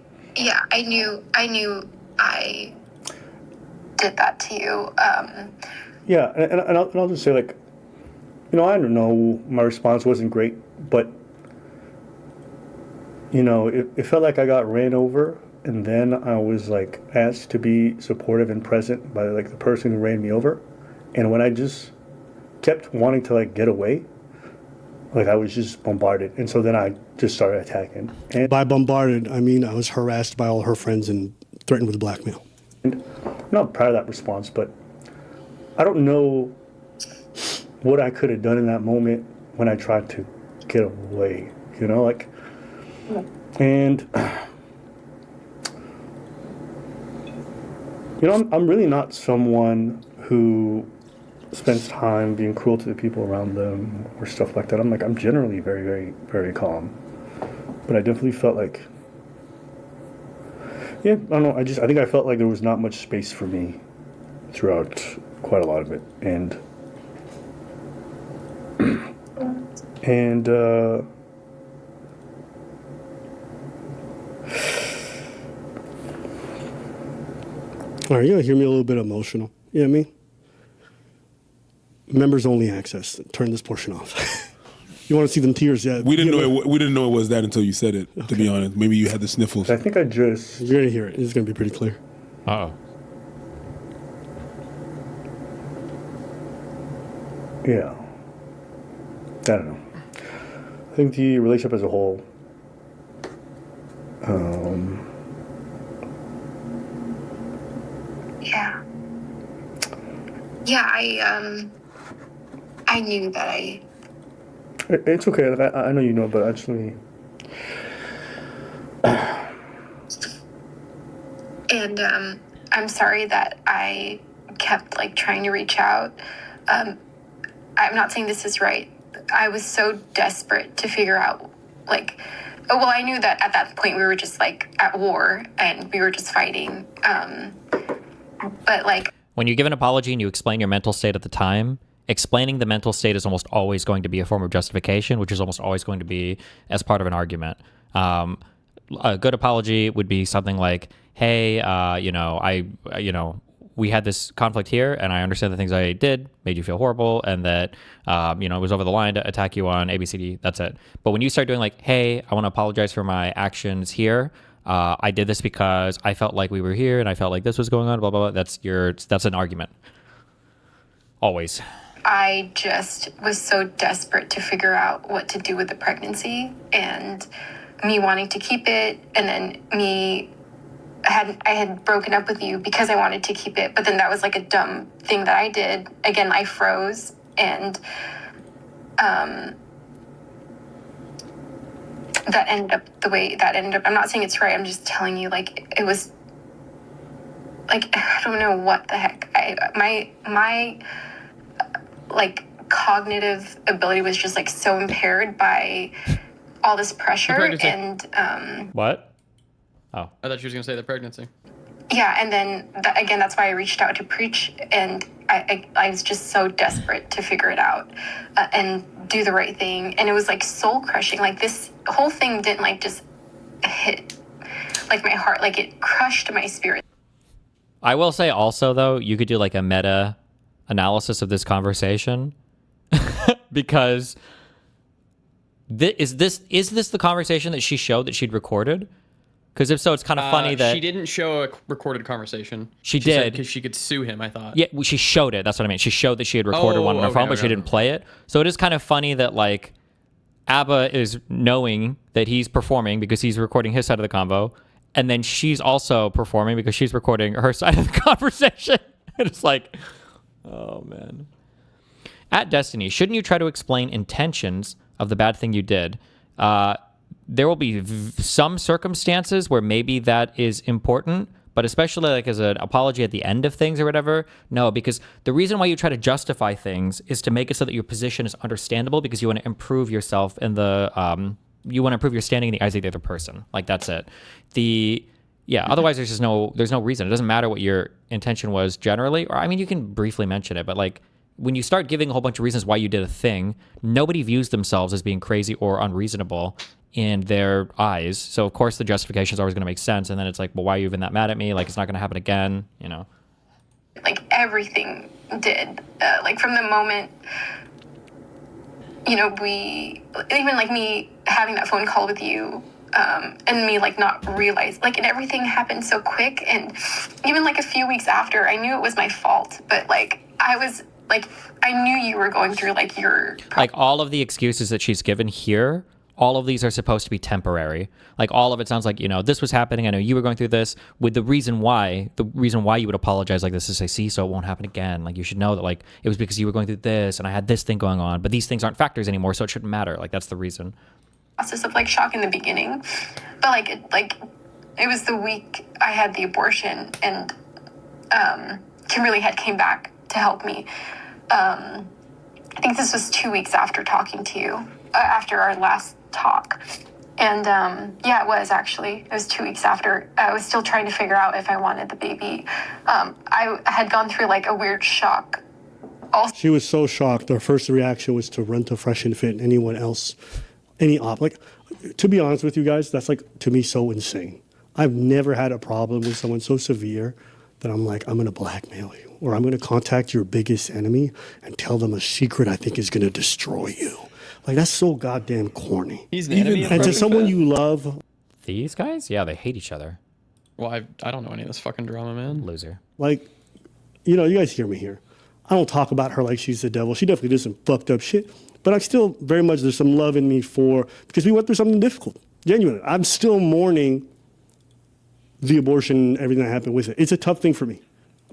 F: knew I did that to you.
E: Yeah, and I'll just say, like, you know, I don't know, my response wasn't great, but, you know, it felt like I got ran over, and then I was, like, asked to be supportive and present by, like, the person who ran me over, and when I just kept wanting to, like, get away, like, I was just bombarded, and so then I just started attacking. And by bombarded, I mean I was harassed by all her friends and threatened with blackmail. And I'm not proud of that response, but I don't know what I could have done in that moment when I tried to get away, you know, like, and, you know, I'm really not someone who spends time being cruel to the people around them or stuff like that. I'm generally very, very, very calm, but I definitely felt like, yeah, I don't know, I think I felt like there was not much space for me throughout quite a lot of it, and all right, you're gonna hear me a little bit emotional. You know what I mean? Members only access. Turn this portion off. You want to see them tears? Yeah.
G: We didn't know it was that until you said it. Okay. To be honest, maybe you had the sniffles.
E: I think you're gonna hear it. It's gonna be pretty clear.
C: Uh-oh.
E: Yeah. I don't know. I think the relationship as a whole,
F: I knew that I...
E: It's okay. I know you know, but actually...
F: And I'm sorry that I kept, like, trying to reach out. I'm not saying this is right. I was so desperate to figure out, like... well, I knew that at that point we were just, like, at war, and we were just fighting. But, like...
C: When you give an apology and you explain your mental state at the time, explaining the mental state is almost always going to be a form of justification, which is almost always going to be as part of an argument. A good apology would be something like, hey, we had this conflict here, and I understand the things I did made you feel horrible, and that, it was over the line to attack you on ABCD. That's it. But when you start doing like, hey, I want to apologize for my actions here. I did this because I felt like we were here, and I felt like this was going on. Blah blah blah. That's an argument. Always.
F: I just was so desperate to figure out what to do with the pregnancy, and me wanting to keep it, and then I had broken up with you because I wanted to keep it, but then that was like a dumb thing that I did. Again, I froze, and that ended up the way that ended up. I'm not saying it's right. I'm just telling you, like, it was like, I don't know what the heck. My like cognitive ability was just like so impaired by all this pressure, and
C: what? Oh,
D: I thought she was gonna say the pregnancy.
F: Yeah, and then again, that's why I reached out to preach, and I was just so desperate to figure it out, and do the right thing. And it was like soul crushing. Like this whole thing didn't like just hit like my heart, like it crushed my spirit.
C: I will say also though, you could do like a meta analysis of this conversation because is this the conversation that she showed that she'd recorded? Because if so, it's kind of funny that
D: she didn't show a recorded conversation.
C: She did
D: because she could sue him. I thought.
C: Yeah, well, she showed it. That's what I mean. She showed that she had recorded one on her phone, but she didn't play it. So it is kind of funny that like Abba is knowing that he's performing because he's recording his side of the convo, and then she's also performing because she's recording her side of the conversation. It's like, oh man. At Destiny, shouldn't you try to explain intentions of the bad thing you did? There will be some circumstances where maybe that is important, but especially like as an apology at the end of things or whatever, no, because the reason why you try to justify things is to make it so that your position is understandable because you want to improve yourself in the, you want to improve your standing in the eyes of the other person. Like that's it. Otherwise there's no reason. It doesn't matter what your intention was generally, or I mean, you can briefly mention it, but like when you start giving a whole bunch of reasons why you did a thing, nobody views themselves as being crazy or unreasonable in their eyes. So of course the justification is always going to make sense. And then it's like, well, why are you even that mad at me? Like it's not going to happen again, you know?
F: Like everything did, like from the moment, you know, even like me having that phone call with you, and me like not realize, like, and everything happened so quick. And even like a few weeks after, I knew it was my fault, but like, I knew you were going through like your...
C: Like all of the excuses that she's given here, all of these are supposed to be temporary. Like all of it sounds like, you know, this was happening. I know you were going through this with the reason why you would apologize like this is, I see, so it won't happen again. Like you should know that like it was because you were going through this and I had this thing going on, but these things aren't factors anymore. So it shouldn't matter. Like that's the reason.
F: Process of like shock in the beginning, but it was the week I had the abortion and Kimberly had came back to help me. I think this was 2 weeks after talking to you, after our last talk. And it was 2 weeks after. I was still trying to figure out if I wanted the baby. I had gone through like a weird shock. Also,
E: she was so shocked. Her first reaction was to run to Fresh and Fit. Anyone else, to be honest with you guys, that's like to me so insane. I've never had a problem with someone so severe that I'm like, I'm going to blackmail you, or I'm going to contact your biggest enemy and tell them a secret I think is going to destroy you. Like, that's so goddamn corny.
D: He's an enemy.
E: And to someone you love.
C: These guys? Yeah, they hate each other.
D: Well, I don't know any of this fucking drama, man.
C: Loser.
E: Like, you know, you guys hear me here. I don't talk about her like she's the devil. She definitely did some fucked up shit. But I still very much, there's some love in me because we went through something difficult. Genuinely. I'm still mourning the abortion, everything that happened with it. It's a tough thing for me.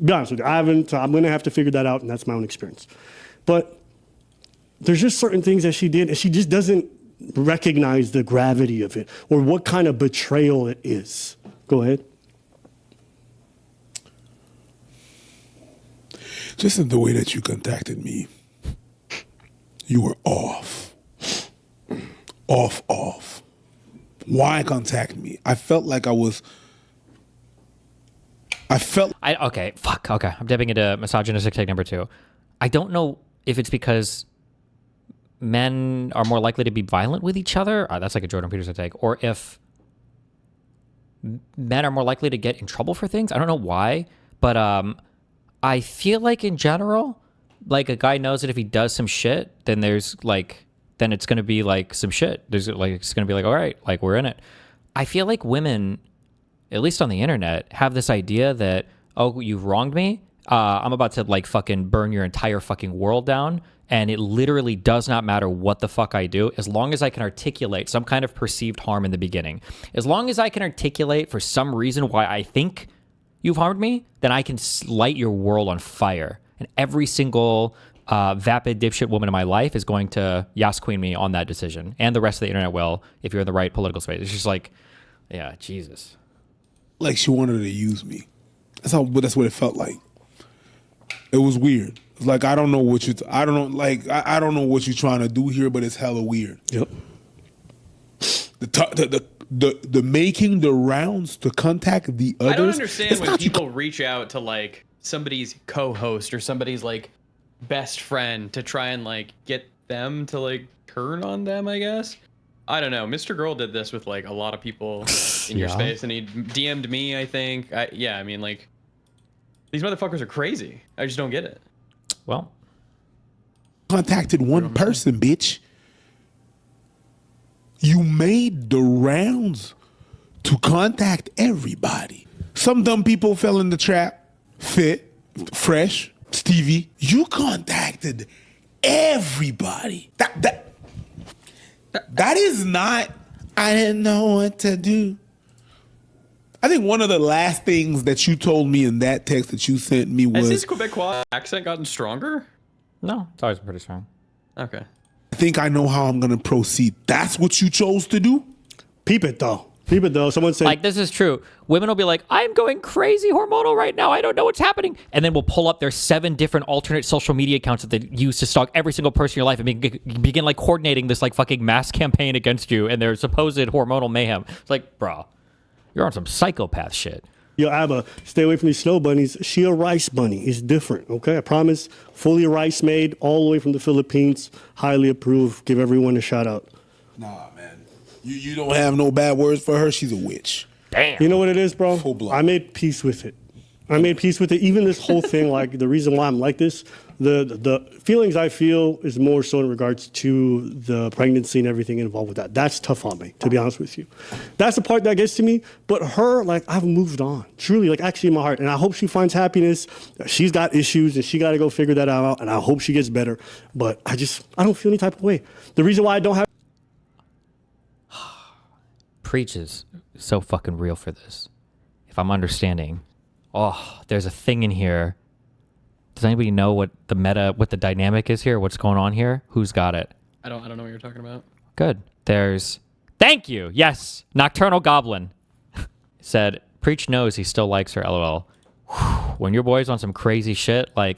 E: Be honest with you. I'm going to have to figure that out, and that's my own experience. But there's just certain things that she did, and she just doesn't recognize the gravity of it or what kind of betrayal it is. Go ahead.
G: Just in the way that you contacted me, you were off. Off. Why contact me? I felt like
C: Okay. I'm dipping into misogynistic take number 2. I don't know if it's because men are more likely to be violent with each other. That's like a Jordan Peterson take. Or if men are more likely to get in trouble for things. I don't know why, but I feel like in general, like a guy knows that if he does some shit, then then it's going to be like some shit. It's going to be like, all right, like we're in it. I feel like women, at least on the internet, have this idea that, oh, you've wronged me. I'm about to like fucking burn your entire fucking world down. And it literally does not matter what the fuck I do, as long as I can articulate some kind of perceived harm in the beginning. As long as I can articulate for some reason why I think you've harmed me, then I can light your world on fire. And every single vapid dipshit woman in my life is going to Yas Queen me on that decision. And the rest of the internet will, if you're in the right political space. It's just like, yeah, Jesus.
G: like she wanted to use me. That's what it felt like. It was weird. It's like I don't know what I don't know what you're trying to do here, but it's hella weird.
E: Yep.
G: The making the rounds to contact the others.
D: I don't understand when people reach out to like somebody's co-host or somebody's like best friend to try and like get them to like turn on them, I guess. I don't know. Mr. Girl did this with like a lot of people in your space, and he DM'd me, I think. I mean, like, these motherfuckers are crazy. I just don't get it.
C: Well,
G: contacted one person, bitch. You made the rounds to contact everybody. Some dumb people fell in the trap. Fit, Fresh, Stevie. You contacted everybody. That is not, I didn't know what to do. I think one of the last things that you told me in that text that you sent me was...
D: Has his Quebecois accent gotten stronger?
C: no, it's always pretty strong.
D: Okay.
G: I think I know how I'm going to proceed. That's what you chose to do?
E: Peep it though. Someone said,
C: Like, this is true. Women will be like, I'm going crazy hormonal right now. I don't know what's happening. And then we'll pull up their 7 different alternate social media accounts that they use to stalk every single person in your life and begin like coordinating this like fucking mass campaign against you and their supposed hormonal mayhem. It's like, bro, you're on some psychopath shit.
E: yo, Abba, stay away from these snow bunnies. She a rice bunny. It's different, okay? I promise. Fully rice made, all the way from the Philippines. Highly approved. Give everyone a shout out.
G: Nah, man. You don't have no bad words for her. She's a witch.
C: Damn.
E: You know what it is, bro?
G: Full blood.
E: I made peace with it. Even this whole thing, like the reason why I'm like this, the feelings I feel is more so in regards to the pregnancy and everything involved with that. That's tough on me, to be honest with you. That's the part that gets to me. But her, like, I've moved on. Truly, like, actually in my heart. And I hope she finds happiness. She's got issues and she got to go figure that out. And I hope she gets better. But I don't feel any type of way. The reason why I don't have
C: Preaches so fucking real for this. If I'm understanding, there's a thing in here. Does anybody know what the dynamic is here? What's going on here? Who's got it?
D: I don't know what you're talking about.
C: Good. Thank you. Yes. Nocturnal Goblin said, Preach knows he still likes her, LOL. When your boy's on some crazy shit, like,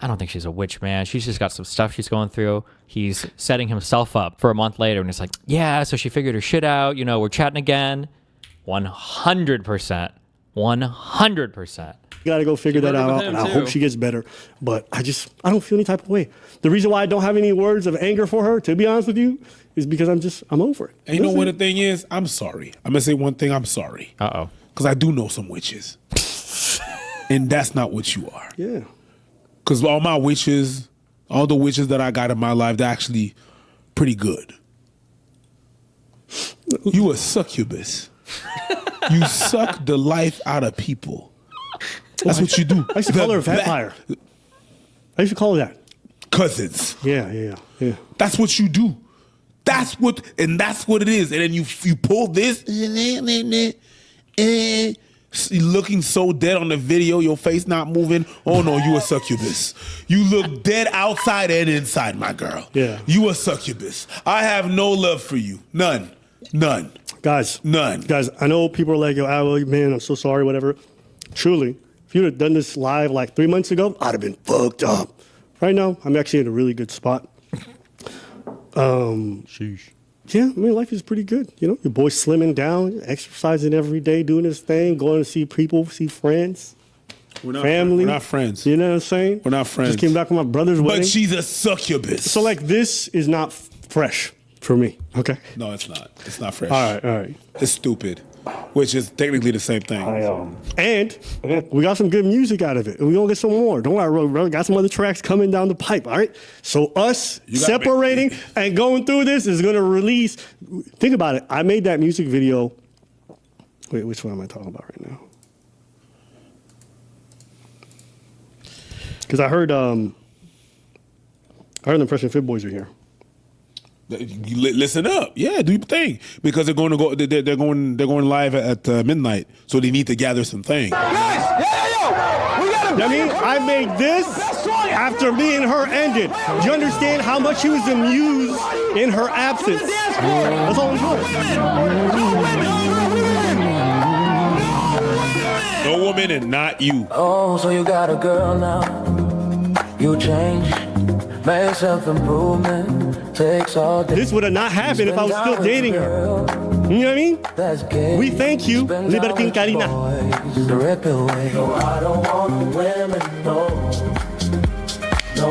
C: I don't think she's a witch, man. She's just got some stuff she's going through. He's setting himself up for a month later, and it's like, yeah, so she figured her shit out. You know, we're chatting again. 100%. 100%.
E: got to go figure that out, and I hope she gets better. But I don't feel any type of way. The reason why I don't have any words of anger for her, to be honest with you, is because I'm over it.
G: And you know what the thing is? I'm sorry. I'm going to say one thing. I'm sorry.
C: Uh-oh.
G: Because I do know some witches. And that's not what you are.
E: Yeah.
G: Because all the witches that I got in my life, they're actually pretty good. You a succubus. You suck the life out of people. That's what you do.
E: I used to call her a vampire. I used to call her that.
G: Cousins.
E: Yeah.
G: That's what you do. That's what it is. And then you pull this. You're looking so dead on the video, your face not moving. Oh no, you a succubus. You look dead outside and inside, my girl.
E: Yeah.
G: You a succubus. I have no love for you. None.
E: Guys, I know people are like, yo, Al, man, I'm so sorry, whatever. Truly, if you'd have done this live like 3 months ago, I'd have been fucked up. Right now, I'm actually in a really good spot.
C: Sheesh.
E: Yeah, I mean, life is pretty good. You know, your boy's slimming down, exercising every day, doing his thing, going to see people, see friends, family.
G: We're not friends.
E: You know what I'm saying?
G: We're not friends.
E: Just came back from my brother's wedding.
G: But she's a succubus.
E: So, like, this is not fresh for me, okay?
G: No, it's not. It's not fresh.
E: All right.
G: It's stupid, which is technically the same thing.
E: And we got some good music out of it. And we're going to get some more. Don't worry, we got some other tracks coming down the pipe, all right? So us separating and going through this is going to release. Think about it. I made that music video. Wait, which one am I talking about right now? Because I heard the Fresh and Fit Boys are here.
G: Listen up, yeah, do your thing because they're going to go. They're going live at midnight, so they need to gather some things.
E: I made this after me and her ended. Do you understand how much she was amused in her absence? That's all I'm doing.
G: No woman and not you.
H: Oh, so you got a girl now. You changed, made self-improvement. Takes all day.
E: This would have not happened if I was still dating her. You know what I mean?
H: That's gay.
E: We thank you, Libertin Karina.
H: The rip away. No, I don't want no women, no. No,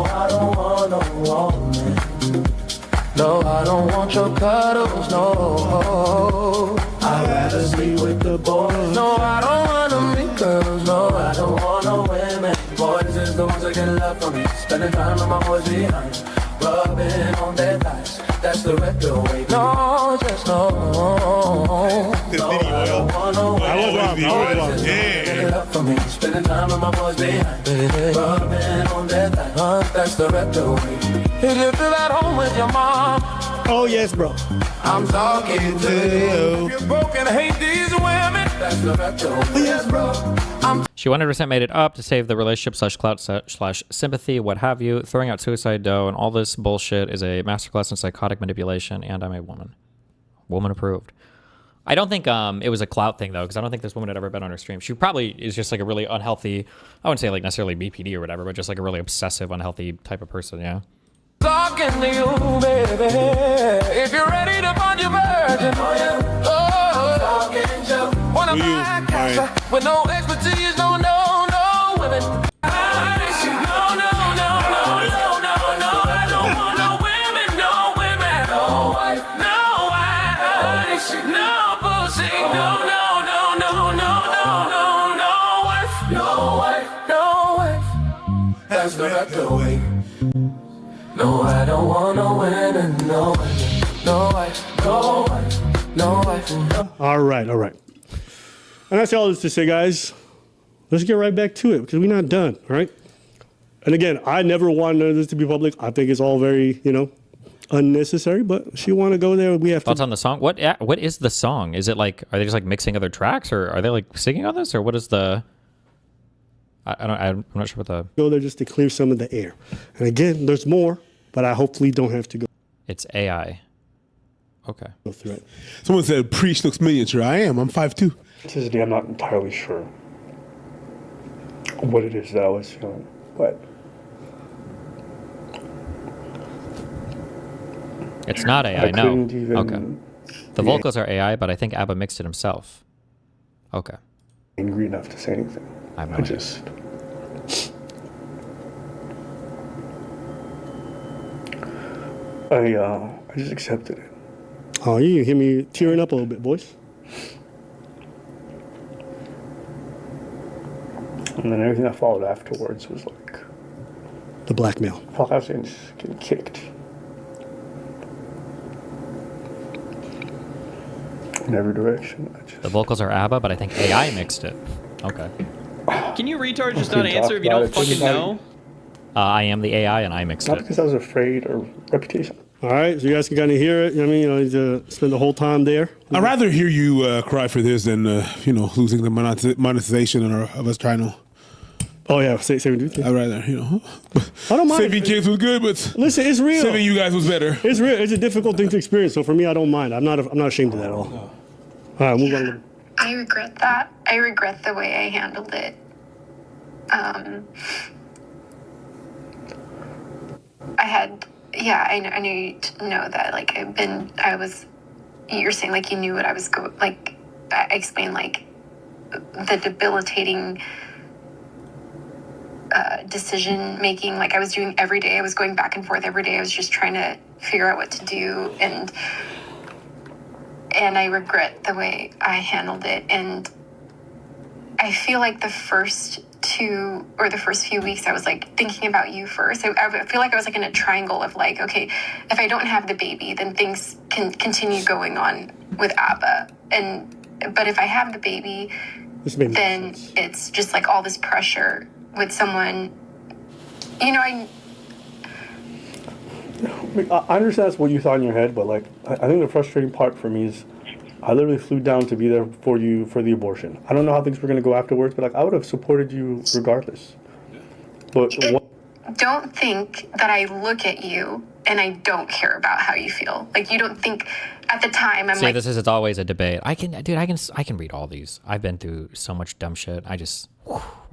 H: I don't want no woman. No, I don't want your cuddles, no. I'd rather sleep with the boys. No, I don't want to meet girls, no. I don't want no women. Boys is the ones that get love from me. Spending time with my boys behind. Rubbing on their thighs. That's the retro way. No, just no.
G: This video,
H: I don't want no women.
E: I was wrong.
G: Yeah.
H: Get love from me. Spending time with my boys behind. Rubbing on their thighs. That's the retro way. If you feel at home with your mom,
E: Oh, yes, bro.
H: I'm talking to you. If you're broken, hate these women. That's the retro way. Yes, bro.
C: She 100% made it up to save the relationship / clout / sympathy, what have you. Throwing out suicide dough and all this bullshit is a masterclass in psychotic manipulation, and I'm a woman. Woman approved. I don't think it was a clout thing, though, because I don't think this woman had ever been on her stream. She probably is just like a really unhealthy, I wouldn't say like necessarily BPD or whatever, but just like a really obsessive, unhealthy type of person, yeah?
H: Talking to you, baby. If you're ready to find your virgin, talking to one of my cats with no expertise, no women. I don't want no women, no wife, no pussy, no wife. That's the right way. No, I don't want no women, no wife.
E: All right. And that's all this to say, guys. Let's get right back to it because we're not done, all right? And again, I never wanted this to be public. I think it's all very, unnecessary, but she want to go there. We have
C: Thoughts
E: to.
C: on the song? What is the song? Is it like, are they just like mixing other tracks, or are they like singing on this, or what is the... I'm not sure what the...
E: Go there just to clear some of the air. And again, there's more, but I hopefully don't have to go
C: It's AI. Okay.
E: through it.
G: Someone said, Preach looks miniature. I am. I'm 5'2".
I: To this day, I'm not entirely sure what it is that I was feeling, but
C: It's not AI, no.
I: couldn't even
C: Okay. The vocals are AI, but I think ABBA mixed it himself. Okay.
I: angry enough to say anything.
C: I have no
I: I
C: idea.
I: just I just accepted it.
E: Oh, you hear me tearing up a little bit, boys?
I: And then everything that followed afterwards was like,
E: The blackmail.
I: I felt like I was just getting kicked. In every direction.
C: The vocals are ABBA, but I think AI mixed it. Okay.
D: Can you retard just
I: Couldn't
D: not answer
I: talk
D: if you
I: about
D: don't
I: it.
D: fucking
I: Couldn't
D: know?
C: I am the AI, and I mixed
I: Not
C: it.
I: because I was afraid or reputation.
E: All right, so you guys can kind of hear it. You need to spend the whole time there.
G: I'd rather hear you cry for this than, losing the monetization of us trying to.
E: Oh, yeah, say what you think.
G: I'd rather,
E: I don't mind.
G: saving kids was good, but
E: Listen, it's real.
G: saving you guys was better.
E: It's real. It's a difficult thing to experience. So for me, I don't mind. I'm not ashamed of that at all. All right, move on.
F: I regret that. I regret the way I handled it. I knew you to know that, like, you're saying, like, you knew what I was I explained, like, the debilitating decision making, like, I was doing every day. I was going back and forth every day. I was just trying to figure out what to do, and I regret the way I handled it. And I feel like the first few weeks, I was like thinking about you first. I feel like I was like in a triangle of like, okay, if I don't have the baby, then things can continue going on with ABBA. But if I have the baby, then it's just like all this pressure with someone,
I: I understand that's what you thought in your head, but like, I think the frustrating part for me is I literally flew down to be there for you for the abortion. I don't know how things were going to go afterwards, but like, I would have supported you regardless. But
F: don't think that I look at you and I don't care about how you feel. Like, you don't think at the time I'm
C: See,
F: like,
C: it's always a debate. I can read all these. I've been through so much dumb shit. I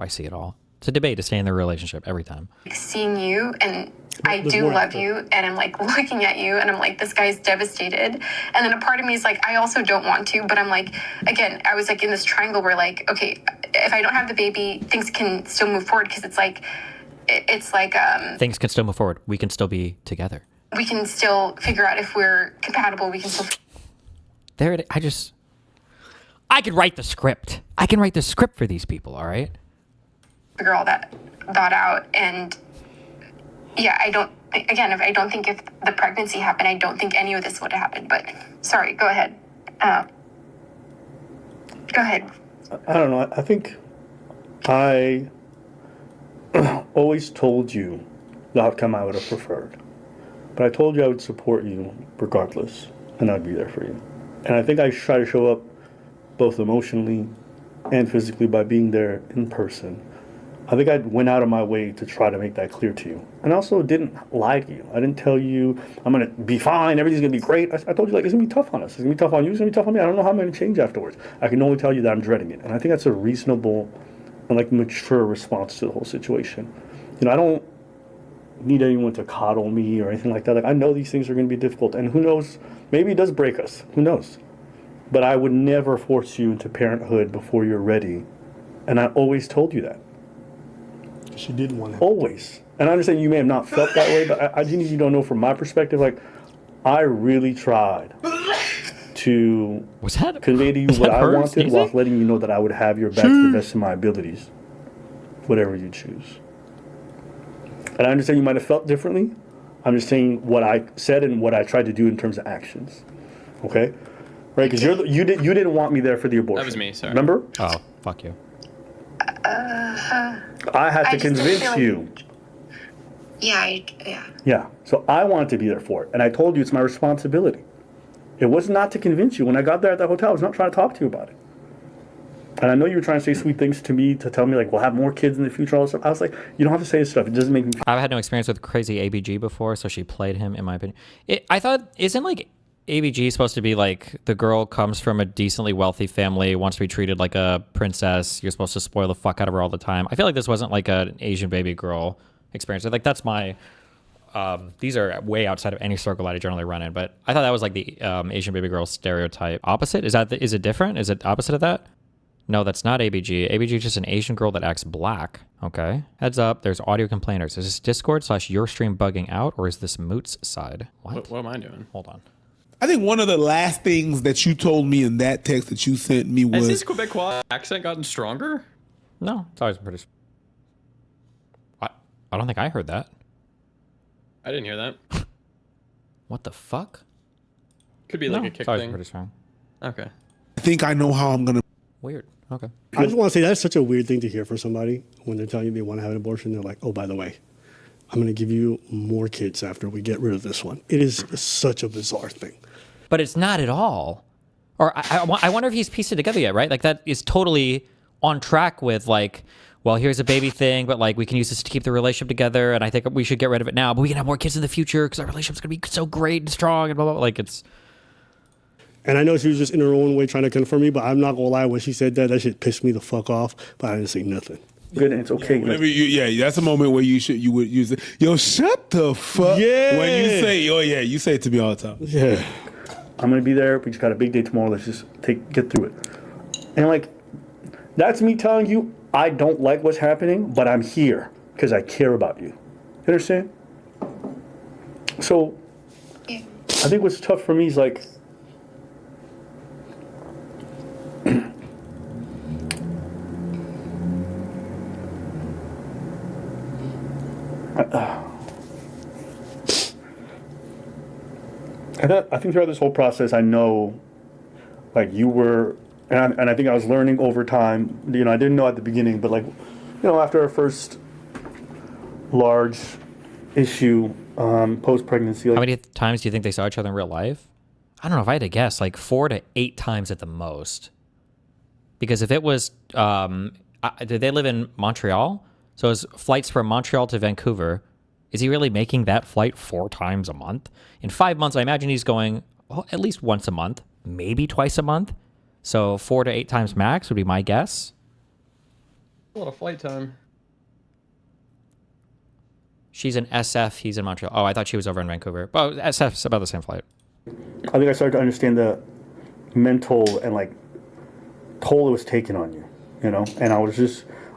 C: see it all. It's a debate to stay in the relationship every time.
F: seeing you, and I do love you, and I'm like looking at you and I'm like, this guy's devastated. And then a part of me is like, I also don't want to, but I'm like, again, I was like in this triangle where like, okay, if I don't have the baby, things can still move forward, because it's like
C: things can still move forward. We can still be together.
F: we can still figure out if we're compatible. We can still
C: There it. I could write the script. I can write the script for these people. All right.
F: figure all that out. And yeah, I don't think if the pregnancy happened, I don't think any of this would have happened. But sorry, go ahead. Go ahead.
I: I don't know. I think I always told you the outcome I would have preferred. But I told you I would support you regardless, and I'd be there for you. And I think I try to show up both emotionally and physically by being there in person. I think I went out of my way to try to make that clear to you. And I also didn't lie to you. I didn't tell you, I'm going to be fine, everything's going to be great. I told you, like, it's going to be tough on us. It's going to be tough on you, it's going to be tough on me. I don't know how I'm going to change afterwards. I can only tell you that I'm dreading it. And I think that's a reasonable and, like, mature response to the whole situation. You know, I don't need anyone to coddle me or anything like that. Like, I know these things are going to be difficult. And who knows, maybe it does break us. Who knows? But I would never force you into parenthood before you're ready. And I always told you that.
E: She didn't want it.
I: Always. And I understand you may have not felt that way, but I just need you to know from my perspective, like, I really tried to convey to you what I wanted while letting you know that I would have your back to the best of my abilities, whatever you choose. And I understand you might have felt differently. I'm just saying what I said and what I tried to do in terms of actions. Okay? Right? Because you didn't want me there for the abortion.
D: That was me, sorry.
I: Remember?
C: Oh, fuck you.
I: I had to convince you.
F: Yeah.
I: Yeah. So I wanted to be there for it. And I told you it's my responsibility. It was not to convince you. When I got there at the hotel, I was not trying to talk to you about it. And I know you were trying to say sweet things to me, to tell me, like, we'll have more kids in the future, all this stuff. I was like, you don't have to say this stuff. It doesn't make me feel.
C: I've had no experience with crazy ABG before, so she played him, in my opinion. I thought, isn't, like, ABG supposed to be, like, the girl comes from a decently wealthy family, wants to be treated like a princess, you're supposed to spoil the fuck out of her all the time. I feel like this wasn't, like, an Asian baby girl experience. Like, that's my... these are way outside of any circle that I generally run in, but I thought that was, like, the Asian baby girl stereotype. Opposite? Is it different? Is it opposite of that? No, that's not ABG. ABG is just an Asian girl that acts black. Okay. Heads up, there's audio complainers. Is this Discord/your stream bugging out, or is this Moot's side? What
D: am I doing?
C: Hold on.
G: I think one of the last things that you told me in that text that you sent me was...
D: Has his Quebecois accent gotten stronger?
C: No, it's always pretty... I don't think I heard that.
D: I didn't hear that.
C: What the fuck?
D: Could be like a kick
C: it's always
D: thing.
C: pretty strong.
D: Okay.
G: I think I know how I'm going to...
C: Weird. Okay.
E: I just want to say that's such a weird thing to hear from somebody when they're telling you they want to have an abortion. They're like, oh, by the way, I'm going to give you more kids after we get rid of this one. It is such a bizarre thing.
C: But it's not at all. Or I wonder if he's pieced it together yet, right? Like, that is totally on track with, like, well, here's a baby thing, but, like, we can use this to keep the relationship together, and I think we should get rid of it now, but we can have more kids in the future because our relationship's going to be so great and strong and blah, blah, blah. Like, it's...
E: And I know she was just in her own way trying to confirm me, but I'm not going to lie. When she said that shit pissed me the fuck off, but I didn't say nothing.
I: Good, and it's okay.
G: That's a moment where you would use it. Yo, shut the fuck.
E: Yeah.
G: When you say, oh yeah, you say it to me all the time.
E: Yeah.
I: I'm going to be there. We just got a big day tomorrow. Let's just get through it. And, like, that's me telling you I don't like what's happening, but I'm here because I care about you. You understand? So, I think what's tough for me is, like, I think throughout this whole process, I know, like, you were, and I think I was learning over time. You know, I didn't know at the beginning, but, like, you know, after our first large issue post-pregnancy. Like,
C: how many times do you think they saw each other in real life? I don't know if I had to guess, like 4 to 8 times at the most. Because if it was, did they live in Montreal? So his flights from Montreal to Vancouver, is he really making that flight 4 times a month? In 5 months, I imagine he's going at least once a month, maybe twice a month. So 4 to 8 times max would be my guess.
D: A lot of flight time.
C: She's in SF, he's in Montreal. Oh, I thought she was over in Vancouver. Well, SF's about the same flight.
I: I think I started to understand the mental and, like, toll it was taking on you, you know? And I was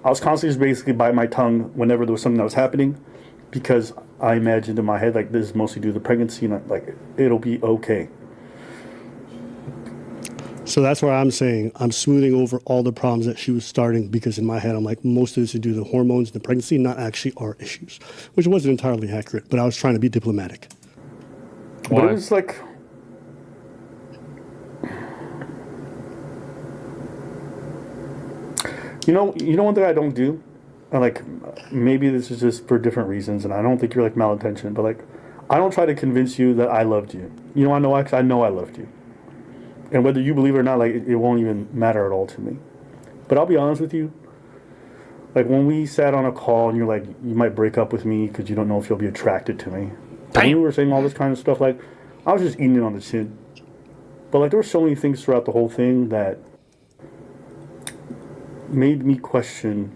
I: constantly just basically biting my tongue whenever there was something that was happening, because I imagined in my head like this is mostly due to the pregnancy, and like it'll be okay.
E: So that's why I'm saying I'm smoothing over all the problems that she was starting, because in my head I'm like, most of this is due to the hormones and the pregnancy, not actually our issues, which wasn't entirely accurate, but I was trying to be diplomatic.
I: But it was like, you know one thing I don't do, and like maybe this is just for different reasons, and I don't think you're like malintentioned, but like I don't try to convince you that I loved you. You know, I know I loved you. And whether you believe it or not, like it won't even matter at all to me. But I'll be honest with you. Like when we sat on a call and you're like, you might break up with me because you don't know if you'll be attracted to me. And you were saying all this kind of stuff. Like I was just eating it on the chin. But like there were so many things throughout the whole thing that made me question.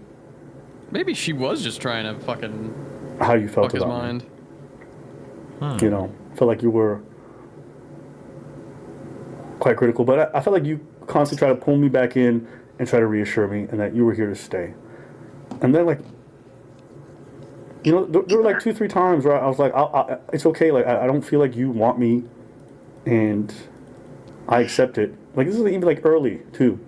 D: Maybe she was just trying to fucking
I: how you felt
D: fuck his
I: about
D: mind.
I: me. You know, felt like you were quite critical, but I felt like you constantly try to pull me back in and try to reassure me and that you were here to stay. And then like, you know, there were like 2-3 times where I was like, it's okay. Like, I don't feel like you want me and I accept it. Like, this is even like early too.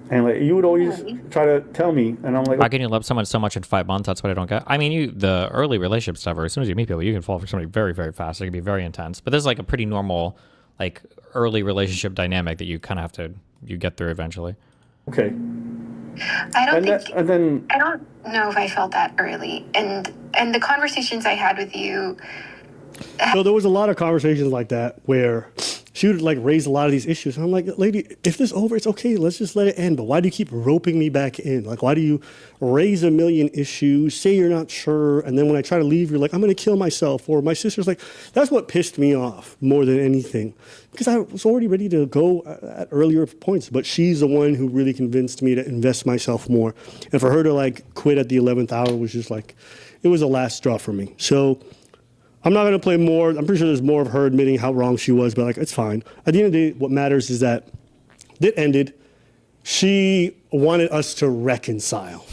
I: And like, you would always try to tell me, and I'm like,
C: how can you love someone so much in 5 months? That's what I don't get. I mean, the early relationship stuff, or as soon as you meet people, you can fall for somebody very, very fast. It can be very intense, but this is like a pretty normal, like early relationship dynamic that you kind of have to, you get through eventually.
I: okay.
F: I don't
I: And then
F: I don't know if I felt that early. And the conversations I had with you.
E: So there was a lot of conversations like that where she would like raise a lot of these issues. And I'm like, lady, if this is over, it's okay. Let's just let it end. But why do you keep roping me back in? Like, why do you raise a million issues, say you're not sure, and then when I try to leave, you're like, I'm going to kill myself. Or my sister's like, that's what pissed me off more than anything. Because I was already ready to go at earlier points. But she's the one who really convinced me to invest myself more. And for her to like quit at the 11th hour was just like, it was the last straw for me. So I'm not going to play more. I'm pretty sure there's more of her admitting how wrong she was, but like, it's fine. At the end of the day, what matters is that it ended. She wanted us to reconcile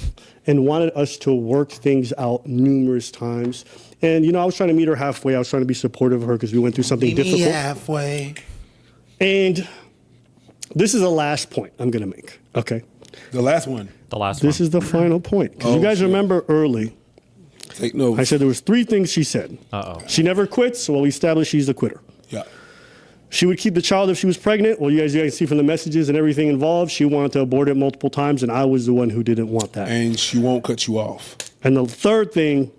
E: and wanted us to work things out numerous times. And, you know, I was trying to meet her halfway. I was trying to be supportive of her because we went through something difficult.
G: Halfway.
E: And this is the last point I'm going to make. Okay.
G: The last one.
C: The last
E: This
C: one.
E: is the final point. 'Cause you guys
G: shit.
E: remember early,
G: Take notes.
E: I said there was 3 things she said.
C: Uh-oh.
E: She never quits. Well, we established she's a quitter.
G: Yeah.
E: She would keep the child if she was pregnant. Well, you guys can see from the messages and everything involved, she wanted to abort it multiple times, and I was the one who didn't want that.
G: And she won't cut you off.
E: And the third thing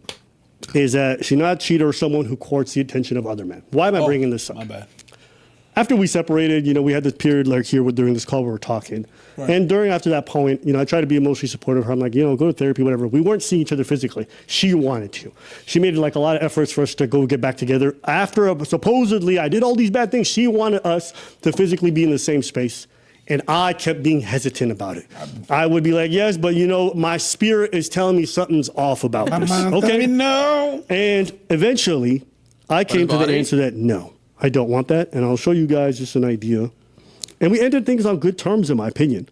E: is that she's not a cheater or someone who courts the attention of other men. Why am I bringing this up?
G: My bad.
E: After we separated, you know, we had this period like here during this call where we're talking.
G: Right.
E: And after that point, you know, I tried to be emotionally supportive of her. I'm like, you know, go to therapy, whatever. We weren't seeing each other physically. She wanted to. She made like a lot of efforts for us to go get back together. After supposedly I did all these bad things, she wanted us to physically be in the same space. And I kept being hesitant about it. I would be like, yes, but you know, my spirit is telling me something's off about this. Okay.
G: No.
E: And eventually I came to the
D: body?
E: answer that no, I don't want that. And I'll show you guys just an idea. And we ended things on good terms, in my opinion.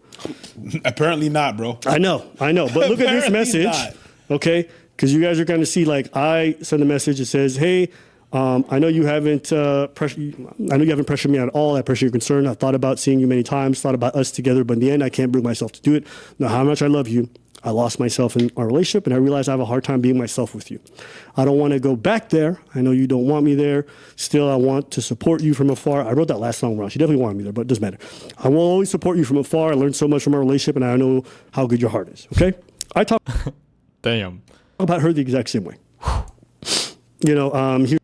G: Apparently not, bro.
E: I know. But look at this
G: Apparently
E: message,
G: not.
E: okay? Because you guys are going to see, like, I send a message that says, hey, I know you haven't pressured me at all. I appreciate your concern. I've thought about seeing you many times, thought about us together, but in the end, I can't bring myself to do it. Know how much I love you. I lost myself in our relationship, and I realized I have a hard time being myself with you. I don't want to go back there. I know you don't want me there. Still, I want to support you from afar. I wrote that last song wrong. She definitely wanted me there, but it doesn't matter. I will always support you from afar. I learned so much from our relationship, and I know how good your heart is, okay? I talk
C: Damn.
E: about her the exact same way. You know, here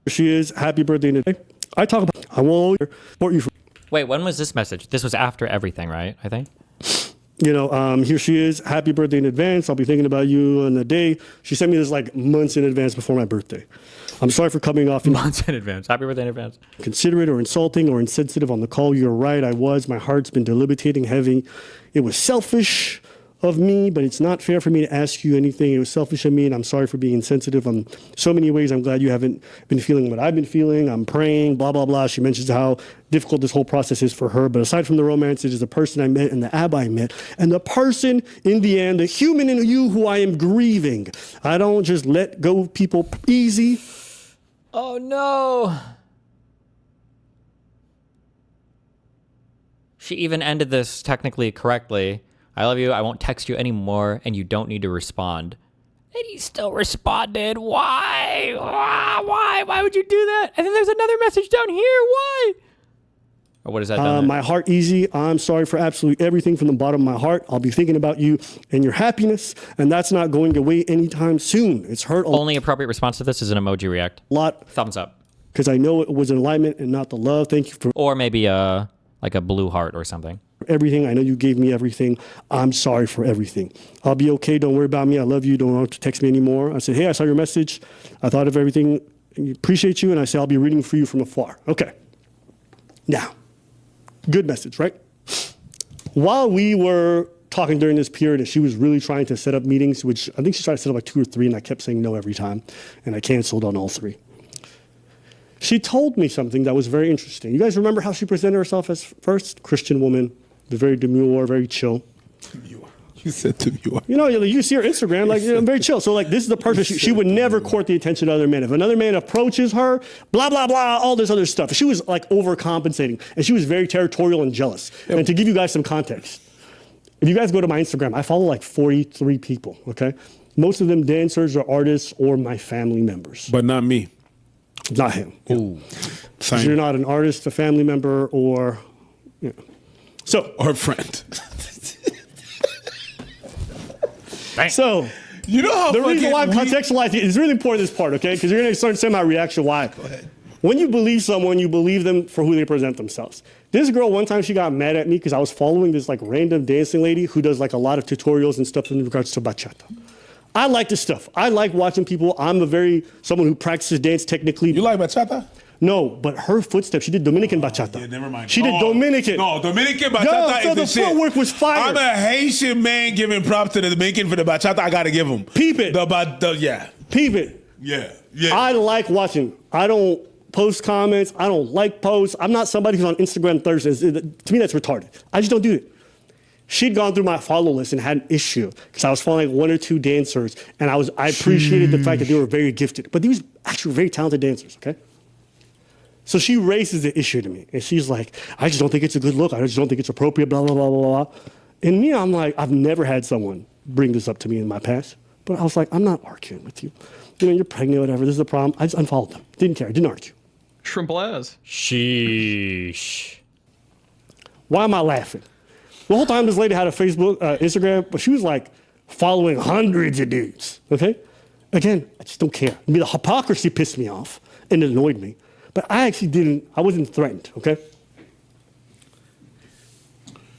E: she is. Happy birthday today. I talk about, I will always support you from.
C: Wait, when was this message? This was after everything, right? I think.
E: You know, here she is. Happy birthday in advance. I'll be thinking about you on the day. She sent me this like months in advance before my birthday. I'm sorry for coming off
C: Months in advance. Happy birthday in advance.
E: inconsiderate or insulting or insensitive on the call. You're right. I was. My heart's been debilitating heavy. It was selfish. of me, but it's not fair for me to ask you anything. It was selfish of me, and I'm sorry for being insensitive. In so many ways, I'm glad you haven't been feeling what I've been feeling. I'm praying, blah, blah, blah. She mentions how difficult this whole process is for her. But aside from the romance, it is the person I met and the Ab I met. And the person, in the end, the human in you who I am grieving. I don't just let go of people easy.
C: Oh, no. She even ended this technically correctly. I love you. I won't text you anymore, and you don't need to respond. And he still responded. Why? Why? Why would you do that? And then there's another message down here. Why? Or what is that? Down there?
E: My heart easy. I'm sorry for absolutely everything from the bottom of my heart. I'll be thinking about you and your happiness, and that's not going away anytime soon. It's hurt a
C: Only appropriate response to this is an emoji react.
E: lot
C: Thumbs up.
E: because I know it was an alignment and not the love. Thank you for
C: Or maybe like a blue heart or something.
E: everything. I know you gave me everything. I'm sorry for everything. I'll be okay. Don't worry about me. I love you. Don't have to text me anymore. I said, hey, I saw your message. I thought of everything. Appreciate you. And I said, I'll be rooting for you from afar. Okay. Now, good message, right? While we were talking during this period, and she was really trying to set up meetings, which I think she tried to set up like 2 or 3, and I kept saying no every time. And I canceled on all 3. She told me something that was very interesting. You guys remember how she presented herself as first? Christian woman, very demure, very chill.
G: You said demure.
E: You know, you see her Instagram, like, you know, very chill. So, like, this is the person, she would never court the attention of other men. If another man approaches her, blah, blah, blah, all this other stuff. She was, like, overcompensating. And she was very territorial and jealous. And to give you guys some context, if you guys go to my Instagram, I follow, like, 43 people, okay? Most of them dancers or artists or my family members.
G: But not me.
E: Not him.
G: Ooh.
E: So you're not an artist, a family member, or, you know. So.
G: Or a friend.
E: So.
G: You know how
E: the reason why I'm contextualizing it is really important, this part, okay? Because you're going to start to see my reaction why.
G: Go ahead.
E: When you believe someone, you believe them for who they present themselves. This girl, one time she got mad at me because I was following this like random dancing lady who does like a lot of tutorials and stuff in regards to bachata. I like this stuff. I like watching people. I'm someone who practices dance technically.
G: You like bachata?
E: No, but her footsteps, she did Dominican bachata.
G: Yeah, never mind.
E: She did Dominican.
G: No, Dominican bachata
E: so
G: is
E: the
G: the shit.
E: footwork was fire.
G: I'm a Haitian man giving props to the Dominican for the bachata. I gotta give him.
E: Peep it.
G: Yeah.
E: Peep it.
G: Yeah. Yeah.
E: I like watching. I don't post comments. I don't like posts. I'm not somebody who's on Instagram Thursdays. To me, that's retarded. I just don't do it. She'd gone through my follow list and had an issue because I was following like 1 or 2 dancers, and I appreciated the fact that they were very gifted. But these actually very talented dancers, okay? So she raises the issue to me, and she's like, I just don't think it's a good look. I just don't think it's appropriate, blah, blah, blah, blah, blah. And me, I'm like, I've never had someone bring this up to me in my past. But I was like, I'm not arguing with you. You know, you're pregnant, whatever. This is a problem. I just unfollowed them. Didn't care. Didn't argue.
D: Shrimplaz.
C: Sheesh.
E: Why am I laughing? The whole time this lady had a Facebook, Instagram, but she was like following hundreds of dudes, okay? Again, I just don't care. I mean, the hypocrisy pissed me off and it annoyed me. But I wasn't threatened, okay?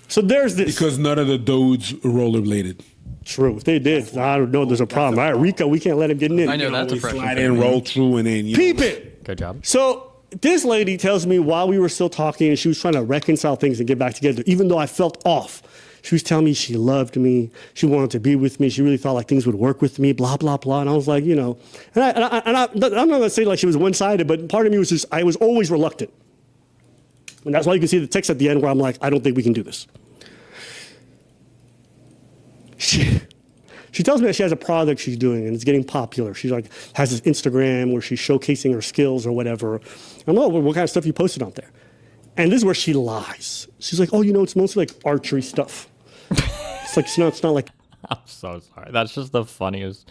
E: So there's this.
G: Because none of the dudes rollerbladed.
E: True. If they did, I don't know there's a problem. All right, Rico, we can't let him get in.
D: I know that's a pressure.
G: Slide in, roll through, and then
E: Peep it.
C: Good job.
E: So this lady tells me while we were still talking and she was trying to reconcile things and get back together, even though I felt off, she was telling me she loved me, she wanted to be with me, she really thought like things would work with me, blah, blah, blah. And I was like, you know, I'm not going to say like she was one-sided, but part of me was just, I was always reluctant. And that's why you can see the text at the end where I'm like, I don't think we can do this. She tells me that she has a product she's doing and it's getting popular. She's like, has this Instagram where she's showcasing her skills or whatever. I'm like, oh, what kind of stuff you posted out there? And this is where she lies. She's like, oh, you know, it's mostly like archery stuff. It's like, it's not like.
C: I'm so sorry. That's just the funniest.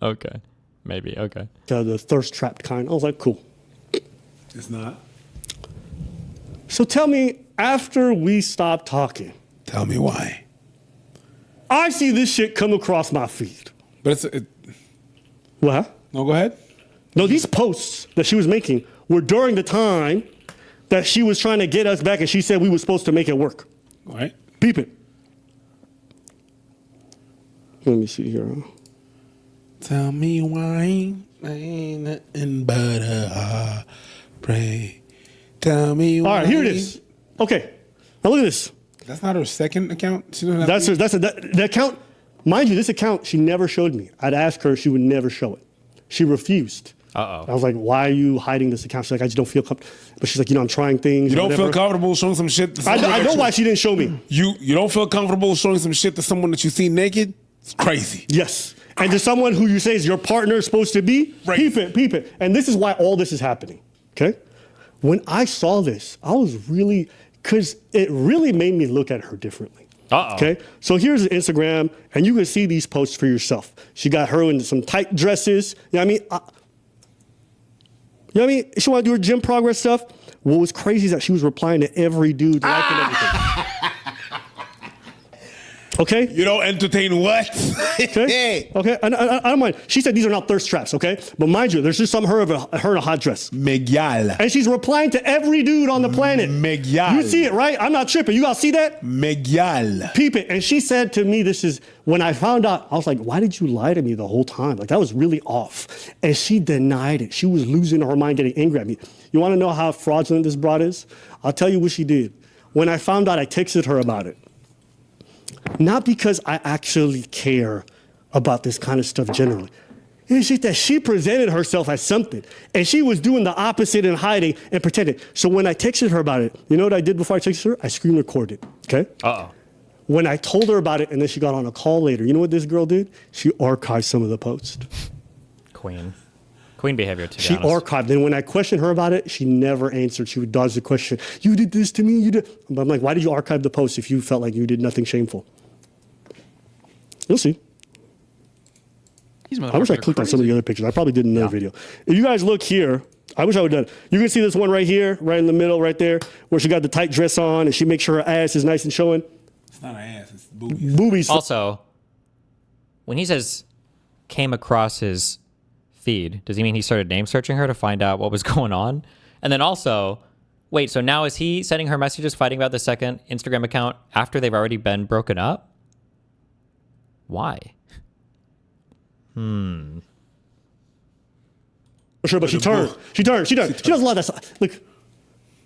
C: Okay. Maybe. Okay.
E: The thirst trapped kind. I was like, cool.
G: It's not.
E: So tell me, after we stopped talking.
G: Tell me why.
E: I see this shit come across my feed.
G: But it's.
E: What?
G: No, go ahead.
E: No, these posts that she was making were during the time that she was trying to get us back and she said we were supposed to make it work.
G: All right.
E: Peep it. Let me see here.
G: Tell me why ain't nothing but a heartbreak. Tell me why.
E: All right, here it is. Okay, now look at this.
G: That's not her second account. She doesn't have
E: That's
G: to-
E: her. The account. Mind you, this account she never showed me. I'd ask her, she would never show it. She refused. I was like, "Why are you hiding this account?" She's like, "I just don't feel comfortable." But she's like, "I'm trying things."
G: You don't
E: whatever.
G: feel comfortable showing some shit. To someone
E: I
G: that
E: know
G: you-
E: why she didn't show me.
G: You don't feel comfortable showing some shit to someone that you see naked. It's crazy.
E: Yes. And to someone who you say is your partner is supposed to be,
G: Right.
E: peep it. And this is why all this is happening. Okay? When I saw this, I was really, because it really made me look at her differently. Okay? So here's the Instagram, and you can see these posts for yourself. She got her in some tight dresses. You know what I mean? You know what I mean? She want to do her gym progress stuff. What was crazy is that she was replying to every dude, liking everything. Okay?
G: You don't entertain what?
E: Okay. Okay. I don't mind. She said these are not thirst traps. Okay. But mind you, there's just some her in a hot dress.
G: Miguel.
E: And she's replying to every dude on the planet.
G: Miguel.
E: You see it, right? I'm not tripping. You guys see that?
G: Miguel.
E: Peep it. And she said to me, this is when I found out, I was like, why did you lie to me the whole time? Like that was really off. And she denied it. She was losing her mind, getting angry at me. You want to know how fraudulent this broad is? I'll tell you what she did. When I found out, I texted her about it. Not because I actually care about this kind of stuff generally. It's just that she presented herself as something, and she was doing the opposite and hiding and pretending. So when I texted her about it, you know what I did before I texted her? I screen recorded, okay? When I told her about it, and then she got on a call later, you know what this girl did? She archived some of the posts.
C: Queen behavior, to be
E: She
C: honest.
E: archived. Then when I questioned her about it, she never answered. She would dodge the question. You did this to me. You did. But I'm like, why did you archive the post if you felt like you did nothing shameful? You'll see. I wish I clicked on some of the other pictures. I probably did another video. If you guys look here, I wish I would have done it. You can see this one right here, right in the middle, right there, where she got the tight dress on and she makes sure her ass is nice and showing.
G: It's not an ass. It's boobies.
E: Boobies.
C: Also, when he says came across his feed, does he mean he started name searching her to find out what was going on? And then also, wait, so now is he sending her messages fighting about the second Instagram account after they've already been broken up? Why?
E: For sure, but she turned. She does a lot of that stuff. Look,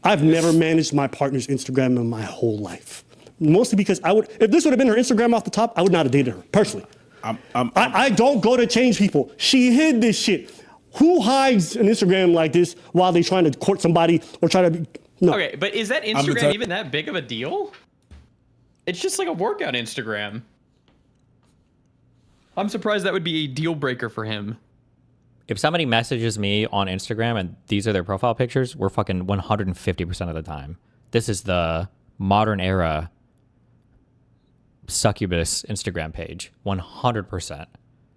E: I've never managed my partner's Instagram in my whole life. Mostly because if this would have been her Instagram off the top, I would not have dated her, personally. I don't go to change people. She hid this shit. Who hides an Instagram like this while they trying to court somebody or try to be, no.
D: Okay, but is that Instagram even that big of a deal? It's just like a workout Instagram. I'm surprised that would be a deal breaker for him.
C: If somebody messages me on Instagram and these are their profile pictures, we're fucking 150% of the time. This is the modern era succubus Instagram page. 100%.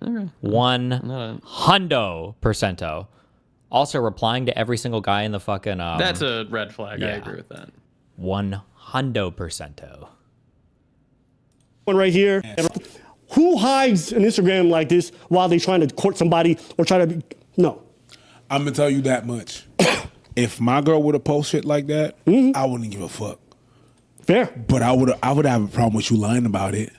D: Okay.
C: 100%. Also replying to every single guy in the fucking...
D: That's a red flag. I
C: yeah.
D: agree with that.
C: 100%.
E: One right here. Who hides an Instagram like this while they trying to court somebody or try to be, no.
G: I'm going to tell you that much. If my girl would have posted shit like that, I wouldn't give a fuck.
E: Fair.
G: But I would have a problem with you lying about it.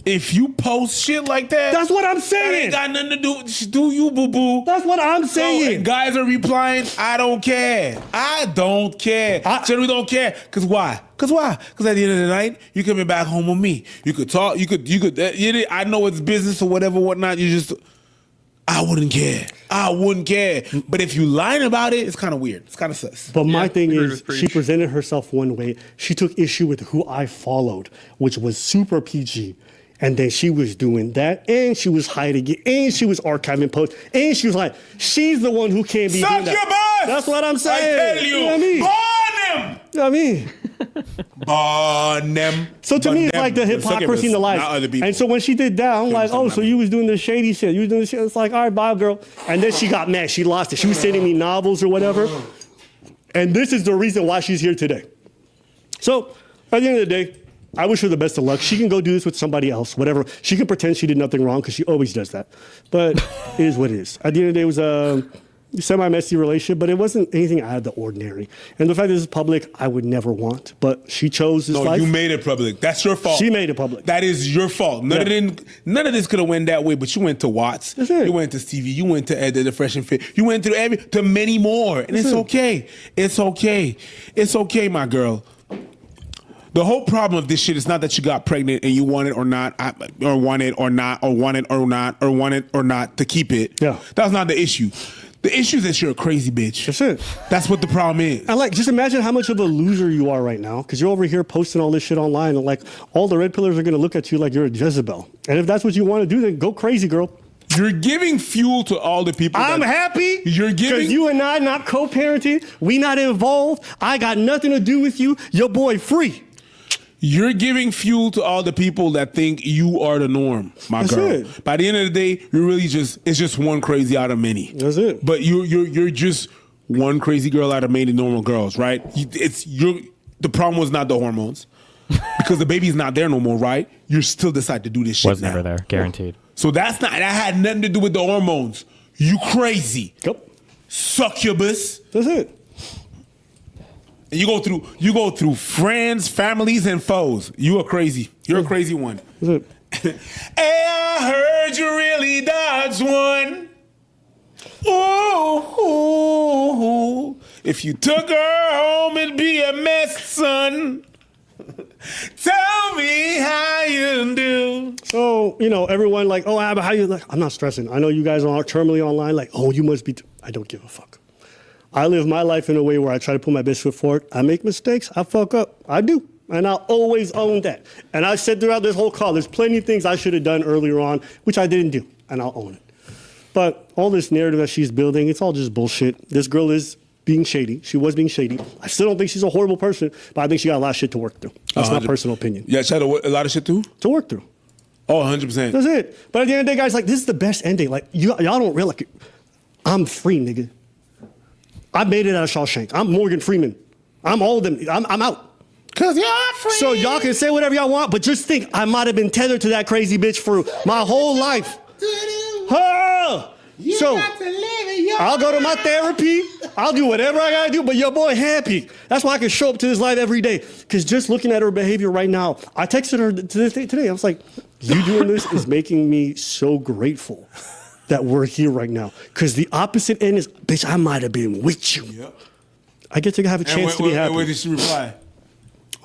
G: If you post shit like that,
E: that's what I'm
G: that
E: saying.
G: ain't got nothing to do you, boo boo.
E: That's what I'm saying.
G: So, and guys are replying, I don't care. I don't care. Generally don't care. Cause why? Cause at the end of the night, you coming back home with me. You could talk. You could. I know it's business or whatever, whatnot. I wouldn't care. But if you lying about it, it's kind of weird. It's kind of sus.
E: But my thing is, she presented herself one way. She took issue with who I followed, which was super PG. And then she was doing that, and she was hiding it, and she was archiving posts, and she was like, she's the one who can't be doing that. That's what I'm saying.
G: I tell you,
E: burn them. You know what I mean?
G: Burn them.
E: So to me, it's like the hypocrisy in the life. And so when she did that, I'm like, oh, so you was doing the shady shit. You was doing the shit. It's like, all right, bye, girl. And then she got mad. She lost it. She was sending me novels or whatever. And this is the reason why she's here today. So at the end of the day, I wish her the best of luck. She can go do this with somebody else, whatever. She can pretend she did nothing wrong because she always does that. But it is what it is. At the end of the day, it was a semi-messy relationship, but it wasn't anything out of the ordinary. And the fact that this is public, I would never want. But she chose this life.
G: You made it public. That's your fault.
E: She made it public.
G: That is your fault. None of this could have went that way, but you went to Watts. You went to Stevie. You went to the Fresh and Fit. You went to many more. And it's okay. It's okay. It's okay, my girl. The whole problem of this shit is not that you got pregnant and you want it or not, or want it or not, or want it or not, or want it or not to keep it.
E: Yeah.
G: That's not the issue. The issue is that you're a crazy bitch.
E: That's it.
G: That's what the problem is.
E: And like, just imagine how much of a loser you are right now, because you're over here posting all this shit online, and like, all the red pillars are gonna look at you like you're a Jezebel. And if that's what you want to do, then go crazy, girl.
G: You're giving fuel to all the people.
E: I'm happy.
G: You're giving.
E: Because you and I not co-parenting. We not involved. I got nothing to do with you. Your boy free.
G: You're giving fuel to all the people that think you are the norm, my
E: That's
G: girl.
E: it.
G: By the end of the day, you're really it's just one crazy out of many.
E: That's it.
G: But you're just one crazy girl out of many normal girls, right? The problem was not the hormones. Because the baby's not there no more, right? You still decide to do this shit
C: Was
G: now.
C: never there, guaranteed.
G: So that had nothing to do with the hormones. You crazy.
E: Yep.
G: Succubus.
E: That's it.
G: And you go through friends, families, and foes. You are crazy. You're a crazy one.
E: That's it.
G: Hey, I heard you really dodged one. Ooh, if you took her home, it'd be a mess, son. Tell me how you do.
E: So, everyone like, oh, Abba, how you like? I'm not stressing. I know you guys are terminally online like, oh, you must be. I don't give a fuck. I live my life in a way where I try to put my best foot forward. I make mistakes. I fuck up. I do. And I'll always own that. And I said throughout this whole call, there's plenty of things I should have done earlier on, which I didn't do. And I'll own it. But all this narrative that she's building, it's all just bullshit. This girl is being shady. She was being shady. I still don't think she's a horrible person, but I think she got a lot of shit to work through. That's my personal opinion.
G: Yeah, she had a lot of shit too?
E: To work through.
G: Oh, 100%.
E: That's it. But at the end of the day, guys, like, this is the best ending. Like, y'all don't realize, I'm free, nigga. I made it out of Shawshank. I'm Morgan Freeman. I'm all of them. I'm out.
G: Cause you're free.
E: So y'all can say whatever y'all want, but just think, I might have been tethered to that crazy bitch for my whole life. So I'll go to my therapy. I'll do whatever I gotta do, but your boy happy. That's why I can show up to this live every day. Because just looking at her behavior right now, I texted her today. I was like, you doing this is making me so grateful that we're here right now. Because the opposite end is, bitch, I might have been with you.
G: Yep.
E: I get to have a chance to be happy.
G: And where did she reply?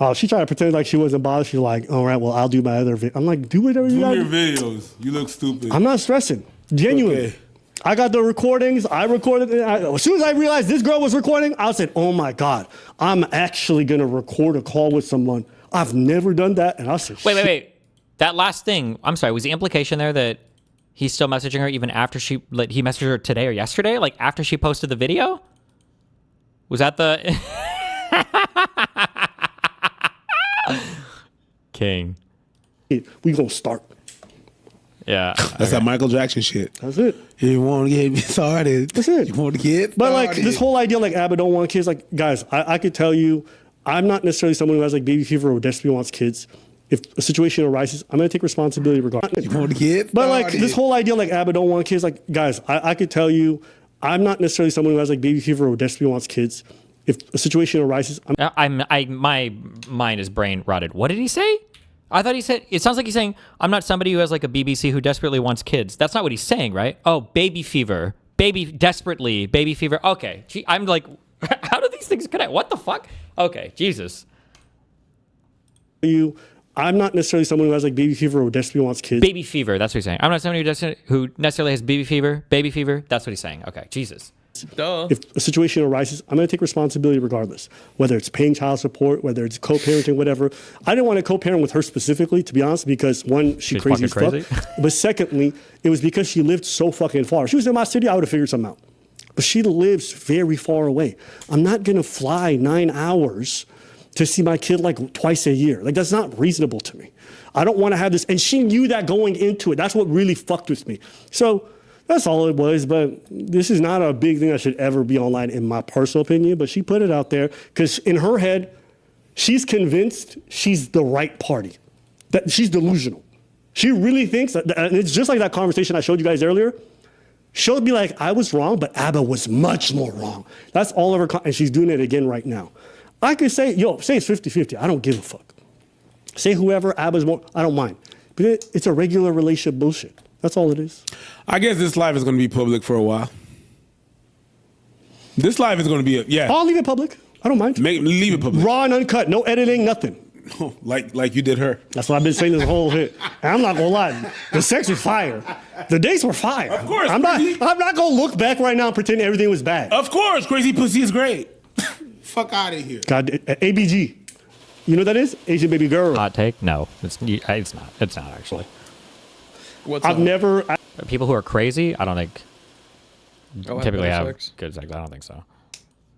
E: Oh, she tried to pretend like she wasn't bothered. She's like, all right, well, I'll do my other video. I'm like, do whatever you
G: Do
E: gotta
G: your
E: do.
G: videos. You look stupid.
E: I'm not stressing. Genuinely.
G: Okay.
E: I got the recordings. I recorded it. As soon as I realized this girl was recording, I said, oh my God, I'm actually going to record a call with someone. I've never done that. And I said,
C: Wait. That last thing, I'm sorry, was the implication there that he's still messaging her even after he messaged her today or yesterday? Like after she posted the video? Was that the... King.
E: We going to start.
C: Yeah.
G: That's that Michael Jackson shit.
E: That's it.
G: You want to get me started.
E: That's it.
G: You want to get
E: But like
G: started.
E: this whole idea, like Abba don't want kids, like guys, I could tell you, I'm not necessarily someone who has like baby fever or desperately wants kids. If a situation arises, I'm gonna take responsibility regardless.
G: You want to get
E: But like
G: started.
E: this whole idea, like Abba don't want kids, like guys, I could tell you, I'm not necessarily someone who has like baby fever or desperately wants kids. If a situation arises,
C: My mind is brain rotted. What did he say? I thought he said, it sounds like he's saying, I'm not somebody who has like a BBC who desperately wants kids. That's not what he's saying, right? Oh, baby fever. Baby fever. Okay. Gee, I'm like, how do these things connect? What the fuck? Okay, Jesus.
E: I'm not necessarily someone who has like baby fever or desperately wants kids.
C: Baby fever. That's what he's saying. I'm not somebody who necessarily has baby fever. Baby fever. That's what he's saying. Okay, Jesus.
D: Duh.
E: If a situation arises, I'm going to take responsibility regardless. Whether it's paying child support, whether it's co-parenting, whatever. I didn't want to co-parent with her specifically, to be honest, because one, she's crazy as
C: fucking
E: fuck. But secondly, it was because she lived so fucking far. If she was in my city, I would have figured something out. But she lives very far away. I'm not going to fly 9 hours to see my kid like twice a year. Like, that's not reasonable to me. I don't want to have this. And she knew that going into it. That's what really fucked with me. So that's all it was. But this is not a big thing that should ever be online, in my personal opinion. But she put it out there because in her head, she's convinced she's the right party. That she's delusional. She really thinks that, and it's just like that conversation I showed you guys earlier. She'll be like, I was wrong, but Abba was much more wrong. That's all of her, and she's doing it again right now. I could say, say it's 50-50. I don't give a fuck. Say whoever Abba's more, I don't mind. But it's a regular relationship bullshit. That's all it is.
G: I guess this live is going to be public for a while. This live is going to be,
E: I'll leave it public. I don't mind.
G: Leave it public.
E: Raw and uncut, no editing, nothing.
G: like you did her.
E: That's what I've been saying this whole hit. And I'm not gonna lie, the sex was fire. The dates were fire.
G: Of course,
E: I'm not gonna look back right now and pretend everything was bad.
G: Of course, crazy pussy is great. Fuck out of here.
E: God, ABG. You know what that is? Asian baby girl.
C: Hot take? No, it's not. It's not actually.
D: What's
E: I've
D: up?
E: never.
C: People who are crazy, I don't think
D: Oh,
C: typically
D: better
C: have
D: sex?
C: good sex. I don't think so.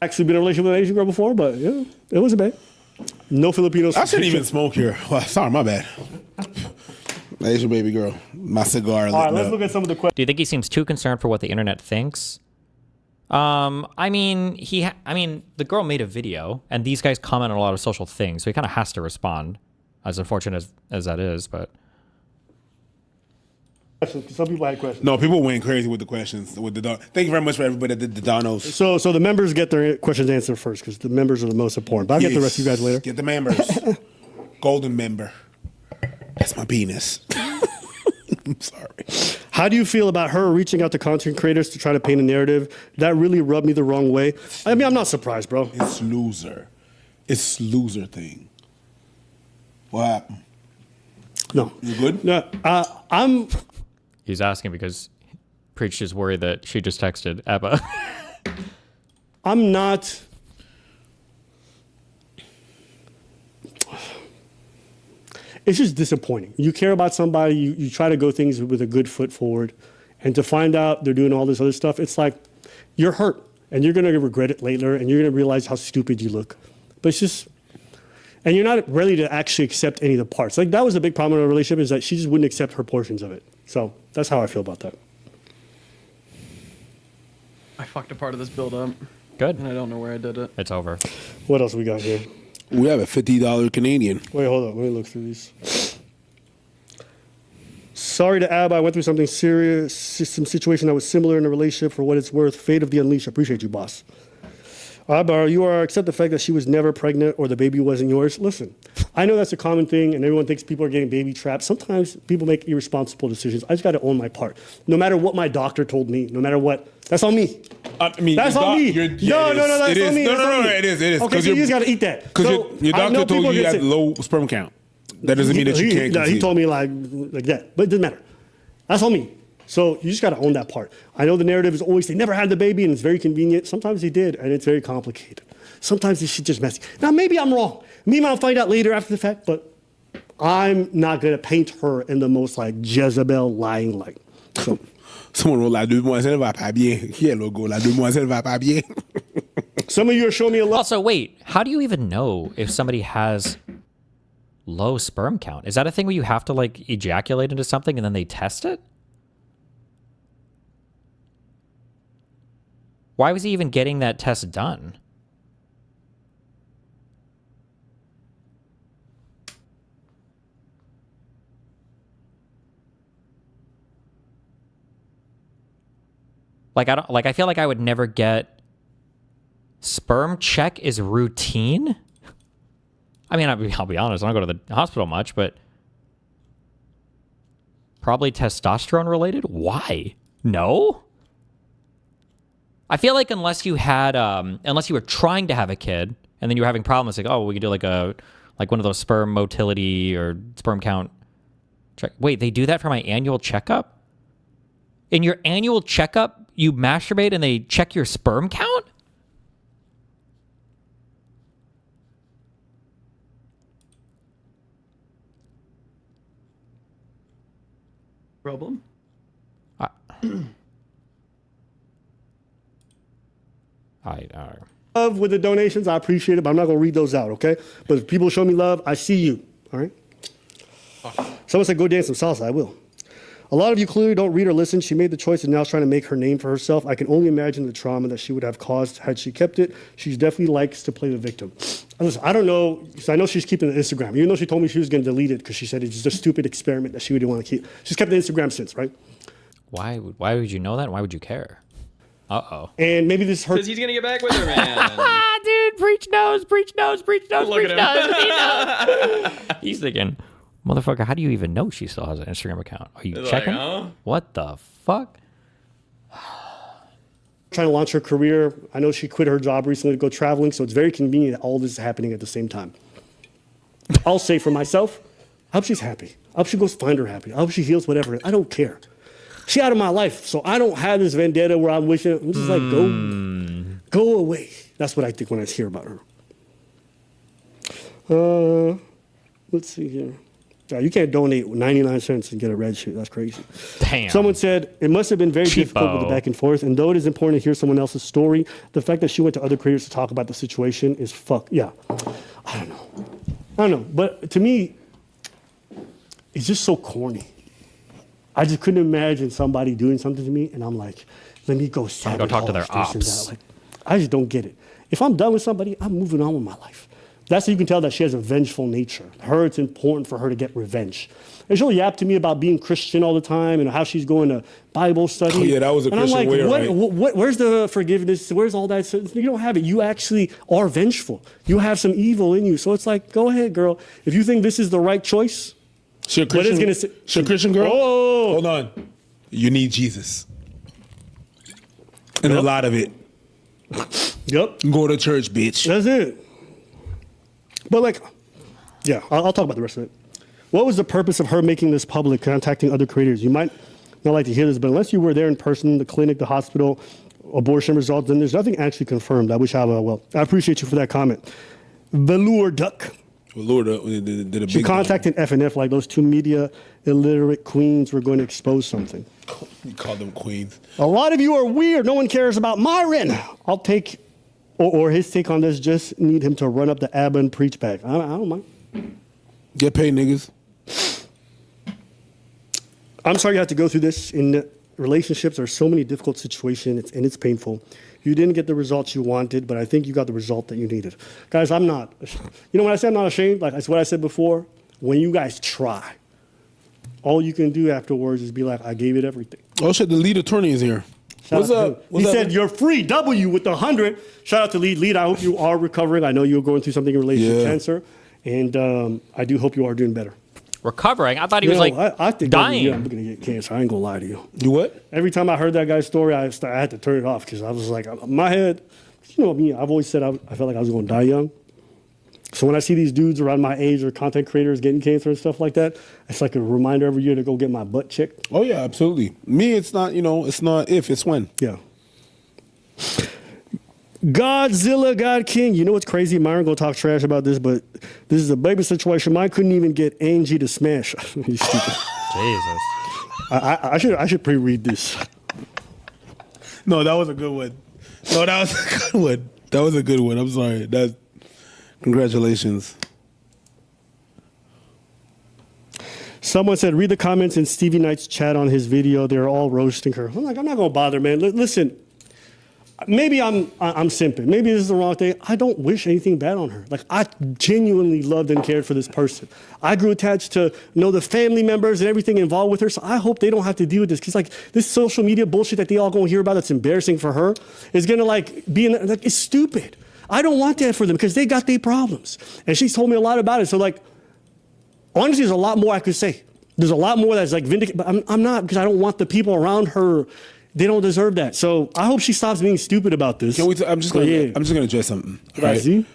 E: Actually been in a relationship with an Asian girl before, but yeah, it wasn't bad. No Filipinos.
G: I shouldn't even smoke here. Well, sorry, my bad. Asian baby girl. My cigar.
E: All right, let's look at some of the questions.
C: Do you think he seems too concerned for what the internet thinks? I mean, the girl made a video, and these guys comment on a lot of social things, so he kind of has to respond, as unfortunate as that is. But
E: Some people had questions.
G: No, people went crazy with the questions. Thank you very much for everybody that did the donos.
E: So the members get their questions answered first because the members are the most important. But I'll get the rest of you guys later.
G: Get the members. Golden member. That's my penis. I'm sorry.
E: How do you feel about her reaching out to content creators to try to paint a narrative? That really rubbed me the wrong way. I mean, I'm not surprised, bro.
G: It's loser. It's loser thing. What happened?
E: No.
G: You good?
E: No, I'm.
C: he's asking because Preach is worried that she just texted Ebba.
E: I'm not. It's just disappointing. You care about somebody, you try to go things with a good foot forward, and to find out they're doing all this other stuff, it's like you're hurt, and you're gonna regret it later, and you're gonna realize how stupid you look. But it's just, and you're not ready to actually accept any of the parts. Like that was a big problem in our relationship, is that she just wouldn't accept her portions of it. So that's how I feel about that.
D: I fucked a part of this build up,
C: Good.
D: and I don't know where I did it.
C: It's over.
E: What else we got here?
G: We have a $50 Canadian.
E: Wait, hold on. Let me look through these. Sorry to Ab, I went through something serious, some situation that was similar in a relationship. For what it's worth, fate of the unleashed. Appreciate you, boss. Abar, you are accept the fact that she was never pregnant or the baby wasn't yours. Listen, I know that's a common thing, and everyone thinks people are getting baby trapped. Sometimes people make irresponsible decisions. I just got to own my part. No matter what my doctor told me, no matter what, that's on me.
G: I mean,
E: That's on me.
G: No,
E: That's on me.
G: No, it is.
E: Okay, so you just got to eat that.
G: Because your doctor told you had low sperm count. That doesn't mean that you can't conceive.
E: He told me like that, but it doesn't matter. That's on me. So you just got to own that part. I know the narrative is always they never had the baby and it's very convenient. Sometimes they did, and it's very complicated. Sometimes this shit just messy. Now maybe I'm wrong. Maybe I'll find out later after the fact, but I'm not gonna paint her in the most like Jezebel lying light. So.
G: Someone wrote la demoiselle va pas bien. Yeah, logo la demoiselle va pas bien.
E: Some of you are showing me a lot.
C: Also, wait, how do you even know if somebody has low sperm count? Is that a thing where you have to like ejaculate into something and then they test it? Why was he even getting that test done? I feel like I would never get sperm check is routine. I mean, I'll be honest, I don't go to the hospital much, but probably testosterone related. Why? No. I feel like unless you were trying to have a kid and then you were having problems, like, oh, we could do like one of those sperm motility or sperm count check. Wait, they do that for my annual checkup? In your annual checkup, you masturbate and they check your sperm count?
D: Problem?
E: Love with the donations, I appreciate it, but I'm not gonna read those out, okay? But if people show me love, I see you, all right? Someone said go dance some salsa, I will. A lot of you clearly don't read or listen. She made the choice and now is trying to make her name for herself. I can only imagine the trauma that she would have caused had she kept it. She definitely likes to play the victim. Listen, I don't know, because I know she's keeping the Instagram, even though she told me she was going to delete it because she said it's just a stupid experiment that she wouldn't want to keep. She's kept the Instagram since, right?
C: Why would you know that? Why would you care? Uh-oh.
E: And maybe this hurts.
D: Because he's gonna get back with her, man.
C: Dude, preach knows.
D: Look at him.
C: He's thinking, motherfucker, how do you even know she still has an Instagram account? Are you
D: He's
C: checking?
D: like, huh?
C: What the fuck?
E: Trying to launch her career. I know she quit her job recently to go traveling, so it's very convenient that all this is happening at the same time. I'll say for myself, I hope she's happy. I hope she goes find her happy. I hope she heals whatever. I don't care. She out of my life, so I don't have this vendetta where I'm wishing. I'm just like, go away. That's what I think when I hear about her. Let's see here. You can't donate 99 cents and get a red shoe. That's crazy.
C: Damn.
E: Someone said, it must have been very difficult with the back and forth. And though it is important to hear someone else's story, the fact that she went to other creators to talk about the situation is Yeah. I don't know. But to me, it's just so corny. I just couldn't imagine somebody doing something to me, and I'm like, let me go
C: Go talk to their ops.
E: Like, I just don't get it. If I'm done with somebody, I'm moving on with my life. That's how you can tell that she has a vengeful nature. It's important for her to get revenge. And she'll yap to me about being Christian all the time and how she's going to Bible study.
G: Oh, yeah, that was a
E: and
G: Christian
E: I'm like,
G: way, right?
E: Where's the forgiveness? Where's all that? So you don't have it. You actually are vengeful. You have some evil in you. So it's like, go ahead, girl. If you think this is the right choice,
G: she a Christian girl?
E: Oh,
G: hold on. You need Jesus, and a lot of it.
E: Yep.
G: Go to church, bitch.
E: That's it. But like, yeah, I'll talk about the rest of it. What was the purpose of her making this public, contacting other creators? You might not like to hear this, but unless you were there in person, the clinic, the hospital, abortion results, then there's nothing actually confirmed. I wish I would. Well, I appreciate you for that comment. Velour Duck.
G: Velour Duck did a big
E: She contacted FNF like those two media illiterate queens were going to expose something.
G: You call them queens.
E: A lot of you are weird. No one cares about Myron. I'll take, or his take on this, just need him to run up the ABBA and preach back. I don't mind.
G: Get paid, niggas.
E: I'm sorry you have to go through this. In relationships, there are so many difficult situations, and it's painful. You didn't get the results you wanted, but I think you got the result that you needed. Guys, I'm not. You know when I say I'm not ashamed? Like, that's what I said before. When you guys try, all you can do afterwards is be like, I gave it everything.
G: Oh shit, the lead attorney is here. What's up?
E: He said, you're free, W with the 100. Shout out to Lead. Lead, I hope you are recovering. I know you're going through something in relation to cancer, and I do hope you are doing better.
C: Recovering? I thought he was
E: I think
C: dying.
E: I'm going to get cancer. I ain't going to lie to you.
G: You what?
E: Every time I heard that guy's story, I had to turn it off because I was like, my head, you know me, I've always said I felt like I was going to die young. So when I see these dudes around my age or content creators getting cancer and stuff like that, it's like a reminder every year to go get my butt checked.
G: Oh, yeah, absolutely. Me, it's not, it's not if, it's when.
E: Yeah. Godzilla, God King. You know what's crazy? Myron gonna talk trash about this, but this is a baby situation. Mine couldn't even get Angie to smash. He's stupid.
C: Jesus.
E: I should pre-read this.
G: No, that was a good one. No, that was a good one. That was a good one. I'm sorry. Congratulations.
E: Someone said, read the comments in Stevie Knight's chat on his video. They're all roasting her. I'm like, I'm not gonna bother, man. Listen. Maybe I'm simping. Maybe this is the wrong thing. I don't wish anything bad on her. Like, I genuinely loved and cared for this person. I grew attached to the family members and everything involved with her. So I hope they don't have to deal with this. Because like this social media bullshit that they all gonna hear about that's embarrassing for her is gonna it's stupid. I don't want that for them because they got their problems. And she's told me a lot about it. So like, honestly, there's a lot more I could say. There's a lot more that's like vindicated, but I'm not, because I don't want the people around her. They don't deserve that. So I hope she stops being stupid about this.
G: I'm just gonna address something. Right?
E: See?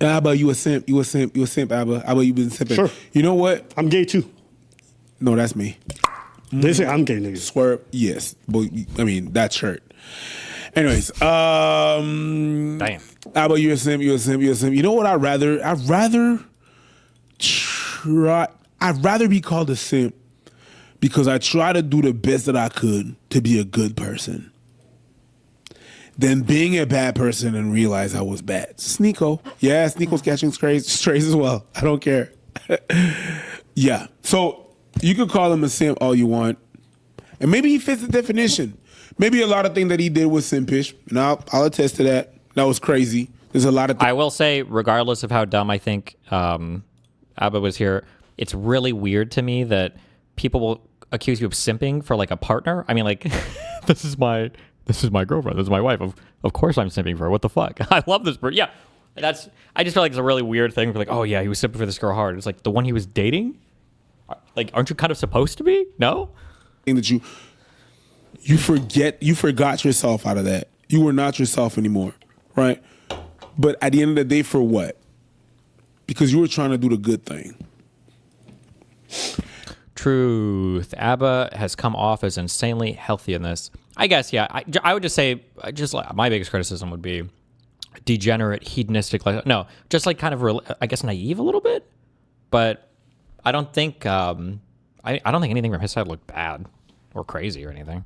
G: Abba, you a simp. You a simp, Abba. Abba, you been simping.
E: Sure.
G: You know what?
E: I'm gay too.
G: No, that's me.
E: They say I'm gay, nigga.
G: Swerve, yes. But I mean, that shirt. Anyways,
C: Damn.
G: Abba, you a simp. You know what? I'd rather be called a simp because I try to do the best that I could to be a good person than being a bad person and realize I was bad. Sneeko. Yeah, Sneeko's catching strays as well. I don't care. Yeah. So you could call him a simp all you want. And maybe he fits the definition. Maybe a lot of things that he did was simpish. And I'll attest to that. That was crazy. There's a lot of
C: I will say, regardless of how dumb I think Abba was here, it's really weird to me that people will accuse you of simping for like a partner. I mean, like, this is my girlfriend. This is my wife. Of course I'm simping for her. What the fuck? I love this person. Yeah, I just feel like it's a really weird thing. For like, oh yeah, he was simping for this girl hard. It's like the one he was dating. Like, aren't you kind of supposed to be? No.
G: That you forgot yourself out of that. You were not yourself anymore, right? But at the end of the day, for what? because you were trying to do the good thing.
C: Truth. ABBA has come off as insanely healthy in this. I guess, yeah. I would just say, just like my biggest criticism would be degenerate, hedonistic. Like, no, just like kind of, I guess, naive a little bit. But I don't think, I don't think anything from his side looked bad or crazy or anything.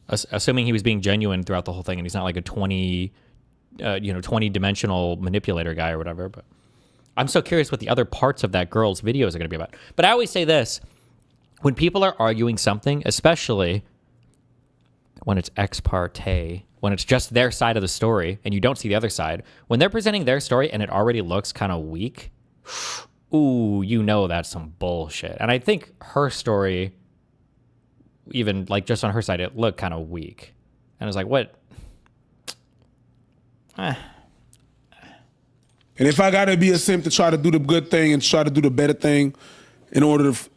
C: Assuming he was being genuine throughout the whole thing, and he's not like a 20-dimensional manipulator guy or whatever. But I'm so curious what the other parts of that girl's videos are going to be about. But I always say this: when people are arguing something, especially when it's ex parte, when it's just their side of the story and you don't see the other side, when they're presenting their story and it already looks kind of weak, ooh, you know that's some bullshit. And I think her story, even like just on her side, it looked kind of weak. And I was like, what?
G: And if I gotta be a simp to try to do the good thing and try to do the better thing in order to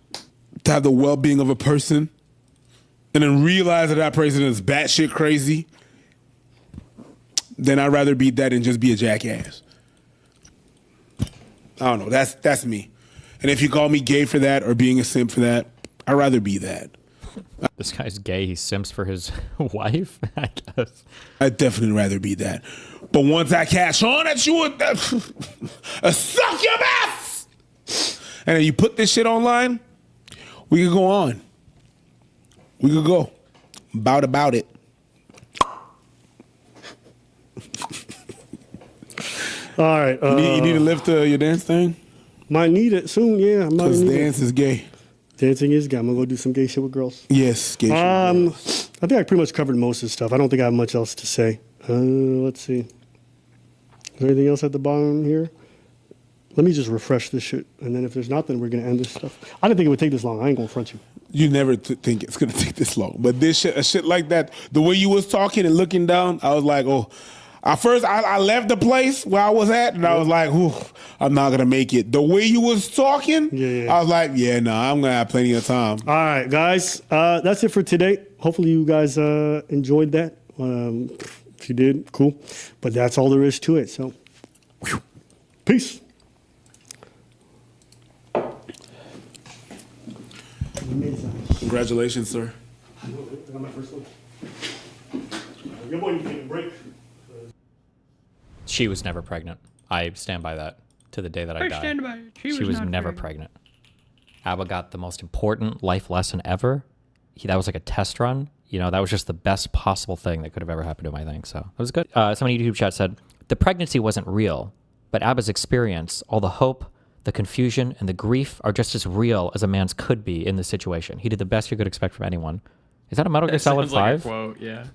G: have the well-being of a person, and then realize that that person is batshit crazy, then I'd rather be that and just be a jackass. I don't know. That's me. And if you call me gay for that or being a simp for that, I'd rather be that.
C: This guy's gay. He simps for his wife, I guess.
G: I'd definitely rather be that. But once I catch on at you, suck your ass! And then you put this shit online, we could go on. We could go. About it.
E: All right.
G: You need to lift your dance thing?
E: Might need it soon, yeah.
G: Because dance is gay.
E: Dancing is gay. I'm going to go do some gay shit with girls.
G: Yes, gay shit with girls.
E: I think I pretty much covered most of the stuff. I don't think I have much else to say. Let's see. Is there anything else at the bottom here? Let me just refresh this shit. And then if there's not, then we're going to end this stuff. I didn't think it would take this long. I ain't going to front you.
G: You never think it's going to take this long. But this shit, a shit like that, the way you was talking and looking down, I was like, oh. At first, I left the place where I was at, and I was like, ooh, I'm not going to make it. The way you was talking, I was like, yeah, no, I'm going to have plenty of time.
E: All right, guys. That's it for today. Hopefully you guys enjoyed that. If you did, cool. But that's all there is to it. So, peace.
G: Congratulations, sir.
E: I got my first one. Your boy needs to take a break.
C: She was never pregnant. I stand by that to the day that I die.
D: stand by it.
C: She was never pregnant. ABBA got the most important life lesson ever. That was like a test run. You know, that was just the best possible thing that could have ever happened to him, I think. So it was good. Someone in YouTube chat said, the pregnancy wasn't real, but ABBA's experience, all the hope, the confusion, and the grief are just as real as a man's could be in this situation. He did the best you could expect from anyone. Is that a Metal Gear Solid 5?
D: Like a quote, yeah.